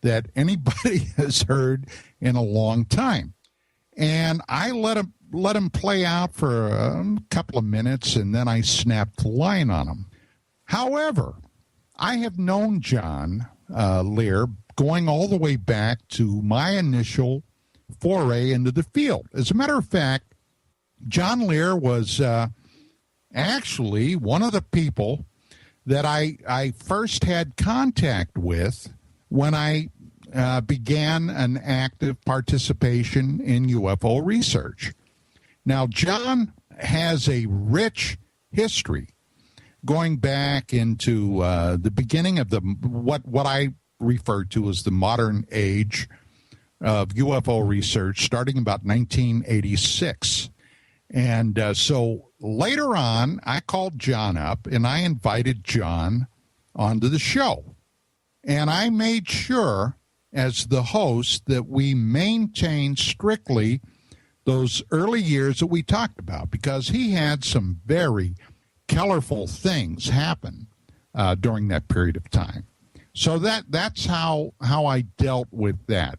that anybody has heard in a long time. And I let him play out for a couple of minutes, and then I snapped the line on him. However, I have known John Lear going all the way back to my initial foray into the field. As a matter of fact, John Lear was actually one of the people that I first had contact with when I began an active participation in UFO research. Now, John has a rich history going back into the beginning of what I refer to as the modern age of UFO research, starting about 1986. And so later on, I called John up and I invited John onto the show. And I made sure, as the host, that we maintained strictly those early years that we talked about, because he had some very colorful things happen during that period of time. So that's how I dealt with that.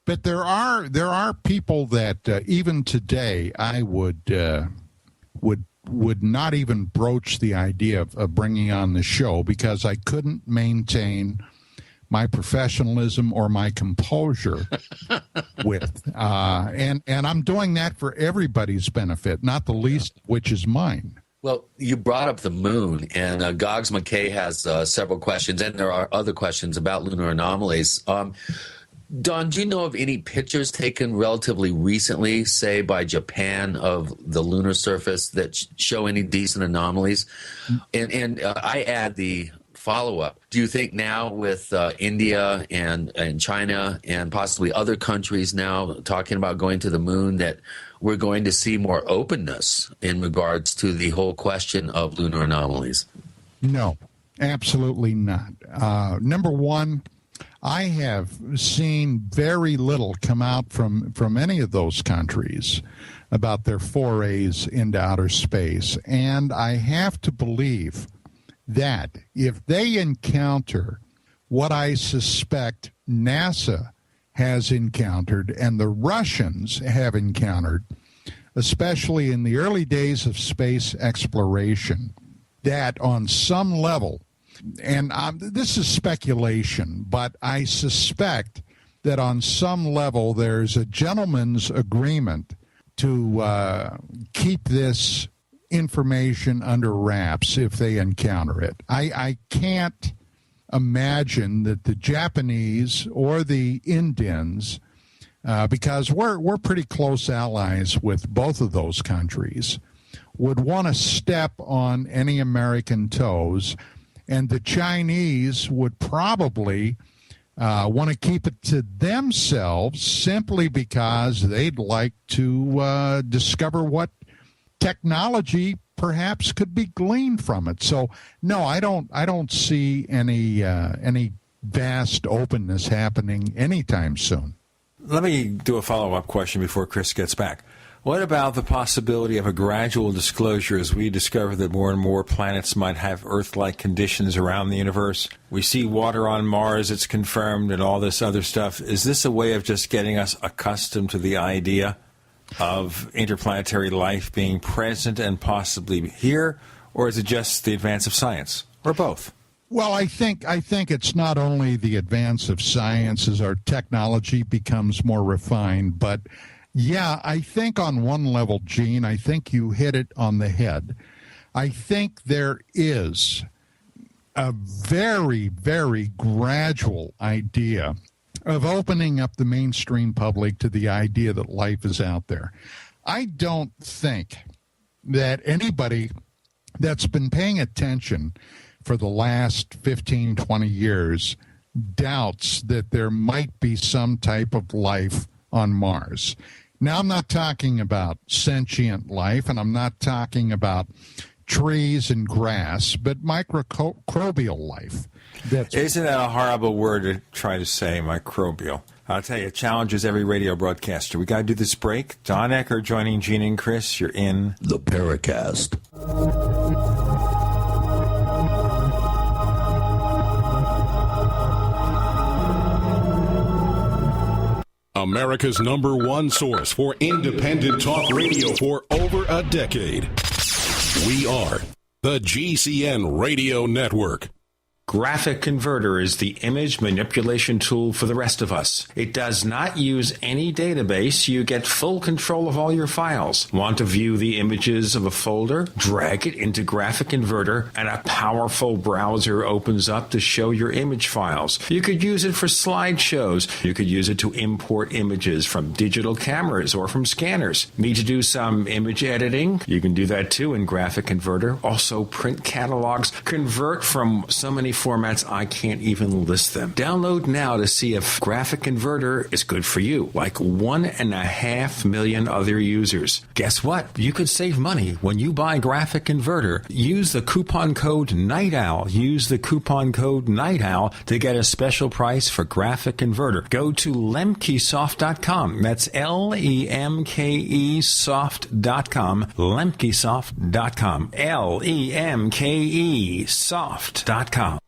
But there are people that even today I would not even broach the idea of bringing on the show, because I couldn't maintain my professionalism or my composure with. And I'm doing that for everybody's benefit, not the least which is mine. Well, you brought up the moon, and Gogs McKay has several questions, and there are other questions about lunar anomalies. Don, do you know of any pictures taken relatively recently, say by Japan, of the lunar surface that show any decent anomalies? And I add the follow-up. Do you think now with India and China and possibly other countries now talking about going to the moon that we're going to see more openness in regards to the whole question of lunar anomalies? No, absolutely not. Number one, I have seen very little come out from any of those countries about their forays into outer space. And I have to believe that if they encounter what I suspect NASA has encountered and the Russians have encountered, especially in the early days of space exploration, that on some level, and this is speculation, but I suspect that on some level there's a gentleman's agreement to keep this information under wraps if they encounter it. I can't imagine that the Japanese or the Indians, because we're pretty close allies with both of those countries, would want to step on any American toes, and the Chinese would probably want to keep it to themselves simply because they'd like to discover what technology perhaps could be gleaned from it. So no, I don't see any vast openness happening anytime soon. Let me do a follow-up question before Chris gets back. What about the possibility of a gradual disclosure as we discover that more and more planets might have Earth-like conditions around the universe? We see water on Mars, it's confirmed, and all this other stuff. Is this a way of just getting us accustomed to the idea of interplanetary life being present and possibly here, or is it just the advance of science, or both? Well, I think it's not only the advance of science as our technology becomes more refined, but yeah, I think on one level, Gene, I think you hit it on the head. I think there is a very, very gradual idea of opening up the mainstream public to the idea that life is out there. I don't think that anybody that's been paying attention for the last 15, 20 years doubts that there might be some type of life on Mars. Now, I'm not talking about sentient life, and I'm not talking about trees and grass, but microbial life. Isn't that a horrible word to try to say, microbial? I'll tell you, it challenges every radio broadcaster. We got to do this break. Don Ecker joining Gene and Chris. You're in the Paracast. America's #1 source for independent talk radio for over a decade. We are the GCN Radio Network. Graphic Converter is the image manipulation tool for the rest of us. It does not use any database. You get full control of all your files. Want to view the images of a folder? Drag it into Graphic Converter, and a powerful browser opens up to show your image files. You could use it for slideshows. You could use it to import images from digital cameras or from scanners. Need to do some image editing? You can do that too in Graphic Converter. Also print catalogs. Convert from so many formats I can't even list them. Download now to see if Graphic Converter is good for you, like 1.5 million other users. Guess what? You could save money when you buy Graphic Converter. Use the coupon code Night Owl. Use the coupon code Night Owl to get a special price for Graphic Converter. Go to lemkesoft.com. That's LEMKEsoft.com. Lemkesoft.com. LEMKEsoft.com.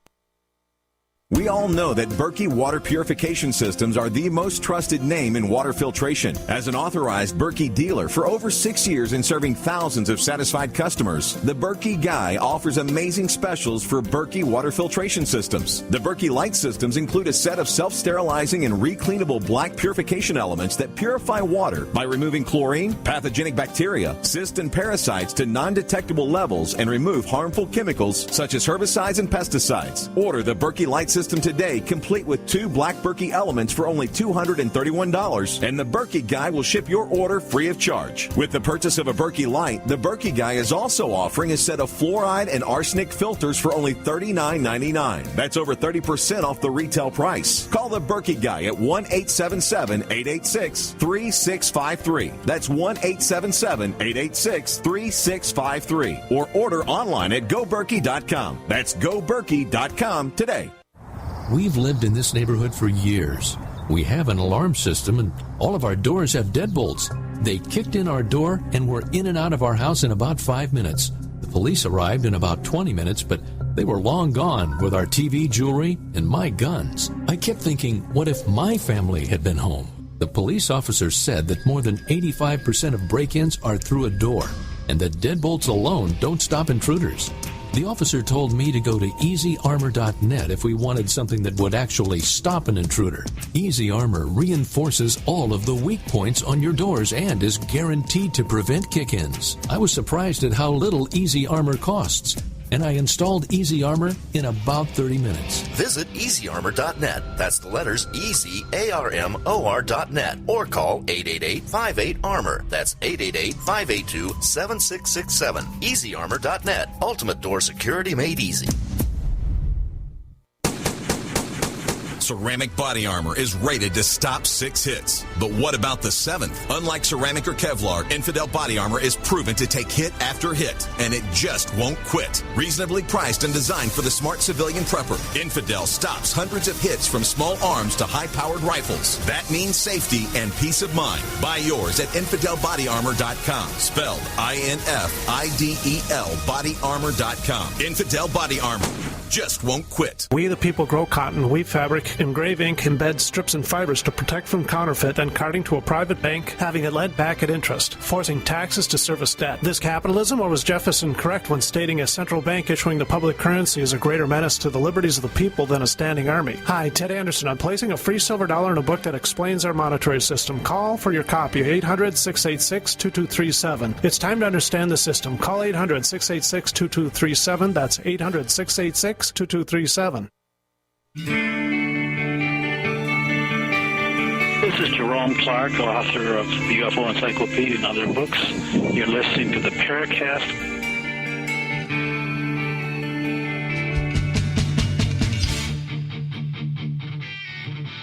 We all know that Berkey Water Purification Systems are the most trusted name in water filtration. As an authorized Berkey dealer for over 6 years and serving thousands of satisfied customers, the Berkey Guy offers amazing specials for Berkey Water Filtration Systems. The Berkey Light Systems include a set of self-sterilizing and recleanable black purification elements that purify water by removing chlorine, pathogenic bacteria, cysts, and parasites to non-detectable levels and remove harmful chemicals such as herbicides and pesticides. Order the Berkey Light System today, complete with 2 black Berkey elements for only $231, and the Berkey Guy will ship your order free of charge. With the purchase of a Berkey Light, the Berkey Guy is also offering a set of fluoride and arsenic filters for only $39.99. That's over 30% off the retail price. Call the Berkey Guy at 1-877-886-3653. That's 1-877-886-3653. Or order online at goberkey.com. That's goberkey.com today. We've lived in this neighborhood for years. We have an alarm system, and all of our doors have deadbolts. They kicked in our door and were in and out of our house in about 5 minutes. The police arrived in about 20 minutes, but they were long gone with our TV, jewelry, and my guns. I kept thinking, what if my family had been home? The police officer said that more than 85% of break-ins are through a door, and that deadbolts alone don't stop intruders. The officer told me to go to EasyArmor.net if we wanted something that would actually stop an intruder. Easy Armor reinforces all of the weak points on your doors and is guaranteed to prevent kick-ins. I was surprised at how little Easy Armor costs. and I installed Easy Armor in about 30 minutes. Visit EasyArmor.net. That's the letters EasyArmor.net. Or call 888-58-ARMOR. That's 888-582-7667. EasyArmor.net. Ultimate door security made easy. Ceramic body armor is rated to stop 6 hits. But what about the 7th? Unlike ceramic or Kevlar, Infidel body armor is proven to take hit after hit, and it just won't quit. Reasonably priced and designed for the smart civilian prepper, Infidel stops hundreds of hits from small arms to high-powered rifles. That means safety and peace of mind. Buy yours at InfidelBodyArmor.com. Spelled INFIDEL BodyArmor.com. Infidel Body Armor just won't quit. We the people grow cotton, weave fabric, engrave ink, embed strips and fibers to protect from counterfeit, then carting to a private bank, having it lent back at interest, forcing taxes to service debt. This capitalism, or was Jefferson correct when stating a central bank issuing the public currency is a greater menace to the liberties of the people than a standing army? Hi, Ted Anderson. I'm placing a free silver dollar in a book that explains our monetary system. Call for your copy, 800-686-2237. It's time to understand the system. Call 800-686-2237. That's 800-686-2237. This is Jerome Clark, author of the UFO Encyclopedia and other books. You're listening to the Paracast.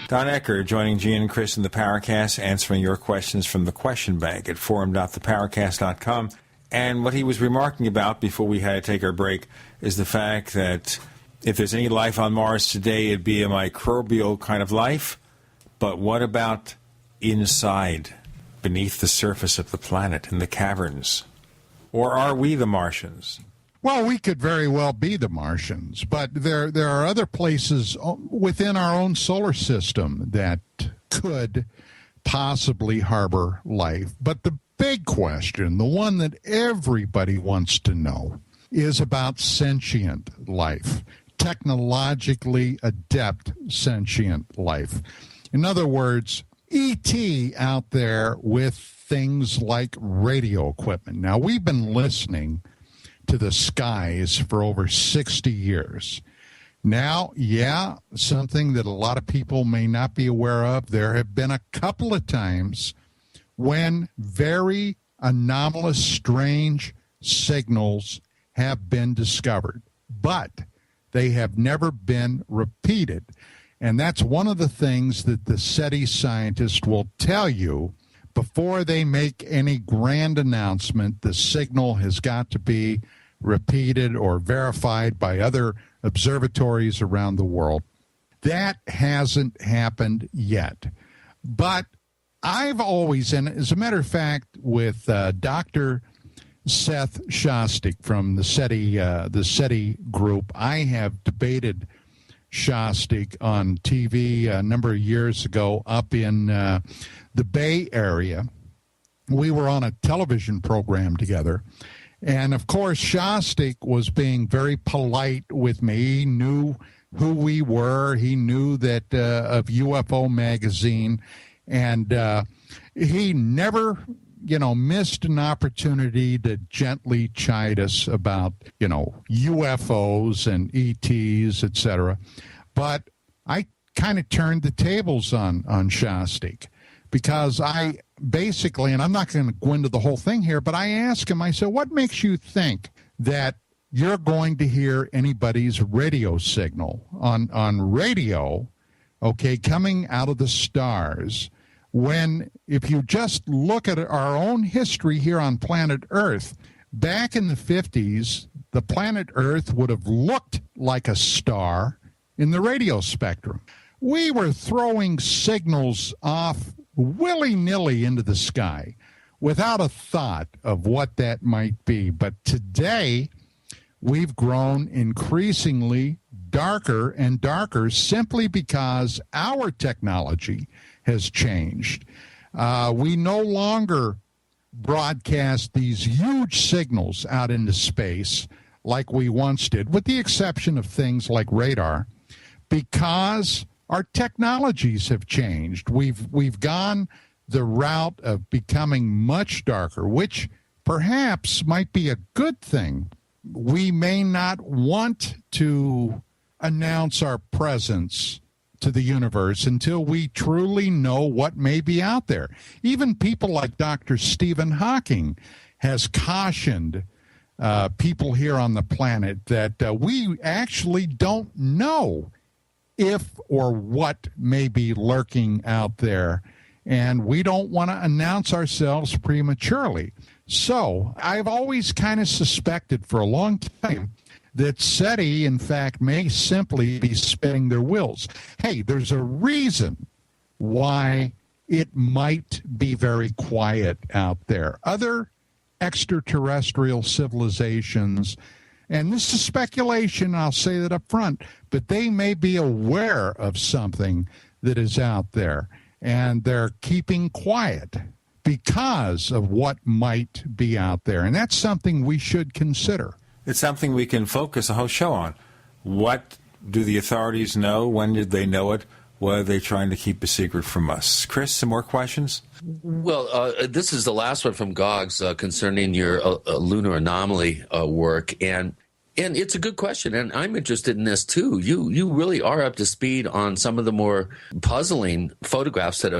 Don Ecker joining Gene and Chris in the Paracast, answering your questions from the question bank at forum.theparacast.com. And what he was remarking about before we had to take our break is the fact that if there's any life on Mars today, it'd be a microbial kind of life. But what about inside, beneath the surface of the planet, in the caverns? Or are we the Martians? Well, we could very well be the Martians, but there are other places within our own solar system that could possibly harbor life. But the big question, the one that everybody wants to know, is about sentient life, technologically adept sentient life. In other words, ET out there with things like radio equipment. Now, we've been listening to the skies for over 60 years. Now, yeah, something that a lot of people may not be aware of, there have been a couple of times when very anomalous, strange signals have been discovered, but they have never been repeated. And that's one of the things that the SETI scientists will tell you before they make any grand announcement. The signal has got to be repeated or verified by other observatories around the world. That hasn't happened yet. But I've always, and as a matter of fact, with Dr. Seth Shostak from the SETI group, I have debated Shostak on TV a number of years ago up in the Bay Area. We were on a television program together. And, of course, Shostak was being very polite with me. He knew who we were. He knew that of UFO Magazine. And he never, missed an opportunity to gently chide us about, UFOs and ETs, etc. But I kind of turned the tables on Shostak, because I basically, and I'm not going to go into the whole thing here, but I asked him, I said, what makes you think that you're going to hear anybody's radio signal on radio, okay, coming out of the stars, when if you just look at our own history here on planet Earth, back in the 50s, the planet Earth would have looked like a star in the radio spectrum. We were throwing signals off willy-nilly into the sky without a thought of what that might be. But today, we've grown increasingly darker and darker simply because our technology has changed. We no longer broadcast these huge signals out into space like we once did, with the exception of things like radar, because our technologies have changed. We've gone the route of becoming much darker, which perhaps might be a good thing we may not want to announce our presence to the universe until we truly know what may be out there. Even people like Dr. Stephen Hawking has cautioned people here on the planet that we actually don't know if or what may be lurking out there, and we don't want to announce ourselves prematurely. So I've always kind of suspected for a long time that SETI, in fact, may simply be spinning their wheels. Hey, there's a reason why it might be very quiet out there. Other extraterrestrial civilizations, and this is speculation, I'll say that up front, but they may be aware of something that is out there, and they're keeping quiet because of what might be out there. And that's something we should consider. It's something we can focus a whole show on. What do the authorities know? When did they know it? What are they trying to keep a secret from us? Chris, some more questions? Well, this is the last one from Gogs concerning your lunar anomaly work. And it's a good question, and I'm interested in this too. You really are up to speed on some of the more puzzling photographs that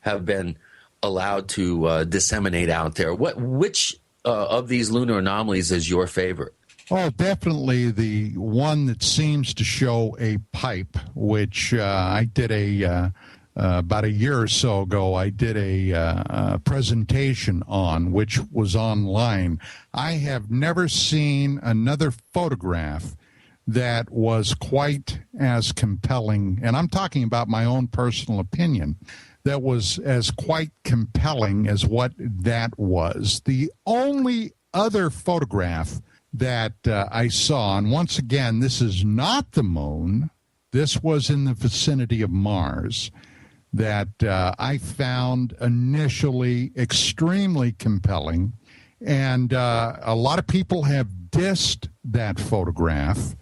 have been allowed to disseminate out there. Which of these lunar anomalies is your favorite? Oh, definitely the one that seems to show a pipe, which I did about a year or so ago, I did a presentation on, which was online. I have never seen another photograph that was quite as compelling, and I'm talking about my own personal opinion, that was as quite compelling as what that was. The only other photograph that I saw, and once again, this is not the moon, this was in the vicinity of Mars, that I found initially extremely compelling. And a lot of people have dissed that photograph,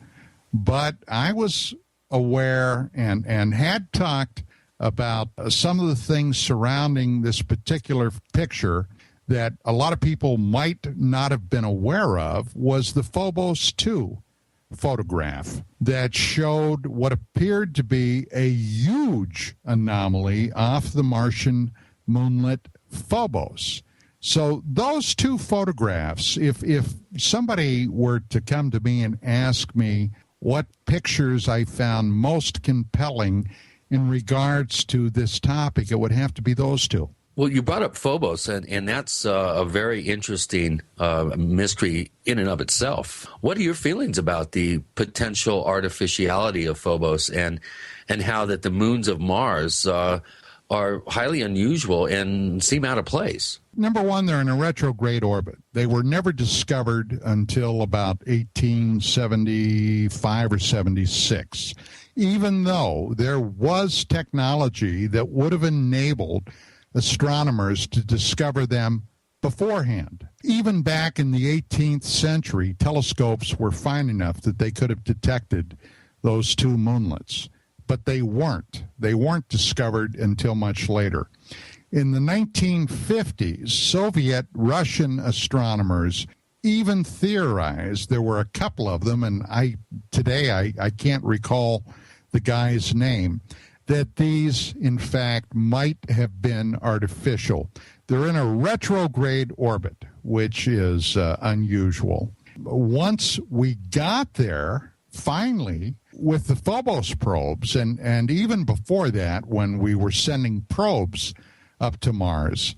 but I was aware and had talked about some of the things surrounding this particular picture that a lot of people might not have been aware of. Was the Phobos 2 photograph that showed what appeared to be a huge anomaly off the Martian moonlet Phobos. So those two photographs, if somebody were to come to me and ask me what pictures I found most compelling in regards to this topic, it would have to be those two. Well, you brought up Phobos, and that's a very interesting mystery in and of itself. What are your feelings about the potential artificiality of Phobos and how that the moons of Mars are highly unusual and seem out of place? Number one, they're in a retrograde orbit. They were never discovered until about 1875 or 76, even though there was technology that would have enabled astronomers to discover them beforehand. Even back in the 18th century, telescopes were fine enough that they could have detected those two moonlets, but they weren't. They weren't discovered until much later. In the 1950s, Soviet Russian astronomers even theorized, there were a couple of them, and I can't recall the guy's name, that these, in fact, might have been artificial. They're in a retrograde orbit, which is unusual. Once we got there, finally, with the Phobos probes, and even before that, when we were sending probes up to Mars,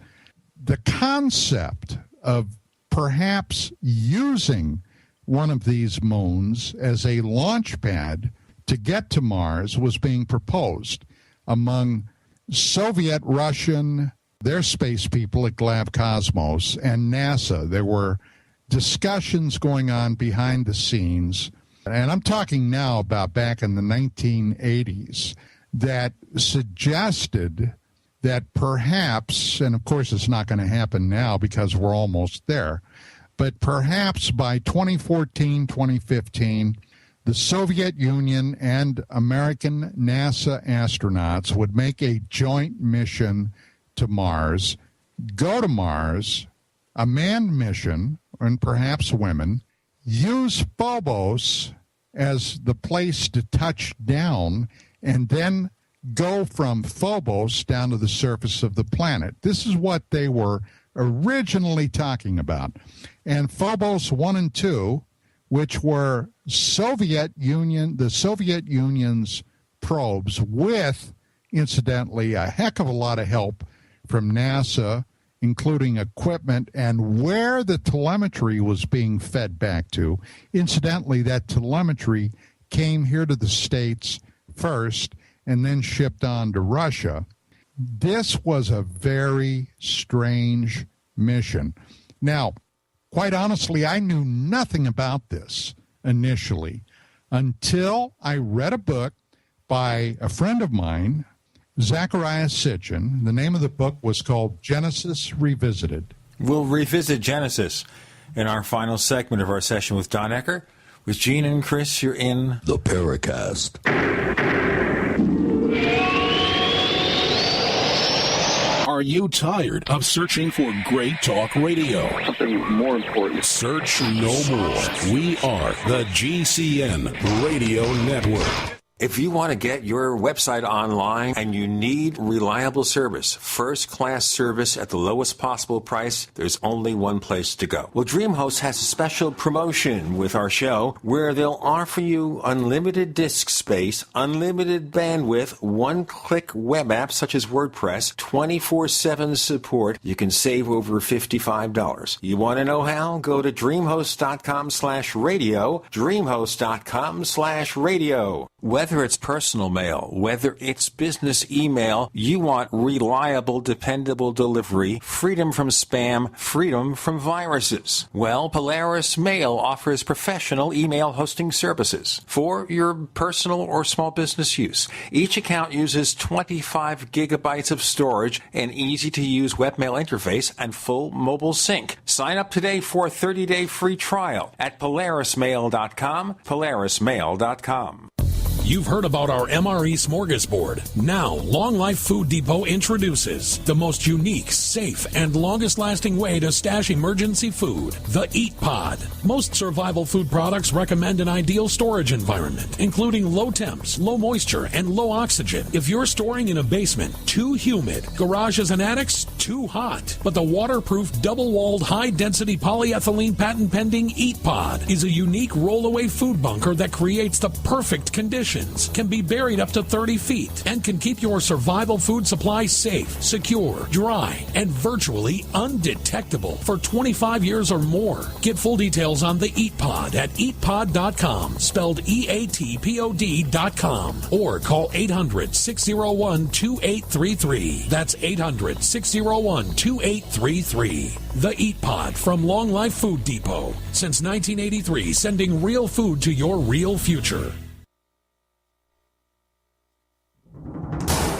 the concept of perhaps using one of these moons as a launch pad to get to Mars was being proposed among Soviet, Russian, their space people at Glabcosmos, and NASA. There were discussions going on behind the scenes, and I'm talking now about back in the 1980s, that suggested that perhaps, and of course it's not going to happen now because we're almost there, but perhaps by 2014, 2015, the Soviet Union and American NASA astronauts would make a joint mission to Mars, go to Mars, a manned mission, and perhaps women, use Phobos as the place to touch down and then go from Phobos down to the surface of the planet. This is what they were originally talking about. And Phobos 1 and 2, which were the Soviet Union's probes with, incidentally, a heck of a lot of help from NASA, including equipment and where the telemetry was being fed back to. Incidentally, that telemetry came here to the States first and then shipped on to Russia. This was a very strange mission. Now, quite honestly, I knew nothing about this initially until I read a book by a friend of mine, Zecharia Sitchin. The name of the book was called Genesis Revisited. We'll revisit Genesis in our final segment of our session with Don Ecker. With Gene and Chris, you're in the Paracast. Are you tired of searching for great talk radio? Something more important. Search no more. We are the GCN Radio Network. If you want to get your website online and you need reliable service, first-class service at the lowest possible price, there's only one place to go. Well, DreamHost has a special promotion with our show where they'll offer you unlimited disk space, unlimited bandwidth, one-click web apps such as WordPress, 24/7 support. You can save over $55. You want to know how? Go to dreamhost.com/radio, dreamhost.com/radio. Whether it's personal mail, whether it's business email, you want reliable, dependable delivery, freedom from spam, freedom from viruses. Well, Polaris Mail offers professional email hosting services for your personal or small business use. Each account uses 25 gigabytes of storage, an easy-to-use webmail interface, and full mobile sync. Sign up today for a 30-day free trial at polarismail.com, polarismail.com. You've heard about our MRE Smorgasbord. Now, Long Life Food Depot introduces the most unique, safe, and longest-lasting way to stash emergency food, the Eat Pod. Most survival food products recommend an ideal storage environment, including low temps, low moisture, and low oxygen. If you're storing in a basement, too humid, garages and attics, too hot. But the waterproof, double-walled, high-density polyethylene patent-pending Eat Pod is a unique rollaway food bunker that creates the perfect conditions, can be buried up to 30 feet, and can keep your survival food supply safe, secure, dry, and virtually undetectable for 25 years or more. Get full details on the Eat Pod at eatpod.com, spelled EATPOD.com, or call 800-601-2833. That's 800-601-2833. The Eat Pod from Long Life Food Depot. Since 1983, sending real food to your real future.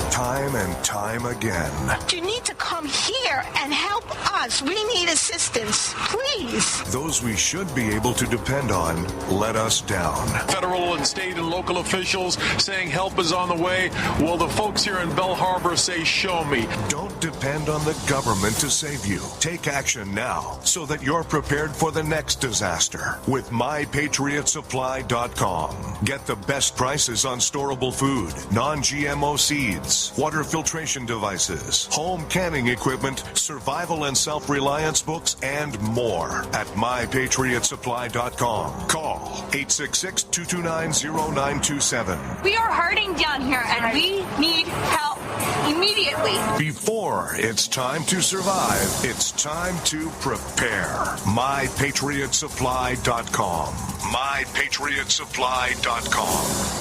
Time and time again. You need to come here and help us. We need assistance, please. Those we should be able to depend on let us down. Federal and state and local officials saying help is on the way. Well, the folks here in Bell Harbor say, show me. Don't depend on the government to save you. Take action now so that you're prepared for the next disaster with MyPatriotSupply.com. Get the best prices on storable food, non-GMO seeds, water filtration devices, home canning equipment, survival and self-reliance books, and more at MyPatriotSupply.com. Call 866-229-0927. We are hurting down here, and we need help immediately. Before it's time to survive, it's time to prepare. MyPatriotSupply.com. MyPatriotSupply.com.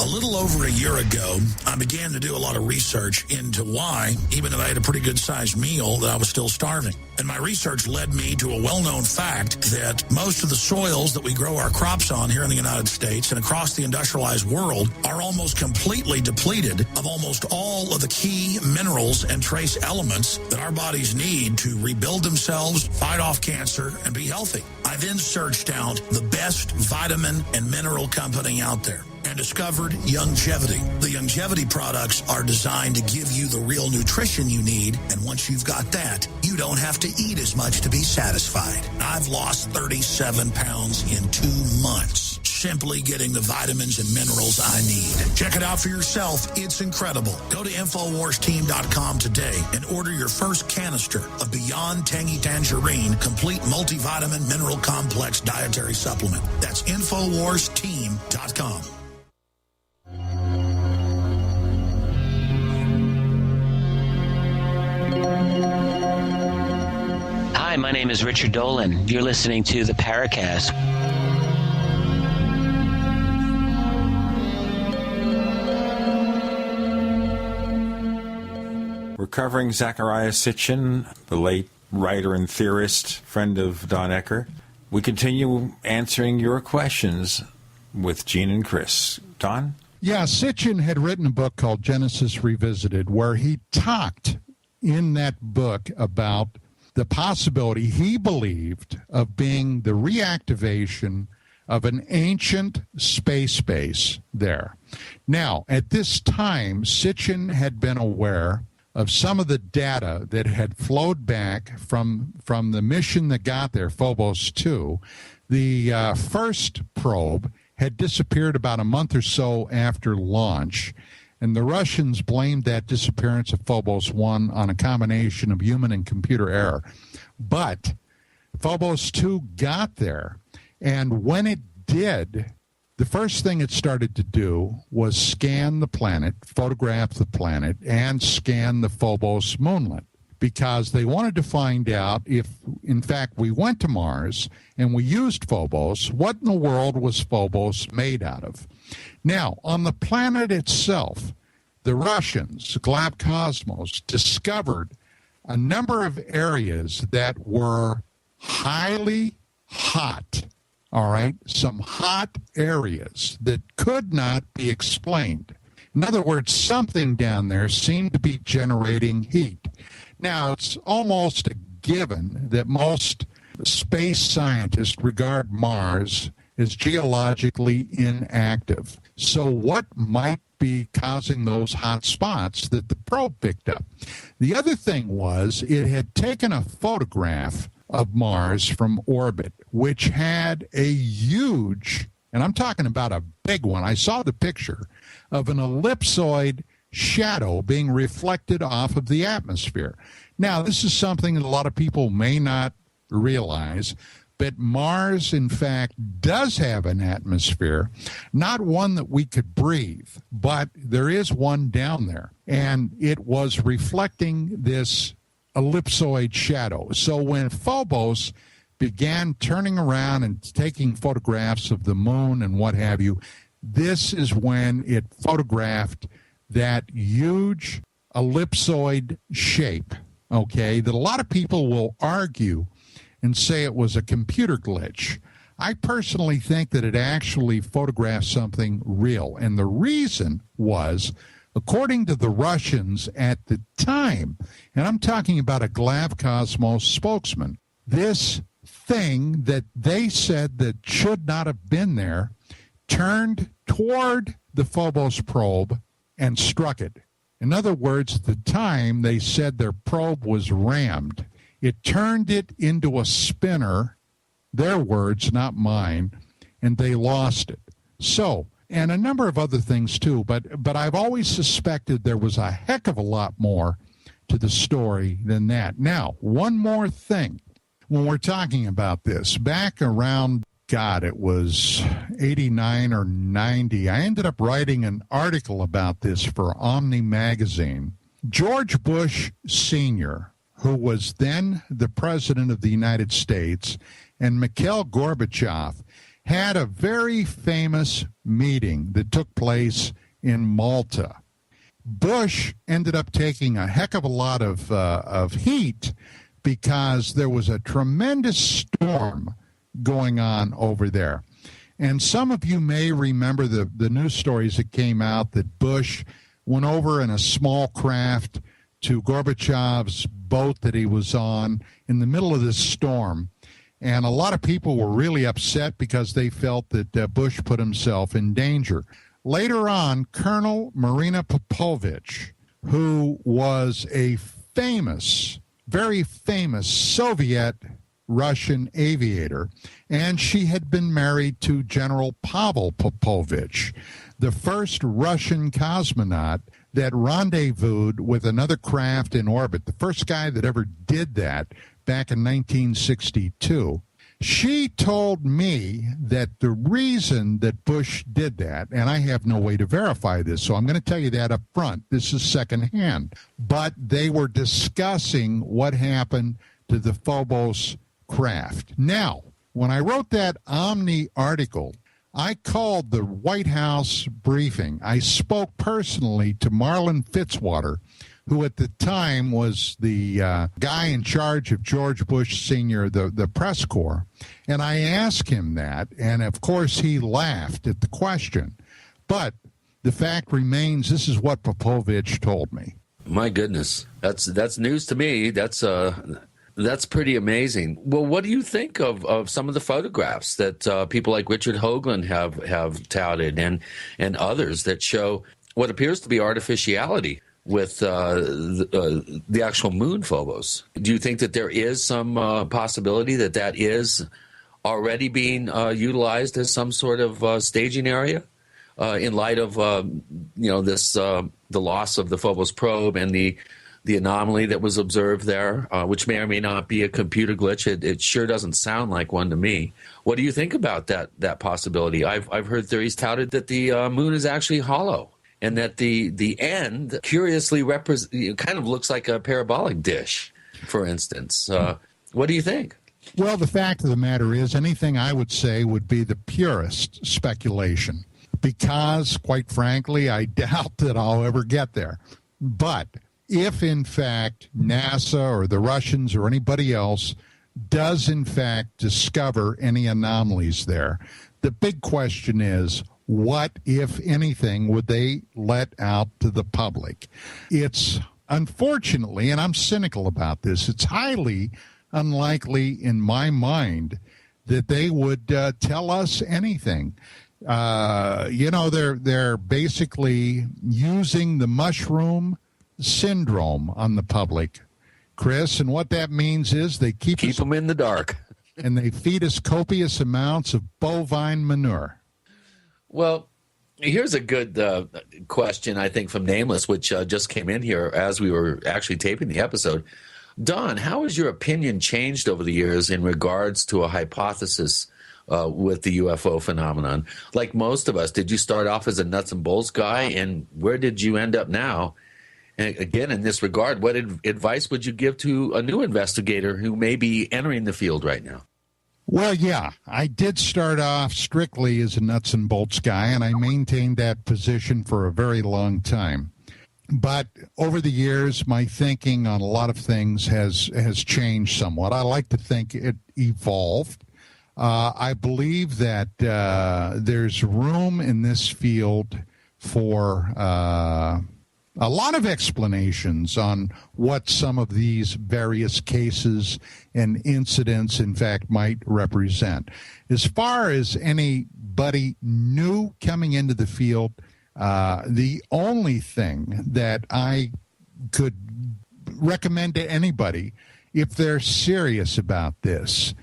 A little over a year ago, I began to do a lot of research into why, even if I had a pretty good-sized meal, that I was still starving. And my research led me to a well-known fact that most of the soils that we grow our crops on here in the United States and across the industrialized world are almost completely depleted of almost all of the key minerals and trace elements that our bodies need to rebuild themselves, fight off cancer, and be healthy. I then searched out the best vitamin and mineral company out there and discovered Youngevity. The longevity products are designed to give you the real nutrition you need, and once you've got that, you don't have to eat as much to be satisfied. I've lost 37 pounds in 2 months, simply getting the vitamins and minerals I need. Check it out for yourself. It's incredible. Go to InfoWarsTeam.com today and order your first canister of Beyond Tangy Tangerine Complete Multivitamin Mineral Complex Dietary Supplement. That's InfoWarsTeam.com. Hi, my name is Richard Dolan. You're listening to the Paracast. We're covering Zecharia Sitchin, the late writer and theorist, friend of Don Ecker. We continue answering your questions with Gene and Chris. Don? Yeah, Sitchin had written a book called Genesis Revisited, where he talked in that book about the possibility he believed of being the reactivation of an ancient space base there. Now, at this time, Sitchin had been aware of some of the data that had flowed back from the mission that got there, Phobos 2. The first probe had disappeared about a month or so after launch, and the Russians blamed that disappearance of Phobos 1 on a combination of human and computer error. But Phobos 2 got there, and when it did, the first thing it started to do was scan the planet, photograph the planet, and scan the Phobos moonlet, because they wanted to find out if, in fact, we went to Mars and we used Phobos, what in the world was Phobos made out of? Now, on the planet itself, the Russians, Glabkosmos, discovered a number of areas that were highly hot, all right? Some hot areas that could not be explained. In other words, something down there seemed to be generating heat. Now, it's almost a given that most space scientists regard Mars as geologically inactive. So what might be causing those hot spots that the probe picked up? The other thing was it had taken a photograph of Mars from orbit, which had a huge, and I'm talking about a big one, I saw the picture of an ellipsoid shadow being reflected off of the atmosphere. Now, this is something that a lot of people may not realize, but Mars, in fact, does have an atmosphere, not one that we could breathe, but there is one down there, and it was reflecting this ellipsoid shadow. So when Phobos began turning around and taking photographs of the moon and what have you, this is when it photographed that huge ellipsoid shape, okay, that a lot of people will argue and say it was a computer glitch. I personally think that it actually photographed something real. And the reason was, according to the Russians at the time, and I'm talking about a Glabkosmos spokesman, this thing that they said that should not have been there turned toward the Phobos probe and struck it. In other words, at the time, they said their probe was rammed. It turned it into a spinner, their words, not mine, and they lost it. So, and a number of other things too, but I've always suspected there was a heck of a lot more to the story than that. Now, one more thing. When we're talking about this, back around, God, it was 89 or 90, I ended up writing an article about this for Omni Magazine. George Bush Sr., who was then the president of the United States, and Mikhail Gorbachev had a very famous meeting that took place in Malta. Bush ended up taking a heck of a lot of heat because there was a tremendous storm going on over there. And some of you may remember the news stories that came out that Bush went over in a small craft to Gorbachev's boat that he was on in the middle of this storm. And a lot of people were really upset because they felt that Bush put himself in danger. Later on, Colonel Marina Popovich, who was a famous, very famous Soviet Russian aviator, and she had been married to General Pavel Popovich, the first Russian cosmonaut that rendezvoused with another craft in orbit, the first guy that ever did that back in 1962. She told me that the reason that Bush did that, and I have no way to verify this, so I'm going to tell you that up front. This is secondhand. But they were discussing what happened to the Phobos craft. Now, when I wrote that Omni article, I called the White House briefing. I spoke personally to Marlin Fitzwater, who at the time was the guy in charge of George Bush Sr., the press corps. And I asked him that, and of course he laughed at the question. But the fact remains, this is what Popovich told me. My goodness, that's news to me. That's pretty amazing. Well, what do you think of some of the photographs that people like Richard Hoagland have touted and others that show what appears to be artificiality with the actual moon Phobos? Do you think that there is some possibility that is already being utilized as some sort of staging area in light of this the loss of the Phobos probe and the anomaly that was observed there, which may or may not be a computer glitch? It sure doesn't sound like one to me. What do you think about that possibility? I've heard theories touted that the moon is actually hollow, and that the end curiously kind of looks like a parabolic dish, for instance. What do you think? Well, the fact of the matter is, anything I would say would be the purest speculation, because, quite frankly, I doubt that I'll ever get there. But if, in fact, NASA or the Russians or anybody else does, in fact, discover any anomalies there, the big question is, what, if anything, would they let out to the public? It's unfortunately, and I'm cynical about this, it's highly unlikely in my mind that they would tell us anything. They're basically using the mushroom syndrome on the public, Chris, and what that means is they keep them in the dark. And they feed us copious amounts of bovine manure. Well, here's a good question, I think, from Nameless, which just came in here as we were actually taping the episode. Don, how has your opinion changed over the years in regards to a hypothesis with the UFO phenomenon? Like most of us, did you start off as a nuts and bolts guy, and where did you end up now? And again, in this regard, what advice would you give to a new investigator who may be entering the field right now? Well, yeah, I did start off strictly as a nuts and bolts guy, and I maintained that position for a very long time. But over the years, my thinking on a lot of things has changed somewhat. I like to think it evolved. I believe that there's room in this field for a lot of explanations on what some of these various cases and incidents, in fact, might represent. As far as anybody new coming into the field, the only thing that I could recommend to anybody, if they're serious about this,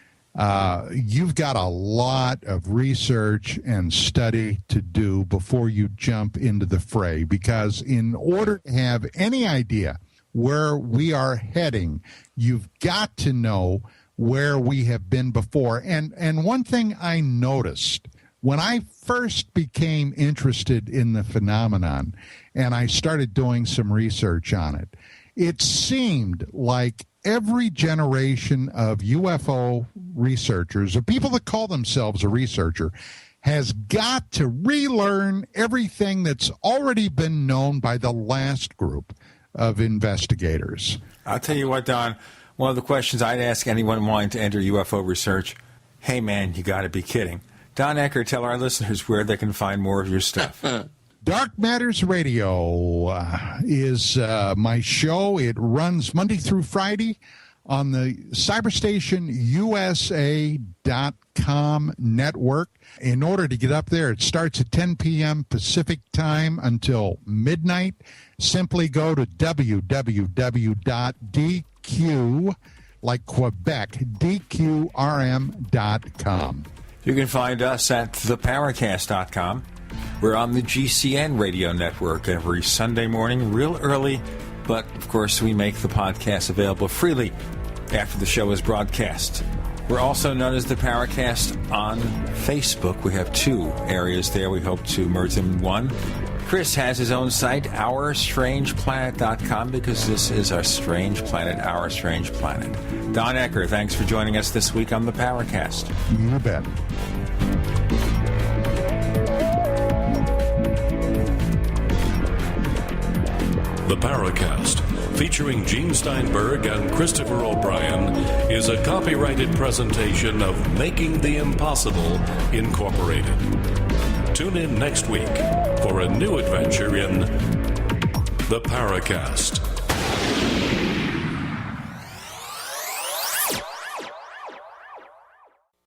you've got a lot of research and study to do before you jump into the fray, because in order to have any idea where we are heading, you've got to know where we have been before. And one thing I noticed when I first became interested in the phenomenon and I started doing some research on it, it seemed like every generation of UFO researchers, or people that call themselves a researcher, has got to relearn everything that's already been known by the last group of investigators. I'll tell you what, Don, one of the questions I'd ask anyone wanting to enter UFO research, hey, man, you got to be kidding. Don Ecker, tell our listeners where they can find more of your stuff. Dark Matters Radio is my show. It runs Monday through Friday on the cyberstationusa.com network. In order to get up there, it starts at 10 p.m. Pacific time until midnight. Simply go to www.dq, like Quebec, dqrm.com. You can find us at theparacast.com. We're on the GCN radio network every Sunday morning, real early, but of course we make the podcast available freely after the show is broadcast. We're also known as the Paracast on Facebook. We have 2 areas there. We hope to merge them in one. Chris has his own site, OurStrangePlanet.com, because this is our strange planet, Our Strange Planet. Don Ecker, thanks for joining us this week on the Paracast. You bet. The Paracast, featuring Gene Steinberg and Christopher O'Brien, is a copyrighted presentation of Making the Impossible, Incorporated. Tune in next week for a new adventure in The Paracast.